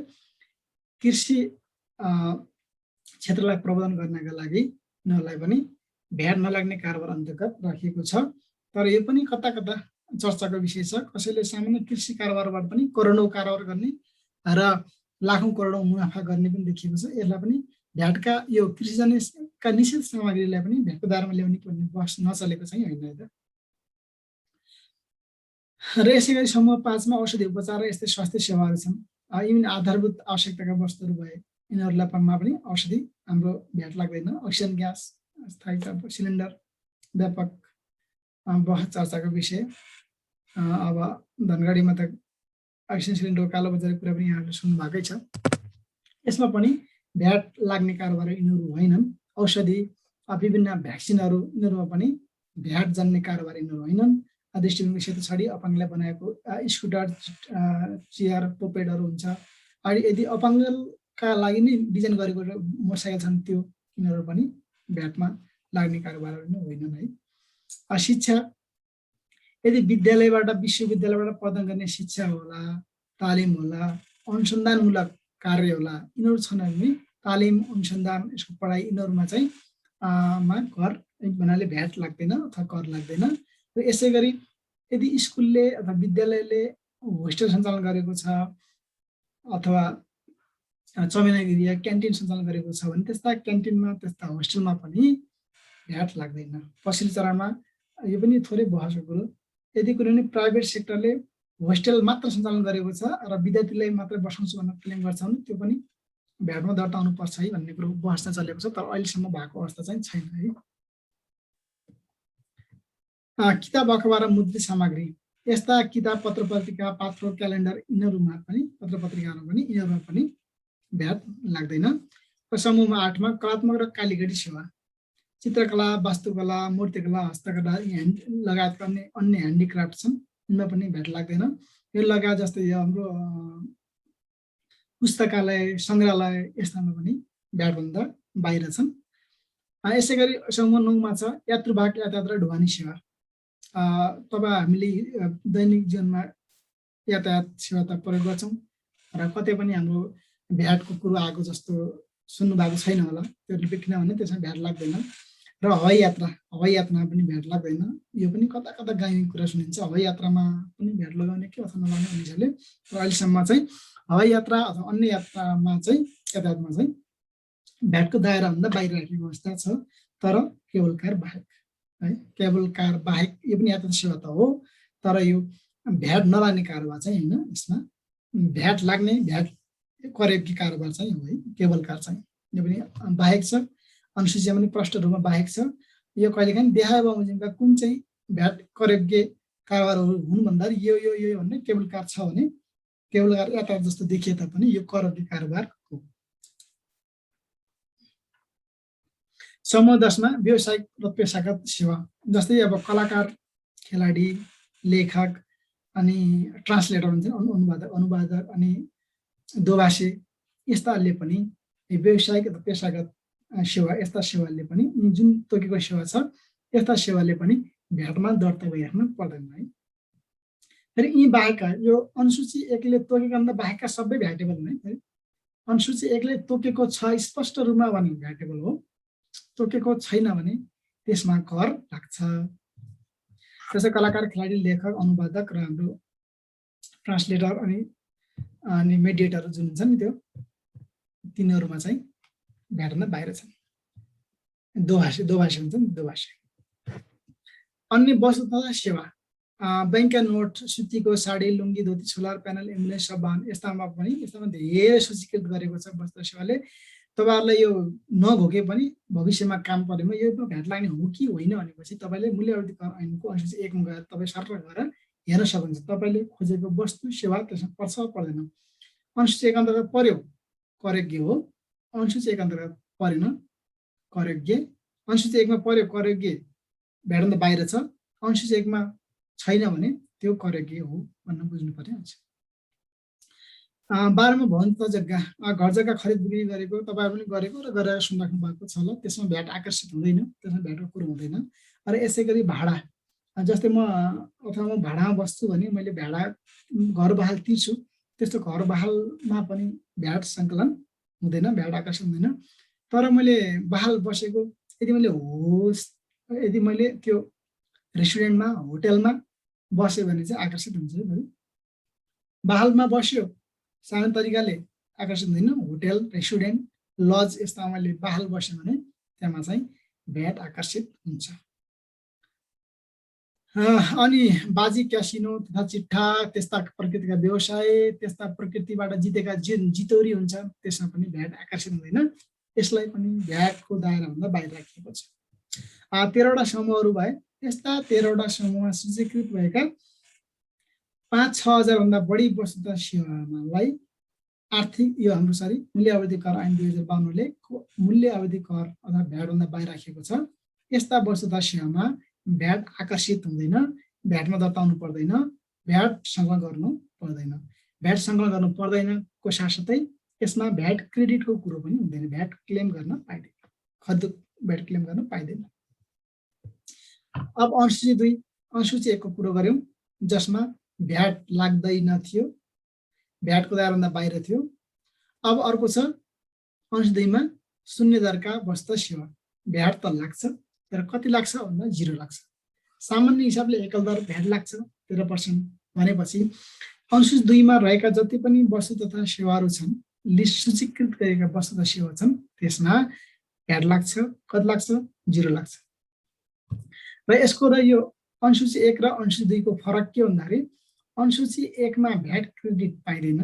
कृषि क्षेत्रलाई प्रबन्धन गर्नका लागि यिनीहरूलाई पनि भ्याट नलाग्ने कारोबार अन्तर्गत राखिएको छ। तर यो पनि कता कता चर्चाको विषय छ। कसैले सामान्य कृषि कारोबारबाट पनि करोडौँ कारोबार गर्ने र लाखौँ करोडौँ मुनाफा गर्ने पनि देखिएको छ। यसलाई पनि भ्याटका यो कृषिजन्यका निषेध सामग्रीलाई पनि भ्याटको दायरामा ल्याउने भन्ने बहस नचलेको चाहिँ होइन। र यसै गरी समूह 5 मा औषधि उपचार र यस्तै स्वास्थ्य सेवाहरू छन्। यिनी आधारभूत आवश्यकताका वस्तुहरू भए यिनीहरूलाई पनि औषधि हाम्रो भ्याट लाग्दैन। अक्सिजन ग्यास, स्थायी सिलिन्डर व्यापक बहस चर्चाको विषय। अब धनगढीमा त अक्सिजन सिलिन्डरको कालो बजारको कुरा पनि यहाँहरूले सुन्नु भएकै छ। यसमा पनि भ्याट लाग्ने कारोबार यिनीहरू होइनन्। औषधि, विभिन्न भ्याक्सिनहरू, यिनीहरूमा पनि भ्याट जन्ने कारोबार यिनीहरू होइनन्। दृष्टिबिन्दु सेतो छडी अपाङ्गलाई बनाएको स्कुटर, चेयर, पोपेडहरू हुन्छ। अनि यदि अपाङ्गका लागि नै डिजाइन गरेको मोटरसाइकल छन्, त्यो यिनीहरू पनि भ्याटमा लाग्ने कारोबारहरू नै होइनन् है। शिक्षा, यदि विद्यालयबाट विश्वविद्यालयबाट प्रदान गर्ने शिक्षा होला, तालिम होला, अनुसन्धानमूलक कार्य होला, यिनीहरू छन् भने तालिम, अनुसन्धान, यसको पढाइ यिनीहरूमा चाहिँ मा कर भन्नाले भ्याट लाग्दैन अथवा कर लाग्दैन। र यसै गरी यदि स्कुलले अथवा विद्यालयले होस्टेल सञ्चालन गरेको छ अथवा चमेनागिरी या क्यान्टिन सञ्चालन गरेको छ भने त्यस्ता क्यान्टिनमा, त्यस्ता होस्टेलमा पनि भ्याट लाग्दैन। पछिल्लो चरणमा यो पनि थोरै बहसको कुरो, यदि कुनै पनि प्राइभेट सेक्टरले होस्टेल मात्र सञ्चालन गरेको छ र विद्यार्थीलाई मात्रै बसाउँछु भनेर क्लेम गर्छ भने त्यो पनि भ्याटमा दर्ता हुनुपर्छ है भन्ने कुरो बहस चलेको छ। तर अहिलेसम्म भएको अवस्था चाहिँ छैन है। किताब, अखबार र मुद्रित सामग्री, यस्ता किताब, पत्र पत्रिका, पात्र, क्यालेन्डर यिनीहरूमा पनि, पत्र पत्रिकाहरूमा पनि यिनीहरूमा पनि भ्याट लाग्दैन। र समूहमा 8 मा कलात्मक र कालीगढी सेवा, चित्रकला, वास्तुकला, मूर्तिकला, हस्तकला लगायतका अन्य ह्यान्डिक्राफ्ट छन्, यिनमा पनि भ्याट लाग्दैन। यो लगायत जस्तै हाम्रो पुस्तकालय, सङ्ग्रहालय यस्तामा पनि भ्याटभन्दा बाहिर छन्। यसै गरी समूह 9 मा छ यात्रुवाहक यातायात र ढुवानी सेवा। तपाईँ हामीले दैनिक जीवनमा यातायात सेवा त प्रयोग गर्छौँ र कतै पनि हाम्रो भ्याटको कुरो आएको जस्तो सुन्नु भएको छैन होला। त्यो किनभने त्यसमा भ्याट लाग्दैन। र हवाई यात्रामा पनि भ्याट लाग्दैन। यो पनि कता कता गाइने कुरा सुनिन्छ। हवाई यात्रामा पनि भ्याट लगाउने कि अथवा नलाउने मानिसहरूले। र अहिलेसम्म चाहिँ हवाई यात्रा अथवा अन्य यात्रामा चाहिँ यातायातमा चाहिँ भ्याटको दायराभन्दा बाहिर राखेको अवस्था छ। तर केबल कार बाहेक है, केबल कार बाहेक यो पनि यातायात सेवा त हो, तर यो भ्याट नलाग्ने कारोबार चाहिँ होइन। यसमा भ्याट लाग्ने, भ्याट करेक्टकी कारोबार चाहिँ हो है। केबल कार चाहिँ यो पनि बाहेक छ। अनुसूचीमा पनि प्रष्ट रूपमा बाहेक छ। यो कहिलेकाहीँ देखाए बमोजिमका कुन चाहिँ भ्याट करेक्टके कारोबारहरू हुन् भन्दाखेरि यो यो यो भन्ने केबल कार छ भने केवल यातायात जस्तो देखिए तापनि यो कर अघि कारोबार हो। समूह 10 मा व्यावसायिक र पेशागत सेवा जस्तै अब कलाकार, खेलाडी, लेखक अनि ट्रान्सलेटर हुन्छ अनुवादक अनि दोभाषी यस्ताले पनि व्यावसायिक र पेशागत सेवा यस्ता सेवाले पनि जुन तोकेको सेवा छ यस्ता सेवाले पनि भ्याटमा दर्ता भइराख्नु पर्दैन है। फेरि यी बाहेकका यो अनुसूची 1 ले तोकेका भन्दा बाहेकका सबै भ्याटेबल हुन् है। अनुसूची 1 ले तोकेको छ स्पष्ट रूपमा भने भ्याटेबल हो, तोकेको छैन भने त्यसमा कर लाग्छ। त्यसै कलाकार, खेलाडी, लेखक, अनुवादक र हाम्रो ट्रान्सलेटर अनि मेडिएटर जुन हुन्छ नि त्यो तिनीहरूमा चाहिँ भ्याटभन्दा बाहिर छन्। दोभाषी हुन्छ नि दोभाषी। अन्य वस्तु तथा सेवा बैंकका नोट, सुतीको साडी, लुङ्गी, धोती, सोलर प्यानल, एम्बुलेन्स, सामान यस्तामा धेरै सूचीकृत गरेको छ वस्तु सेवाले। तपाईहरुलाई यो नघोके पनि भविष्यमा काम परेमा यो भ्याट लाग्ने हो कि होइन भनेपछि तपाईले मूल्य अवधि कर ऐनको अनुसूची 1 मा गएर तपाई सर्ट गरेर हेर्न सक्नुहुन्छ तपाईले खोजेको वस्तु सेवा त्यसमा पर्छ पर्दैन। अनुसूची 1 अन्तर्गत पर्यो करयोग्य हो, अनुसूची 1 अन्तर्गत परेन करयोग्य, अनुसूची 1 मा पर्यो करयोग्य भ्याटभन्दा बाहिर छ, अनुसूची 1 मा छैन भने त्यो करयोग्य हो भन्न बुझ्नु पर्यो। 12 मा भवन तथा जग्गा घर जग्गा खरिद बिक्री गरेको तपाईहरु पनि गरेको र गरेर सुनिराख्नु भएको छ ल, त्यसमा भ्याट आकर्षित हुँदैन, त्यसमा भ्याटको कुरो हुँदैन। र यसै गरी भाडा जस्तै म अथवा म भाडामा बस्छु भने मैले भाडा घर बहाल तिर्छु, त्यस्तो घर बहालमा पनि भ्याट सङ्कलन हुँदैन, भ्याट आकर्षित हुँदैन। तर मैले बहाल बसेको यदि मैले त्यो रेस्टुरेन्टमा होटलमा बस्यो भने चाहिँ आकर्षित हुन्छ। बहालमा बस्यो सानो तरिकाले आकर्षित हुँदैन, होटल, रेस्टुरेन्ट, लज यस्ता मैले बहाल बस्यो भने त्यसमा चाहिँ भ्याट आकर्षित हुन्छ। अनि बाजी, क्यासिनो तथा चिट्ठा त्यस्ता प्रकृतिका व्यवसाय, त्यस्ता प्रकृतिबाट जितेका जितौरी हुन्छ त्यसमा पनि भ्याट आकर्षित हुँदैन, यसलाई पनि भ्याटको दायराभन्दा बाहिर राखिएको छ। 13 वटा समूहहरू भए, यस्ता 13 वटा समूहमा सूचीकृत भएका 5-6 हजार भन्दा बढी वस्तु तथा सेवालाई आर्थिक यो हाम्रो मूल्य अवधि कर ऐन 2052 ले मूल्य अवधि कर अथवा भ्याटभन्दा बाहिर राखिएको छ। यस्ता वस्तु तथा सेवामा भ्याट आकर्षित हुँदैन, भ्याटमा दर्ता हुनु पर्दैन, भ्याट सङ्कलन गर्नु पर्दैन। भ्याट सङ्कलन गर्नु पर्दैनको साथसाथै यसमा भ्याट क्रेडिटको कुरो पनि हुँदैन, भ्याट क्लेम गर्न पाइँदैन, खर्च भ्याट क्लेम गर्न पाइँदैन। अब अनुसूची 2 अनुसूची 1 को कुरो गर्यौं जसमा भ्याट लाग्दैन थियो, भ्याटको दायराभन्दा बाहिर थियो। अब अर्को छ अनुसूची 2 मा शून्य दरका वस्तु सेवा, भ्याट त लाग्छ तर कति लाग्छ भन्दा 0 लाग्छ। सामान्य हिसाबले एकल दर भ्याट लाग्छ 13% भनेपछि अनुसूची 2 मा रहेका जति पनि वस्तु तथा सेवाहरू छन्, लिस्ट सूचीकृत गरेका वस्तु तथा सेवा छन् त्यसमा भ्याट लाग्छ, कति लाग्छ 0 लाग्छ। र यसको र यो अनुसूची 1 र अनुसूची 2 को फरक के भन्दाखेरि अनुसूची 1 मा भ्याट क्रेडिट पाइँदैन,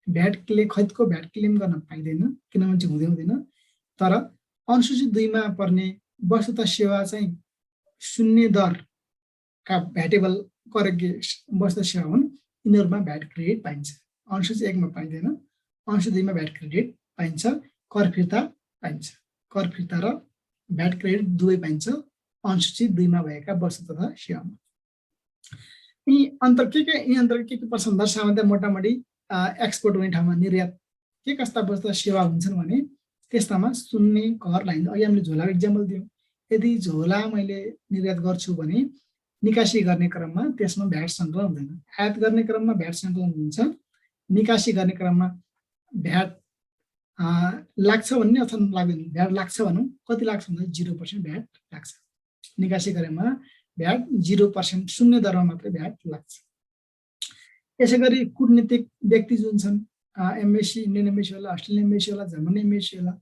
भ्याट खरिदको भ्याट क्लेम गर्न पाइँदैन किनभने चाहिँ हुँदैन। तर अनुसूची 2 मा पर्ने वस्तु तथा सेवा चाहिँ शून्य दरका भ्याटेबल करयोग्य वस्तु सेवा हुन्, यिनीहरूमा भ्याट क्रेडिट पाइन्छ। अनुसूची 1 मा पाइँदैन, अनुसूची 2 मा भ्याट क्रेडिट पाइन्छ, कर फिर्ता पाइन्छ। कर फिर्ता र भ्याट क्रेडिट दुवै पाइन्छ अनुसूची 2 मा भएका वस्तु तथा सेवामा। यी अन्तर के पर्छन् दर्शाउँदा मोटामोटी एक्सपोर्ट हुने ठाउँमा निर्यात के कस्ता वस्तु सेवा हुन्छन् भने त्यस्तामा शून्य कर लाइन्छ। अहिले हामीले झोलाको इक्जाम्पल दियौँ, यदि झोला मैले निर्यात गर्छु भने निकासी गर्ने क्रममा त्यसमा भ्याट सङ्कलन हुँदैन, आयात गर्ने क्रममा भ्याट सङ्कलन हुन्छ, निकासी गर्ने क्रममा भ्याट लाग्छ भन्ने अथवा लाग्दैन, भ्याट लाग्छ भनौँ, कति लाग्छ भन्दा 0% भ्याट लाग्छ। निकासी गरेमा भ्याट 0% शून्य दरमा मात्रै भ्याट लाग्छ। यसै गरी कूटनीतिक व्यक्ति जुन छन् एमबेसी, इन्डियन एमबेसी होला, अस्ट्रेलियन एमबेसी होला, जर्मन एमबेसी होला,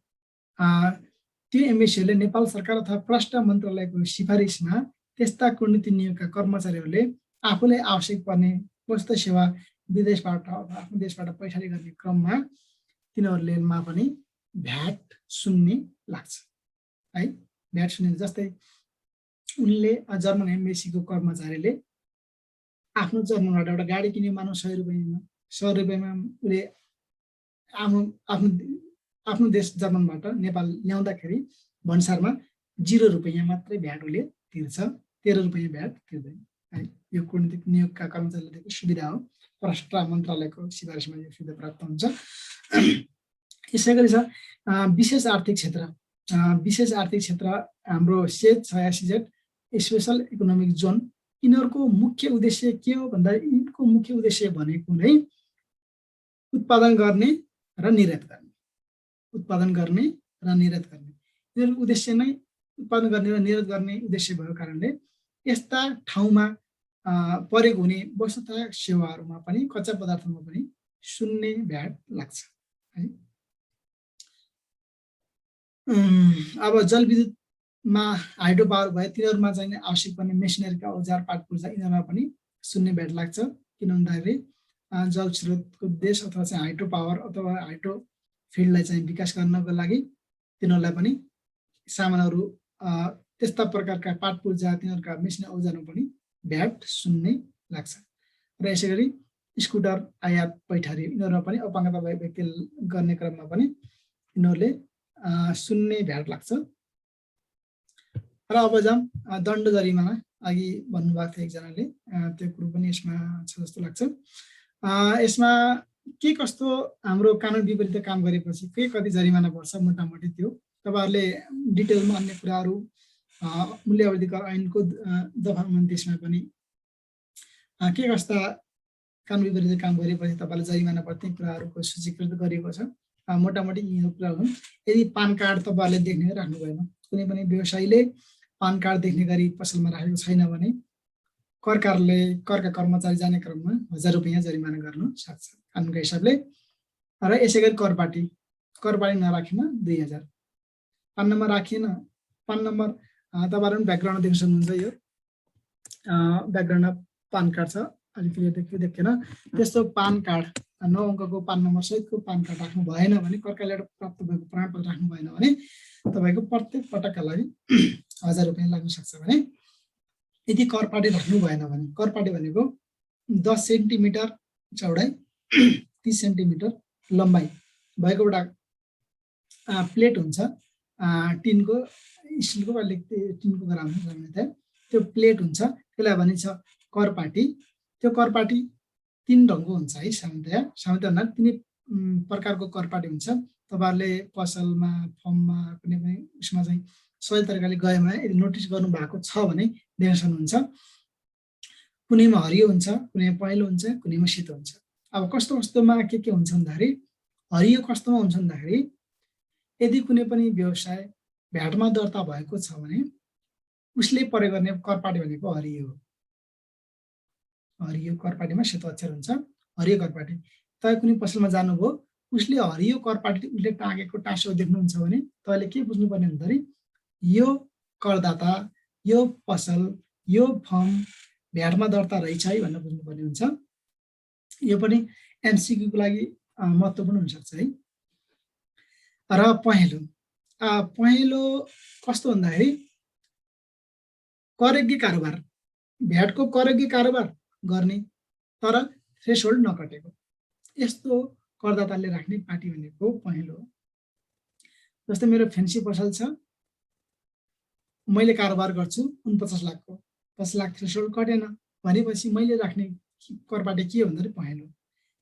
त्यो एमबेसीहरूले नेपाल सरकार अथवा परराष्ट्र मन्त्रालयको सिफारिसमा त्यस्ता कूटनीतिक नियोगका कर्मचारीहरूले आफूलाई आवश्यक पर्ने वस्तु सेवा विदेशबाट आफ्नो देशबाट पैसाले गर्ने क्रममा तिनीहरूलेमा पनि भ्याट शून्य लाग्छ है। भ्याट शून्य जस्तै उनले जर्मन एम्बेसीको कर्मचारीले आफ्नो जर्मनबाट एउटा गाडी किन्यो मानव 100 रुपैयाँमा, 100 रुपियाँमा उसले आफ्नो देश जर्मनबाट नेपाल ल्याउँदाखेरि भन्सारमा 0 रुपियाँ मात्रै भ्याट उसले तिर्छ, 13 रुपियाँ भ्याट तिर्दैन है। यो कूटनीतिक नियोगका कर्मचारीले दिएको सुविधा हो, परराष्ट्र मन्त्रालयको सिफारिसमा यो सुविधा प्राप्त हुन्छ। यसै गरी छ विशेष आर्थिक क्षेत्र। विशेष आर्थिक क्षेत्र हाम्रो says 86Z special economic John, यिनीहरूको मुख्य उद्देश्य के हो भन्दा यिनको मुख्य उद्देश्य भनेको नै उत्पादन गर्ने र निर्यात गर्ने। उत्पादन गर्ने र निर्यात गर्ने, यिनीहरूको उद्देश्य नै उत्पादन गर्ने र निर्यात गर्ने उद्देश्य भएको कारणले यस्ता ठाउँमा प्रयोग हुने वस्तु तथा सेवाहरूमा पनि कच्चा पदार्थमा पनि 0 भ्याट लाग्छ है। अब जलविद्युतमा हाइड्रो पावर भए तिनीहरूमा चाहिँ आवश्यक पर्ने मेसिनरीका औजार पाट पूर्जा यिनीहरूमा पनि 0 भ्याट लाग्छ। किन भन्दाखेरि जल स्रोतको देश अथवा चाहिँ हाइड्रो पावर अथवा हाइड्रो फिल्डलाई चाहिँ विकास गर्नको लागि तिनीहरूलाई पनि सामानहरू त्यस्ता प्रकारका पाट पूर्जा तिनीहरूका मेसिन औजारमा पनि भ्याट 0 लाग्छ। र यसै गरी स्कुटर आयात पैठारी यिनीहरूमा पनि अपाङ्गता भएको व्यक्ति गर्ने क्रममा पनि यिनीहरूले 0 भ्याट लाग्छ। र अब जाउँ दण्ड जरिमाना। अघि भन्नुभएको थियो एकजनाले, त्यो कुरो पनि यसमा छ जस्तो लाग्छ। यसमा के कस्तो हाम्रो कानुन विपरीत काम गरेपछि के कति जरिमाना पर्छ मोटामोटी त्यो तपाईँहरूले डिटेलमा अन्य कुराहरू मूल्य अवधि कर ऐनको दफा 29मा पनि के कस्ता कानुन विपरीत काम गरेपछि तपाईँले जरिमाना पर्ने कुराहरूको सूचीकृत गरिएको छ। मोटामोटी यी कुरा हुन्। यदि पान कार्ड तपाईँहरूले देख्ने राख्नु भएन, कुनै पनि व्यवसायीले पान कार्ड देख्ने गरी पसलमा राखेको छैन भने कर कार्यालय करका कर्मचारी जाने क्रममा 1000 रुपियाँ जरिमाना गर्न सक्छ कानुनको हिसाबले। र यसै गरी करपाटी नराखिन 2000। पान नम्बर राखिएन, पान नम्बर तपाईँहरू ब्याकग्राउन्ड देख्न सक्नुहुन्छ। यो ब्याकग्राउन्डमा पान कार्ड छ, अलिकति देखेन। त्यस्तो पान कार्ड 9 अङ्कको पान नम्बर सहितको पान कार्ड राख्नु भएन भने, कर कार्यालयबाट प्राप्त भएको प्रमाणपत्र राख्नु भएन भने तपाईँको प्रत्येक पटकका लागि 1000 रुपियाँ लाग्न सक्छ भने यदि करपाटी राख्नु भएन भने, करपाटी भनेको 10 सेन्टिमिटर चौडाइ 30 सेन्टिमिटर लम्बाइ भएको एउटा प्लेट हुन्छ, टिनको स्टिलको अलिकति टिनको गराउनु सामान्यतया त्यो प्लेट हुन्छ, त्यसलाई भनिन्छ करपाटी। त्यो करपाटी 3 ढङ्गको हुन्छ है। सामान्यतया 3 प्रकारको करपाटी हुन्छ। तपाईँहरूले पसलमा फर्ममा कुनै पनि उसमा चाहिँ सही तरिकाले गएमा यदि नोटिस गर्नु भएको छ भने देख्न सक्नुहुन्छ। कुनैमा हरियो हुन्छ, कुनैमा पहेँलो हुन्छ, कुनैमा सेतो हुन्छ। अब कस्तो कस्तोमा के हुन्छ भन्दाखेरि हरियो कस्तोमा हुन्छ भन्दाखेरि यदि कुनै पनि व्यवसाय भ्याटमा दर्ता भएको छ भने उसले प्रयोग गर्ने करपाटी भनेको हरियो हो। हरियो करपाटीमा सेतो अक्षर हुन्छ, हरियो करपाटी। तपाईँ कुनै पसलमा जानुभयो, उसले हरियो करपाटी उसले टाँगेको टाँसो देख्नुहुन्छ भने तपाईँले के बुझ्नुपर्ने भन्दाखेरि यो करदाता, यो पसल, यो फर्म भ्याटमा दर्ता रहेछ है भनेर बुझ्नुपर्ने हुन्छ। यो पनि एमसिक्यूको लागि महत्त्वपूर्ण हुनसक्छ है। र पहेँलो कस्तो भन्दाखेरि करयोग्य कारोबार, भ्याटको करयोग्य कारोबार गर्ने तर थ्रेसहोल्ड नकटेको, यस्तो करदाताले राख्ने पाटी भनेको पहेँलो हो। जस्तै मेरो फेन्सी पसल छ, मैले कारोबार गर्छु 49 लाखको, 50 लाख थ्रेसहोल्ड कटेन भनेपछि मैले राख्ने करपाटी के हो भन्दाखेरि पहेँलो।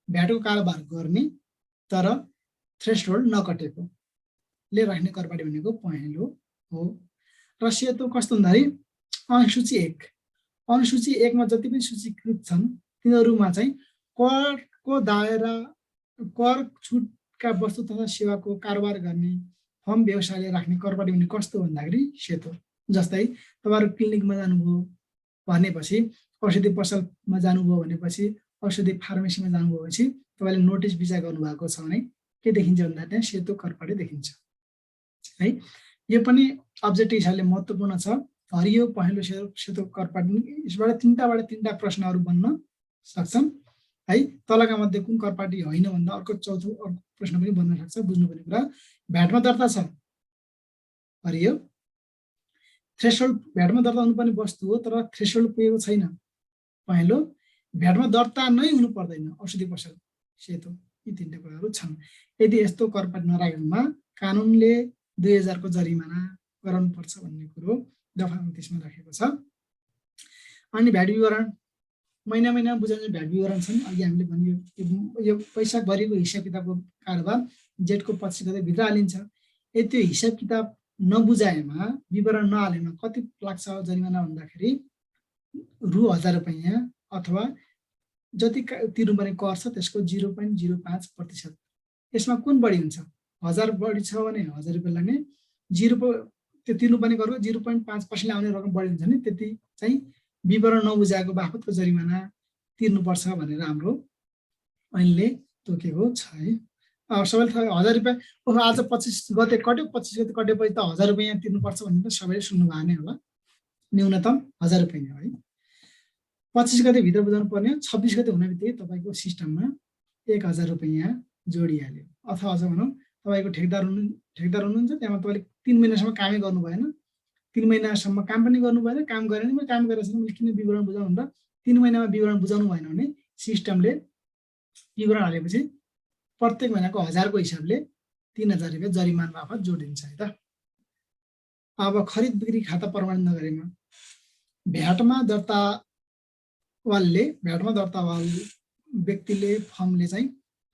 भ्याटको कारोबार गर्ने तर थ्रेसहोल्ड नकटेकोले राख्ने करपाटी भनेको पहेँलो हो। र सेतो कस्तो भन्दाखेरि अनुसूची 1, अनुसूची 1 मा जति पनि सूचीकृत छन् तिनीहरूमा चाहिँ करको दायरा, कर छुटका वस्तु तथा सेवाको कारोबार गर्ने फर्म व्यवसायले राख्ने करपाटी भने कस्तो भन्दाखेरि सेतो। जस्तै तपाईँहरू क्लिनिकमा जानुभयो भनेपछि, औषधि पसलमा जानुभयो भनेपछि, औषधि फार्मेसीमा जानुभयो भनेपछि तपाईँले नोटिस विचार गर्नुभएको छ भने के देखिन्छ भन्दा त्यहाँ सेतो करपाटी देखिन्छ है। यो पनि अब्जेक्टिभ हिसाबले महत्त्वपूर्ण छ। हरियो पहेँलो सेतो करपाटी, यसबाट तिनवटा प्रश्नहरू बन्न सक्छन् है। तलका मध्ये कुन करपाटी होइन भन्दा अर्को प्रश्न पनि बन्न सक्छ। बुझ्नुपर्ने कुरा भ्याटमा दर्ता छ हरियो, थ्रेसहोल्ड भ्याटमा दर्ता हुनुपर्ने वस्तु हो तर थ्रेसहोल्ड पुगेको छैन पहेँलो, भ्याटमा दर्ता नै हुनु पर्दैन औषधि पसल सेतो, यी तीनटा कुराहरू छन्। यदि यस्तो करपाट नराखेमा कानुनले 2000 को जरिमाना गराउनुपर्छ भन्ने कुरो दफा 29 मा राखेको छ। अनि भ्याट विवरण महिना महिना बुझाउने भ्याट विवरण छन्। अघि हामीले भन्यो यो वैशाखभरिको हिसाब किताबको कारोबार जेठको 25 गते भित्र हालिन्छ। यदि त्यो हिसाब किताब नबुझाएमा विवरण नहालेमा कति लाग्छ जरिमाना भन्दाखेरि रु 1000 रुपैयाँ अथवा जति तिर्नुपर्ने कर छ त्यसको 0.05%। यसमा कुन बढी हुन्छ? 1000 बढी छ भने 1000 रुपियाँ लाग्ने, त्यो तिर्नुपर्ने करको 0.5% आउने रकम बढी हुन्छ नि त्यति चाहिँ विवरण नबुझाएको बापतको जरिमाना तिर्नुपर्छ भनेर हाम्रो ऐनले तोकेको छ है। सबैले 1000 रुपियाँ आज 25 गते कट्यो, 25 गते कटेपछि त 1000 रुपियाँ तिर्नुपर्छ भन्ने त सबैले सुन्नुभएको नै होला। न्यूनतम 1000 रुपियाँ है। 25 गते भित्र बुझाउनु पर्ने, 26 गते हुने बित्तिकै तपाईँको सिस्टममा 1000 रुपियाँ जोडिहाल्यो। अथवा अझ भनौँ तपाईँको ठेकदार हुनुहुन्छ, त्यहाँ तपाईँले 3 महिनासम्म कामै गर्नु भएन, 3 महिनासम्म काम पनि गर्नु भएन, काम गरेन, मैले काम गरेको छैन, मैले किन विवरण बुझाउनु भन्दा 3 महिनामा विवरण बुझाउनु भएन भने सिस्टमले विवरण हालेपछि प्रत्येक महिनाको 1000 को हिसाबले 3000 रुपियाँ जरिमाना बापत जोडिन्छ है त। अब खरिद बिक्री खाता प्रमाणित नगरेमा भ्याटमा दर्तावालले व्यक्तिले फर्मले चाहिँ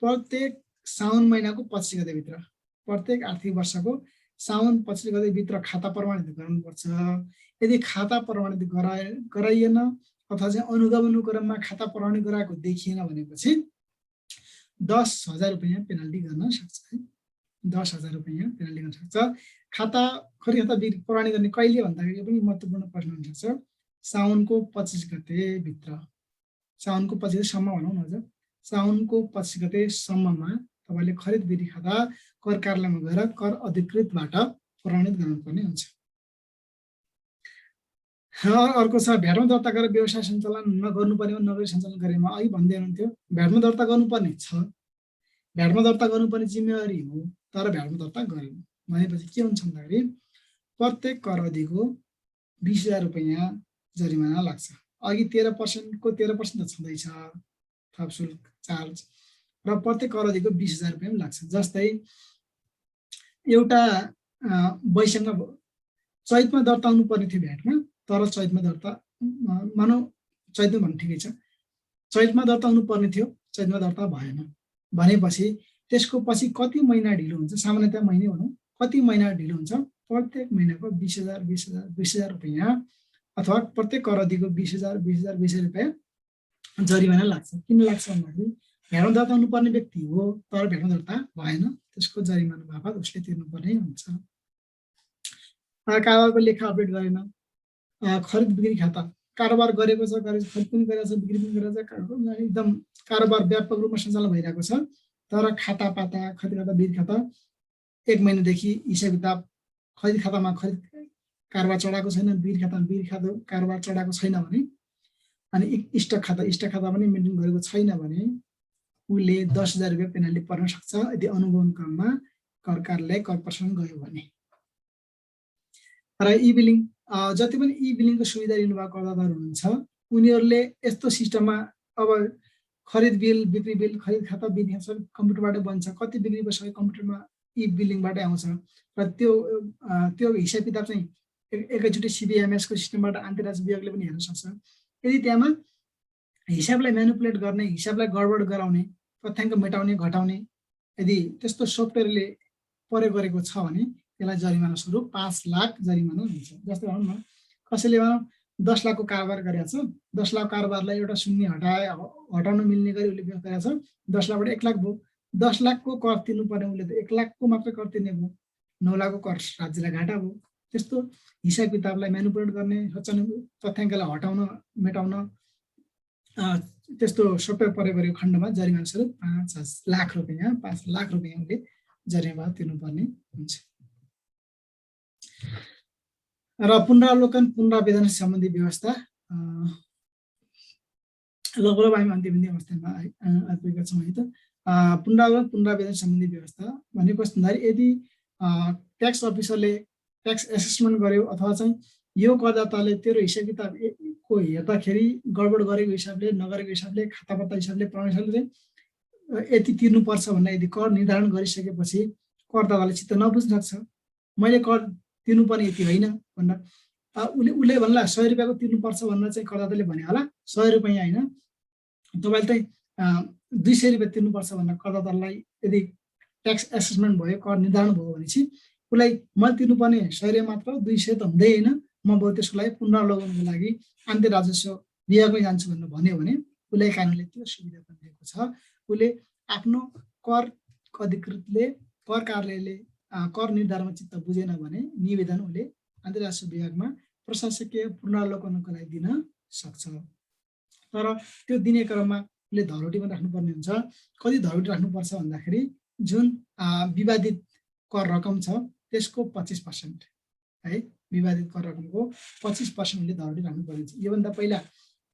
प्रत्येक साउन महिनाको 25 गतेभित्र प्रत्येक आर्थिक वर्षको साउन 25 गतेभित्र खाता प्रमाणित गराउनुपर्छ। यदि खाता प्रमाणित गराइएन अथवा चाहिँ अनुगमनको क्रममा खाता प्रमाणित गराएको देखिएन भनेपछि 10,000 रुपियाँ पेनल्टी गर्न सक्छ है। 10,000 रुपियाँ पेनल्टी गर्न सक्छ। खरिद खाता बिक्री प्रमाणित गर्ने कहिले भन्दाखेरि यो पनि महत्त्वपूर्ण प्रश्न हुन सक्छ। साउनको 25 गतेभित्र, साउनको 25 गतेसम्म भनौँ न, हजुर साउनको 25 गतेसम्ममा तपाईँले खरिद बिक्री खाता कर कार्यालयमा गएर कर अधिकृतबाट प्रमाणित गराउनुपर्ने हुन्छ। अर्को छ भ्याटमा दर्ता गरेर व्यवसाय सञ्चालन नगर्नुपर्ने नगरी सञ्चालन गरेमा अघि भन्दै हुनुहुन्थ्यो भ्याटमा दर्ता गर्नुपर्ने छ, भ्याटमा दर्ता गर्नुपर्ने जिम्मेवारी हो, तर भ्याटमा दर्ता गरेन भनेपछि के हुन्छ भन्दाखेरि प्रत्येक कर अधिको 20,000 रुपियाँ जरिमाना लाग्छ। अघि 13% को 13% त छँदैछ थप शुल्क चार्ज, र प्रत्येक कर अधिको 20,000 रुपियाँ पनि लाग्छ। जस्तै एउटा वैशाखमा चैतमा दर्ता हुनुपर्ने थियो भ्याटमा, तर चैतमा दर्ता मानौ चैतमा भन्नु ठिकै छ, चैतमा दर्ता हुनुपर्ने थियो, चैतमा दर्ता भएन भनेपछि त्यसको पछि कति महिना ढिलो हुन्छ, सामान्यतया महिनै भनौँ, कति महिना ढिलो हुन्छ? प्रत्येक महिनाको 20,000 रुपियाँ अथवा प्रत्येक कर अधिको 20,000 रुपियाँ जरिमाना लाग्छ। किन लाग्छ भन्दाखेरि भ्याटमा दर्ता हुनुपर्ने व्यक्ति हो तर भ्याटमा दर्ता भएन, त्यसको जरिमाना बापत उसले तिर्नुपर्ने हुन्छ। कारोबारको लेखा अपडेट गरेन, खरिद बिक्री खाता कारोबार गरेको छ, खरिद पनि गरेको छ, बिक्री पनि गरेको छ, एकदम कारोबार व्यापक रूपमा सञ्चालन भइरहेको छ, तर खाता पाता खरिद खाता बिक्री खाता 1 महिनादेखि हिसाब किताब खरिद खातामा खरिद कारोबार चढाएको छैन, बिक्री खातामा बिक्री खाता कारोबार चढाएको छैन भने, अनि स्टक खाता पनि मेन्टेन गरेको छैन भने उसले 10,000 रुपियाँ पेनल्टी पर्न सक्छ यदि अनुगमन क्रममा कर कार्यालय कर प्रशासन गयो भने। र ई बिलिङ जति पनि ई बिलिङको सुविधा लिनुभएको करदाताहरू हुनुहुन्छ उनीहरूले यस्तो सिस्टममा अब खरिद बिल, बिक्री बिल, खरिद खाता, बिक्री खाता सबै कम्प्युटरबाट बन्छ, कति बिक्री सबै कम्प्युटरमा ई बिलिङबाट आउँछ र त्यो हिसाब किताब चाहिँ एकैचोटि सिबिएमएसको सिस्टमबाट अन्तर्राष्ट्रिय विभागले पनि हेर्न सक्छ। यदि त्यहाँ हिसाबलाई म्यानिपुलेट गर्ने, हिसाबलाई गडबड गराउने, तथ्याङ्क मेटाउने घटाउने यदि त्यस्तो सफ्टवेयरले प्रयोग गरेको छ भने त्यसलाई जरिमाना स्वरूप 5 लाख जरिमाना हुन्छ। जस्तै भनौँ न कसैले भनौँ 10 लाखको कारोबार गरेको छ, 10 लाख कारोबारलाई एउटा शून्य हटाउन मिल्ने गरी उसले गरेको छ, 10 लाखबाट 1 लाख भयो, 10 लाखको कर तिर्नुपर्ने उसले त 1 लाखको मात्रै कर तिर्ने भयो, 9 लाखको कर राज्यलाई घाटा भयो। त्यस्तो हिसाब किताबलाई म्यानिपुलेट गर्ने, तथ्याङ्कलाई हटाउन मेटाउन त्यस्तो सफ्टवेयर प्रयोग गरेको खण्डमा जरिमाना स्वरूप 5 लाख रुपियाँ उसले जरिमाना तिर्नुपर्ने हुन्छ। र पुनरावलोकन पुनरावेदन सम्बन्धी व्यवस्था लगभग हामी अन्तिम अवस्थामा आइपुगेका छौँ है त। पुनरावलोकन पुनरावेदन सम्बन्धी व्यवस्था भनेको कस्तो भन्दाखेरि यदि ट्याक्स अफिसरले ट्याक्स एसेसमेन्ट गर्यो अथवा चाहिँ यो करदाताले तेरो हिसाब किताबको हेर्दाखेरि गडबड गरेको हिसाबले, नगरेको हिसाबले, खातापत्ता हिसाबले, प्रमाण हिसाबले चाहिँ यति तिर्नुपर्छ भन्ने यदि कर निर्धारण गरिसकेपछि करदाताले चित्त नबुझ्न सक्छ। मैले कर तिर्नुपर्ने यति होइन भन्न उसले भन्ला 100 रुपियाँको तिर्नुपर्छ भनेर चाहिँ करदाताले भने होला 100 रुपियाँ होइन तपाईँले चाहिँ 200 रुपियाँ तिर्नुपर्छ भनेर करदातालाई यदि ट्याक्स एसेसमेन्ट भयो कर निर्धारण भयो भनेपछि उसलाई मैले तिर्नुपर्ने 100 रुपियाँ मात्र 200 त हुँदै होइन म बरु त्यसको लागि पुनरावलोकनको लागि आन्तरिक राजस्व विभागमै जान्छु भनेर भन्यो भने उसलाई कानुनले त्यो सुविधा पनि दिएको छ। उसले आफ्नो कर अधिकृतले कर कार्यालयले कर निर्धारणमा चित्त बुझेन भने निवेदन उसले आन्तरिक राजस्व विभागमा प्रशासकीय पुनरावलोकनको लागि दिन सक्छ। तर त्यो दिने क्रममा उसले धरोहरी पनि राख्नुपर्ने हुन्छ। कति धरोहरी राख्नुपर्छ भन्दाखेरि जुन विवादित कर रकम छ त्यसको 25% है, विवादित कर रकमको 25% उसले धरोहरी राख्नुपर्ने हुन्छ। योभन्दा पहिला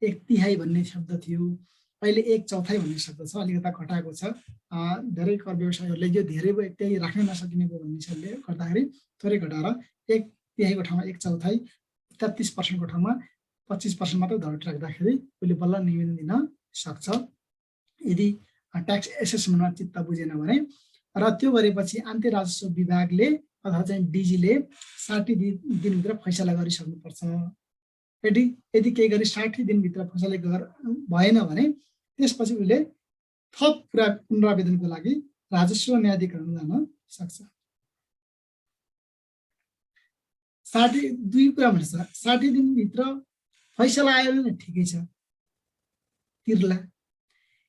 1/3 भन्ने शब्द थियो, अहिले 1/4 भन्ने शब्द छ, अलिकता घटाएको छ। धेरै कर व्यवसायीहरूले यो धेरै भयो 1/3 राख्न नसकिने भयो भन्ने हिसाबले गर्दाखेरि थोरै घटाएर 1/3 को ठाउँमा 1/4 33% को ठाउँमा 25% मात्र धरोहरी राख्दाखेरि उसले बल्ल निवेदन दिन सक्छ यदि ट्याक्स एसेसमेन्टमा चित्त बुझेन भने। र त्यो गरेपछि आन्तरिक राजस्व विभागले अथवा चाहिँ डिजीले 60 दिनभित्र फैसला गरिसक्नुपर्छ। यदि केही गरी 60 दिनभित्र फैसला भएन भने त्यसपछि उसले थप पुनरावेदनको लागि राजस्व न्यायाधिकरण जान सक्छ। 2 कुरा भन्छ 60 दिनभित्र फैसला आयो भने ठिकै छ तिर्ला।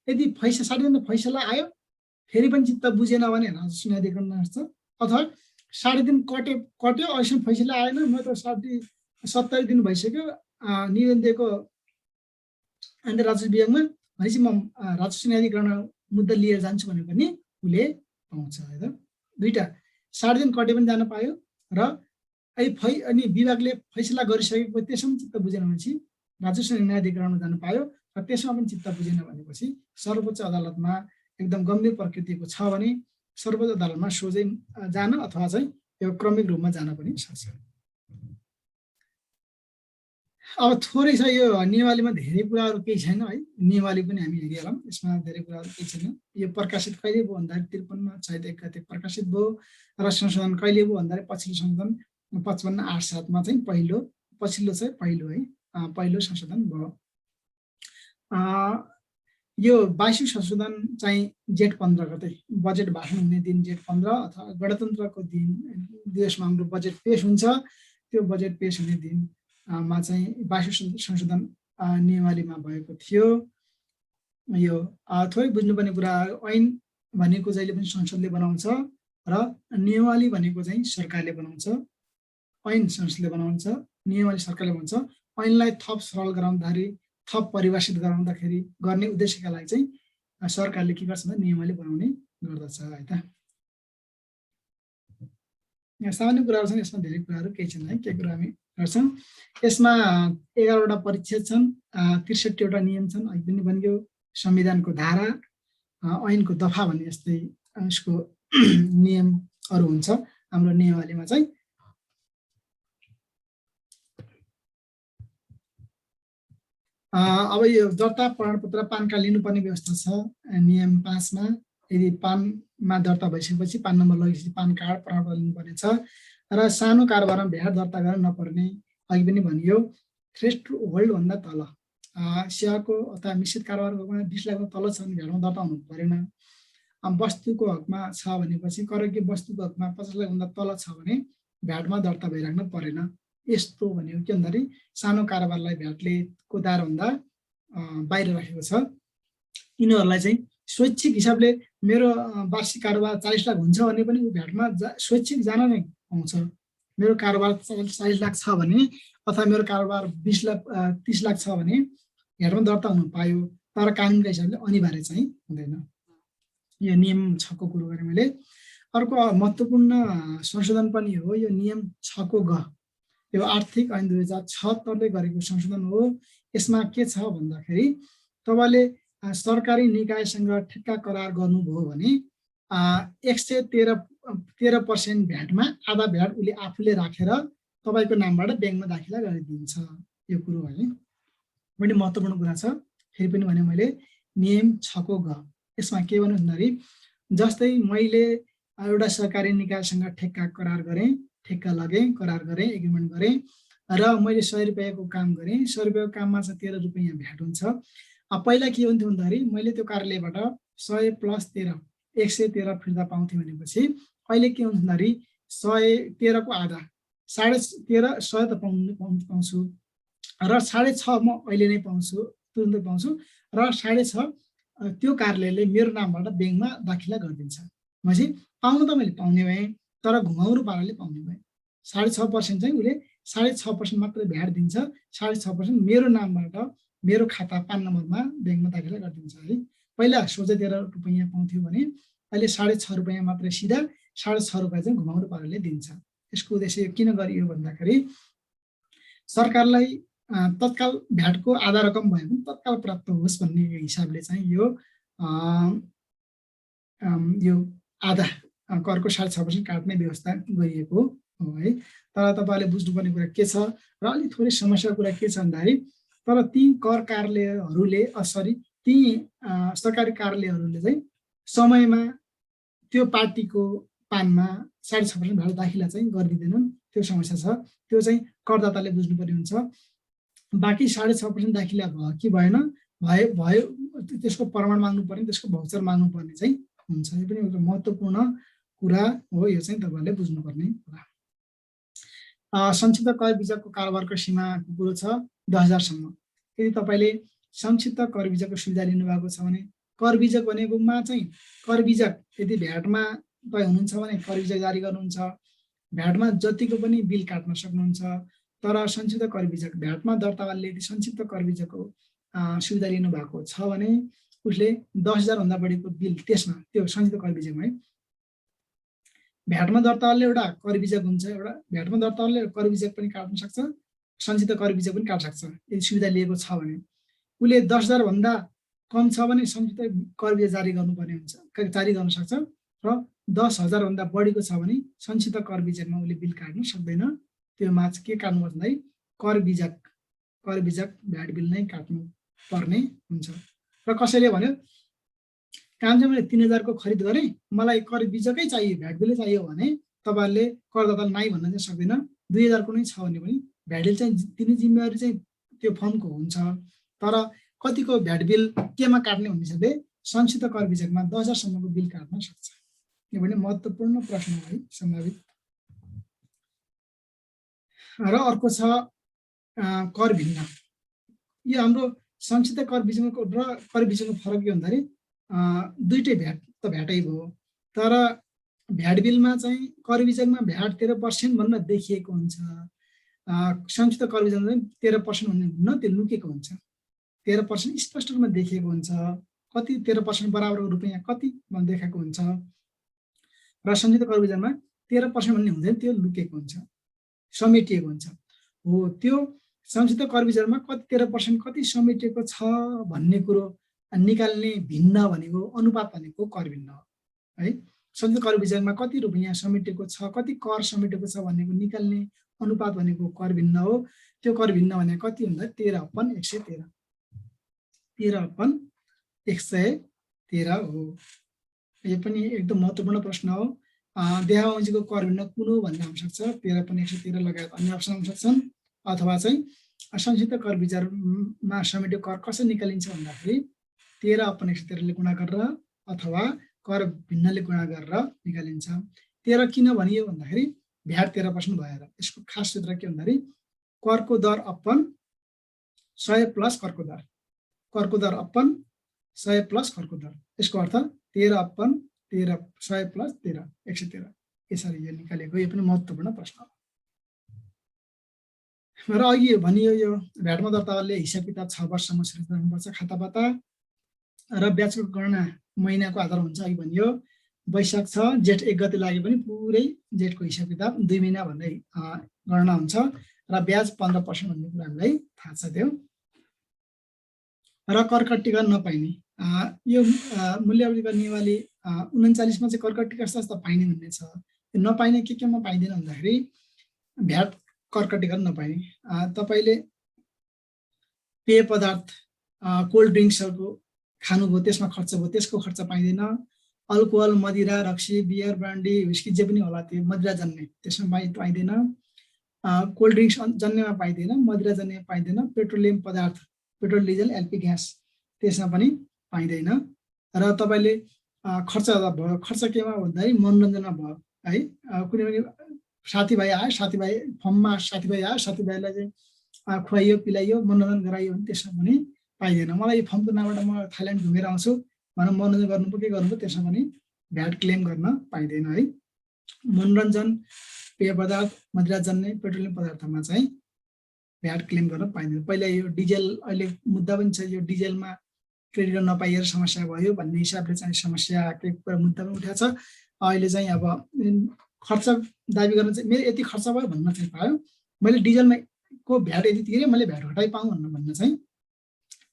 यदि 60 दिन फैसला आयो फेरि पनि चित्त बुझेन भने राजस्व न्यायाधिकरण जान्छ। अथवा 60 दिन कट्यो अहिलेसम्म फैसला आएन, म त 70 दिन भइसक्यो निवेदन दिएको आन्तरिक राजस्व विभागमा भनेपछि म राजस्व न्यायाधिकरण मुद्दा लिएर जान्छु भने पनि उसले पाउँछ है त। दुईटा 60 दिन कटे पनि जान पायो र अनि विभागले फैसला गरिसकेको त्यसमा चित्त बुझेन भनेपछि राजस्व न्यायाधिकरणमा जान पायो र त्यसमा पनि चित्त बुझेन भनेपछि सर्वोच्च अदालतमा एकदम गम्भीर प्रकृतिको छ भने सर्वोच्च अदालतमा सोझै जान अथवा चाहिँ यो क्रमिक रूपमा जान पनि सक्छ। अब थोरै छ यो नियमावलीमा धेरै कुराहरू केही छैन है, नियमावली पनि हामी हेरिहालौँ, यसमा धेरै कुराहरू केही छैन। यो प्रकाशित कहिले भयो भन्दाखेरि 53 चैत 1 गते प्रकाशित भयो र संशोधन कहिले भयो भन्दाखेरि पछिल्लो संशोधन 55/8/7 मा चाहिँ पछिल्लो चाहिँ पहिलो है पहिलो संशोधन भयो। यो 22औं संशोधन चाहिँ जेठ 15 गते बजेट भाषण हुने दिन जेठ 15 अथवा गणतन्त्रको दिन दिवसमा हाम्रो बजेट पेश हुन्छ। त्यो बजेट पेश हुने दिन मा चाहिँ 22औं संशोधन नियमावलीमा भएको थियो। यो थोरै बुझ्नुपर्ने कुरा ऐन भनेको जहिले पनि संसदले बनाउँछ र नियमावली भनेको चाहिँ सरकारले बनाउँछ। ऐन संसदले बनाउँछ, नियमावली सरकारले बनाउँछ। ऐनलाई थप सरल गराउँदाखेरि थप परिभाषित गराउँदाखेरि गर्ने उद्देश्यका लागि चाहिँ सरकारले के गर्छ भन्दा नियमावली बनाउने गर्दछ है त। यहाँ सामान्य कुराहरू छन्, यसमा धेरै कुराहरू केही छैन है, के कुरा हामी गर्छौँ। यसमा 11वटा परिच्छेद छन्, 63वटा नियम छन्, अहिले पनि भनियो संविधानको धारा ऐनको दफा भन्ने जस्तै यसको नियमहरू हुन्छ हाम्रो नियमावलीमा चाहिँ। अब यो दर्ता प्रमाणपत्र पान कार्ड लिनुपर्ने व्यवस्था छ नियम 5 मा। यदि पानमा दर्ता भइसकेपछि पान नम्बर लगेपछि पान कार्ड प्रमाणपत्र लिनुपर्ने छ र सानो कारोबारमा भ्याट दर्ता गर्न नपर्ने। अघि पनि भनियो थ्रेस्ट होल्ड भन्दा तल सेवाको अथवा मिश्रित कारोबारको हकमा 20 लाख तल छ भने भ्याटमा दर्ता हुनु परेन। वस्तुको हकमा छ भनेपछि करकीय वस्तुको हकमा 50 लाख भन्दा तल छ भने भ्याटमा दर्ता भइराख्न परेन। यस्तो भनेको के भन्दाखेरि सानो कारोबारलाई भ्याटले को दायराभन्दा बाहिर राखेको छ। यिनीहरूलाई चाहिँ स्वैच्छिक हिसाबले मेरो वार्षिक कारोबार 40 लाख हुन्छ भने पनि भ्याटमा स्वैच्छिक जान नै पाउँछ। मेरो कारोबार 40 लाख छ भने अथवा मेरो कारोबार 20 लाख 30 लाख छ भने भ्याटमा दर्ता हुन पायो, तर कानुनका हिसाबले अनिवार्य चाहिँ हुँदैन। यो नियम 6 को कुरो गरेँ मैले। अर्को महत्त्वपूर्ण संशोधन पनि हो यो नियम 6 को ग। यो आर्थिक ऐन 2076 ले गरेको संशोधन हो। यसमा के छ भन्दाखेरि तपाईले सरकारी निकायसँग ठेक्का करार गर्नुभयो भने 113% भ्याटमा आधा भ्याट उसले आफूले राखेर तपाईको नामबाट ब्याङ्कमा दाखिला गरिदिन्छ। यो कुरो है बढी महत्त्वपूर्ण कुरा छ। फेरि पनि भने मैले नियम 6 को ग यसमा के भन्नु भन्दाखेरि जस्तै मैले एउटा सरकारी निकायसँग ठेक्का करार गरेँ, ठेक्का लगेँ, करार गरेँ, एग्रिमेन्ट गरेँ र मैले 100 रुपैयाँको काम गरेँ। 100 रुपैयाँको काममा चाहिँ 13 रुपैयाँ भ्याट हुन्छ। पहिला के हुन्थ्यो भन्दाखेरि मैले त्यो कार्यालयबाट 100 प्लस 13 113 फिर्ता पाउँथेँ भनेपछि अहिले के हुन्छ भन्दाखेरि 113 को आधा 13.5 100 त पाउँछु र 6.5 म अहिले नै पाउँछु, तुरुन्तै पाउँछु र 6.5 त्यो कार्यालयले मेरो नामबाट ब्याङ्कमा दाखिला गरिदिन्छ। भनेपछि पाउनु त मैले पाउने भएँ, तर घुमाउरो पाराले पाउने भएँ। 6.5% चाहिँ उसले 6.5% मात्रै भ्याट दिन्छ। 6.5% मेरो नामबाट मेरो खाता पान नम्बरमा ब्याङ्कमा दाखिला गरिदिन्छ है। पहिला सोझै 13 रुपैयाँ पाउँथ्यो भने अहिले 6.5 रुपैयाँ मात्रै सिधा 6.5 रुपैयाँ चाहिँ घुमाउरो पाराले दिन्छ। यसको उद्देश्य किन गरियो भन्दाखेरि सरकारलाई तत्काल भ्याटको आधा रकम भए पनि तत्काल प्राप्त होस् भन्ने हिसाबले चाहिँ यो आधा करको 6.5% काट्ने व्यवस्था गरिएको हो है। तर तपाईँले बुझ्नुपर्ने कुरा के छ र अलिक थोरै समस्याको कुरा के छ भन्दाखेरि तर ती कर कार्यालयहरूले ती सरकारी कार्यालयहरूले चाहिँ समयमा त्यो पार्टीको पानमा 6.5% भ्याट दाखिला चाहिँ गरिदिँदैनन्। त्यो समस्या छ, त्यो चाहिँ करदाताले बुझ्नुपर्ने हुन्छ। बाँकी 6.5% दाखिला भयो कि भएन, भयो त्यसको प्रमाण माग्नु पर्ने, त्यसको भाउचर माग्नु पर्ने चाहिँ हुन्छ। यो पनि एउटा महत्त्वपूर्ण कुरा हो, यो चाहिँ तपाईँहरूले बुझ्नुपर्ने कुरा। संक्षिप्त कर बिजकको कारोबारको सीमाको कुरो छ 10,000 सम्म। यदि तपाईँले संक्षिप्त कर बिजकको सुविधा लिनुभएको छ भने कर बिजक भनेकोमा चाहिँ कर बिजक यदि भ्याटमा तपाईँ हुनुहुन्छ भने कर बिजक जारी गर्नुहुन्छ, भ्याटमा जतिको पनि बिल काट्न सक्नुहुन्छ। तर संक्षिप्त कर बिजक भ्याटमा दर्तावालले यदि संक्षिप्त कर बिजकको सुविधा लिनुभएको छ भने उसले 10,000 भन्दा बढीको बिल त्यसमा त्यो संक्षिप्त कर बिजकमा भ्याटमा दर्तावालले एउटा कर बिजक हुन्छ, एउटा भ्याटमा दर्तावालले कर बिजक पनि काट्न सक्छ, संक्षिप्त कर बिजक पनि काट्न सक्छ। यदि सुविधा लिएको छ भने उसले 10,000 भन्दा कम छ भने संक्षिप्त कर बिजक जारी गर्नुपर्ने हुन्छ, जारी गर्न सक्छ र 10,000 भन्दा बढीको छ भने संक्षिप्त कर बिजकमा उसले बिल काट्न सक्दैन। त्यो माछ के काट्नुपर्छ भन्दाखेरि कर बिजक भ्याट बिल नै काट्नु पर्ने हुन्छ। र कसैले भन्यो काम चाहिँ मैले 3,000 को खरिद गरेँ, मलाई कर बिजकै चाहियो, भ्याट बिलै चाहियो भने तपाईँहरूले करदाताले नाइ भन्न चाहिँ सक्दैन। 2,000 को नै छ भने पनि भ्याट बिल चाहिँ दिने जिम्मेवारी चाहिँ त्यो फर्मको हुन्छ। तर कतिको भ्याट बिल केमा काट्ने भन्ने हिसाबले संक्षिप्त कर बिजकमा 10,000 सम्मको बिल काट्न सक्छ। यो पनि महत्त्वपूर्ण प्रश्न है सम्भावित। र अर्को छ कर भिन्न। यो हाम्रो संक्षिप्त कर बिजकको र कर बिजकको फरक के भन्दाखेरि दुईटै भ्याट त भ्याटै भयो, तर भ्याट बिलमा चाहिँ कर बिजकमा भ्याट 13% भनेर देखिएको हुन्छ, संक्षिप्त कर बिजकमा चाहिँ 13% भन्ने हुन्न, त्यो लुकेको हुन्छ। 13% स्पष्ट रूपमा देखिएको हुन्छ, कति 13% बराबरको रुपैयाँ कति भन्ने देखाएको हुन्छ। र संक्षिप्त कर बिजकमा 13% भन्ने हुँदैन, त्यो लुकेको हुन्छ, समेटिएको हुन्छ। हो त्यो संक्षिप्त कर बिजकमा कति 13% कति समेटिएको छ भन्ने कुरो निकाल्ने भिन्न भनेको अनुपात भनेको कर भिन्न हो है। संक्षिप्त कर बिजकमा कति रुपैयाँ समेटिएको छ, कति कर समेटिएको छ भनेको निकाल्ने अनुपात भनेको कर भिन्न हो। त्यो कर भिन्न भने कति भन्दा 13/113 13/113 हो। यो पनि एकदम महत्त्वपूर्ण प्रश्न हो। देहावजीको कर भिन्न कुन हो भन्ने आउन सक्छ, 13/113 लगायत अन्य अप्सन आउन सक्छन्। अथवा चाहिँ संक्षिप्त कर बिजकमा समेटिएको कर कसरी निकालिन्छ भन्दाखेरि 13/113 ले गुणा गरेर अथवा कर भिन्नले गुणा गरेर निकालिन्छ। 13 किन भनियो भन्दाखेरि भ्याट 13% भएर। यसको खास सूत्र के भन्दाखेरि करको दर अपन 100 प्लस करको दर, करको दर अपन 100 प्लस करको दर। यसको अर्थ 13/13 100 प्लस 13 113 यसरी यो निकालेको। यो पनि महत्त्वपूर्ण प्रश्न हो। र अघि भनियो यो भ्याटमा दर्तावालले हिसाब किताब 6 वर्षसम्म सुरु गर्नुपर्छ, खातापाता र ब्याजको गणना महिनाको आधार हुन्छ। अघि भनियो वैशाख छ, जेठ 1 गते लागे पनि पुरै जेठको हिसाब किताब 2 महिना भन्दै गणना हुन्छ र ब्याज 15% भन्ने कुरा हामीलाई थाहा छ। त्यो र करकट्टी गर्न नपाइने यो मूल्य अवधि नियमावली 39 मा चाहिँ करकट्टी कस्ता पाइने भन्ने छ। नपाइने केमा पाइँदैन भन्दाखेरि भ्याट करकट्टी गर्न नपाइने तपाईँले पेय पदार्थ कोल्ड ड्रिङ्क्सहरूको खानुभयो त्यसमा खर्च भयो त्यसको खर्च पाइँदैन। अल्कोहल मदिरा रक्सी बियर ब्रान्डी विस्की जे पनि होला त्यो मदिरा जन्ने त्यसमा पाइँदैन। कोल्ड ड्रिङ्क्स जन्नेमा पाइँदैन, मदिरा जन्नेमा पाइँदैन। पेट्रोलियम पदार्थ पेट्रोल डिजल एलपी ग्यास त्यसमा पनि पाइँदैन। र तपाईँले खर्च भयो, खर्च केमा भन्दाखेरि मनोरञ्जनमा भयो है। कुनै पनि साथीभाइ आयो, साथीभाइ फर्ममा साथीभाइ आयो, साथीभाइलाई चाहिँ खुवाइयो पिलाइयो मनोरञ्जन गराइयो भने त्यसमा पनि पाइँदैन। मलाई यो फर्मको नामबाट म थाइल्यान्ड घुमेर आउँछु भनेर मनोरञ्जन गर्नु पो के गर्नु त्यसमा पनि भ्याट क्लेम गर्न पाइँदैन है। मनोरञ्जन पेय पदार्थ मदिरा जन्ने पेट्रोलियम पदार्थमा चाहिँ भ्याट क्लेम गर्न पाइँदैन। पहिला यो डिजेल अहिले मुद्दा पनि छ, यो डिजेलमा क्रेडिट गर्न नपाइएर समस्या भयो भन्ने हिसाबले चाहिँ समस्या कुरा मुद्दा पनि उठाएको छ। अहिले चाहिँ अब खर्च दाबी गर्न चाहिँ मेरो यति खर्च भयो भन्न चाहिँ पायो, मैले डिजलमा को भ्याट यति तिरेँ मैले भ्याट घटाइ पाऊँ भन्न चाहिँ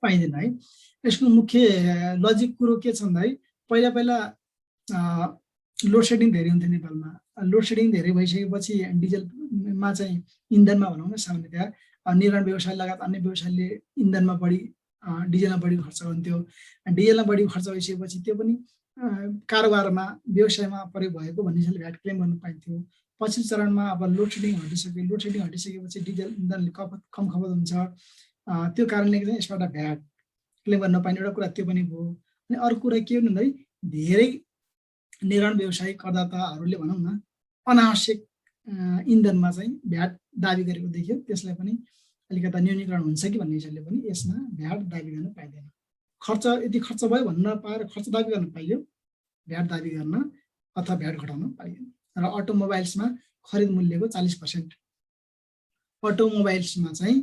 पाइँदैन है। यसको मुख्य लजिक कुरो के छ भन्दाखेरि पहिला पहिला लोड सेडिङ धेरै हुन्थ्यो नेपालमा। लोड सेडिङ धेरै भइसकेपछि डिजलमा चाहिँ इन्धनमा भनौँ न सामान्यतया निर्माण व्यवसाय लगायत अन्य व्यवसायले इन्धनमा बढी डिजलमा बढी खर्च गर्थ्यो। डिजलमा बढी खर्च भइसकेपछि त्यो पनि कारोबारमा व्यवसायमा प्रयोग भएको भन्ने हिसाबले भ्याट क्लेम गर्न पाइन्थ्यो। पछिल्लो चरणमा अब लोड सेडिङ हटिसक्यो, लोड सेडिङ हटिसकेपछि डिजल इन्धनले कम खपत हुन्छ, त्यो कारणले चाहिँ यसबाट भ्याट क्लेम गर्न नपाइने एउटा कुरा त्यो पनि भयो। अनि अर्को कुरा के हो भन्दाखेरि धेरै निर्माण व्यवसायिक करदाताहरूले भनौँ न अनावश्यक इन्धनमा चाहिँ भ्याट दाबी गरेको देखियो, त्यसलाई पनि अलिकता न्यूनीकरण हुन्छ कि भन्ने हिसाबले पनि यसमा भ्याट दाबी गर्न पाइँदैन। खर्च यदि खर्च भयो भन्न पाएर खर्च दाबी गर्न पाइयो, भ्याट दाबी गर्न अथवा भ्याट घटाउन पाइएन। र अटोमोबाइल्समा खरिद मूल्यको 40%, अटोमोबाइल्समा चाहिँ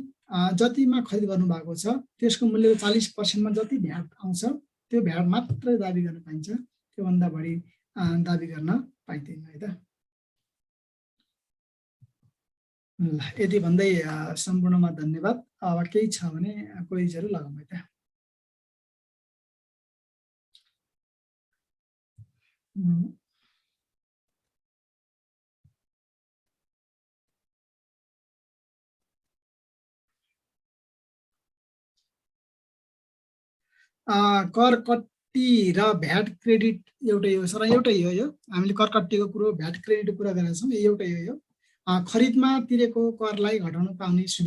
जतिमा खरिद गर्नुभएको छ त्यसको मूल्यको 40%मा जति भ्याट आउँछ त्यो भ्याट मात्र दाबी गर्न पाइन्छ, त्योभन्दा बढी दाबी गर्न पाइँदैन है त। ल यति भन्दै सम्पूर्णमा धन्यवाद। अब केही छ भने क्वेरीजहरू लगाउँ है त। कर कट्टी र भ्याट क्रेडिट एउटै हो सर? एउटै हो। यो हामीले कर कट्टीको कुरो भ्याट क्रेडिटको कुरा गरेका छौँ, एउटै हो। यो खरिदमा तिरेको करलाई घटाउन पाउने सुविधा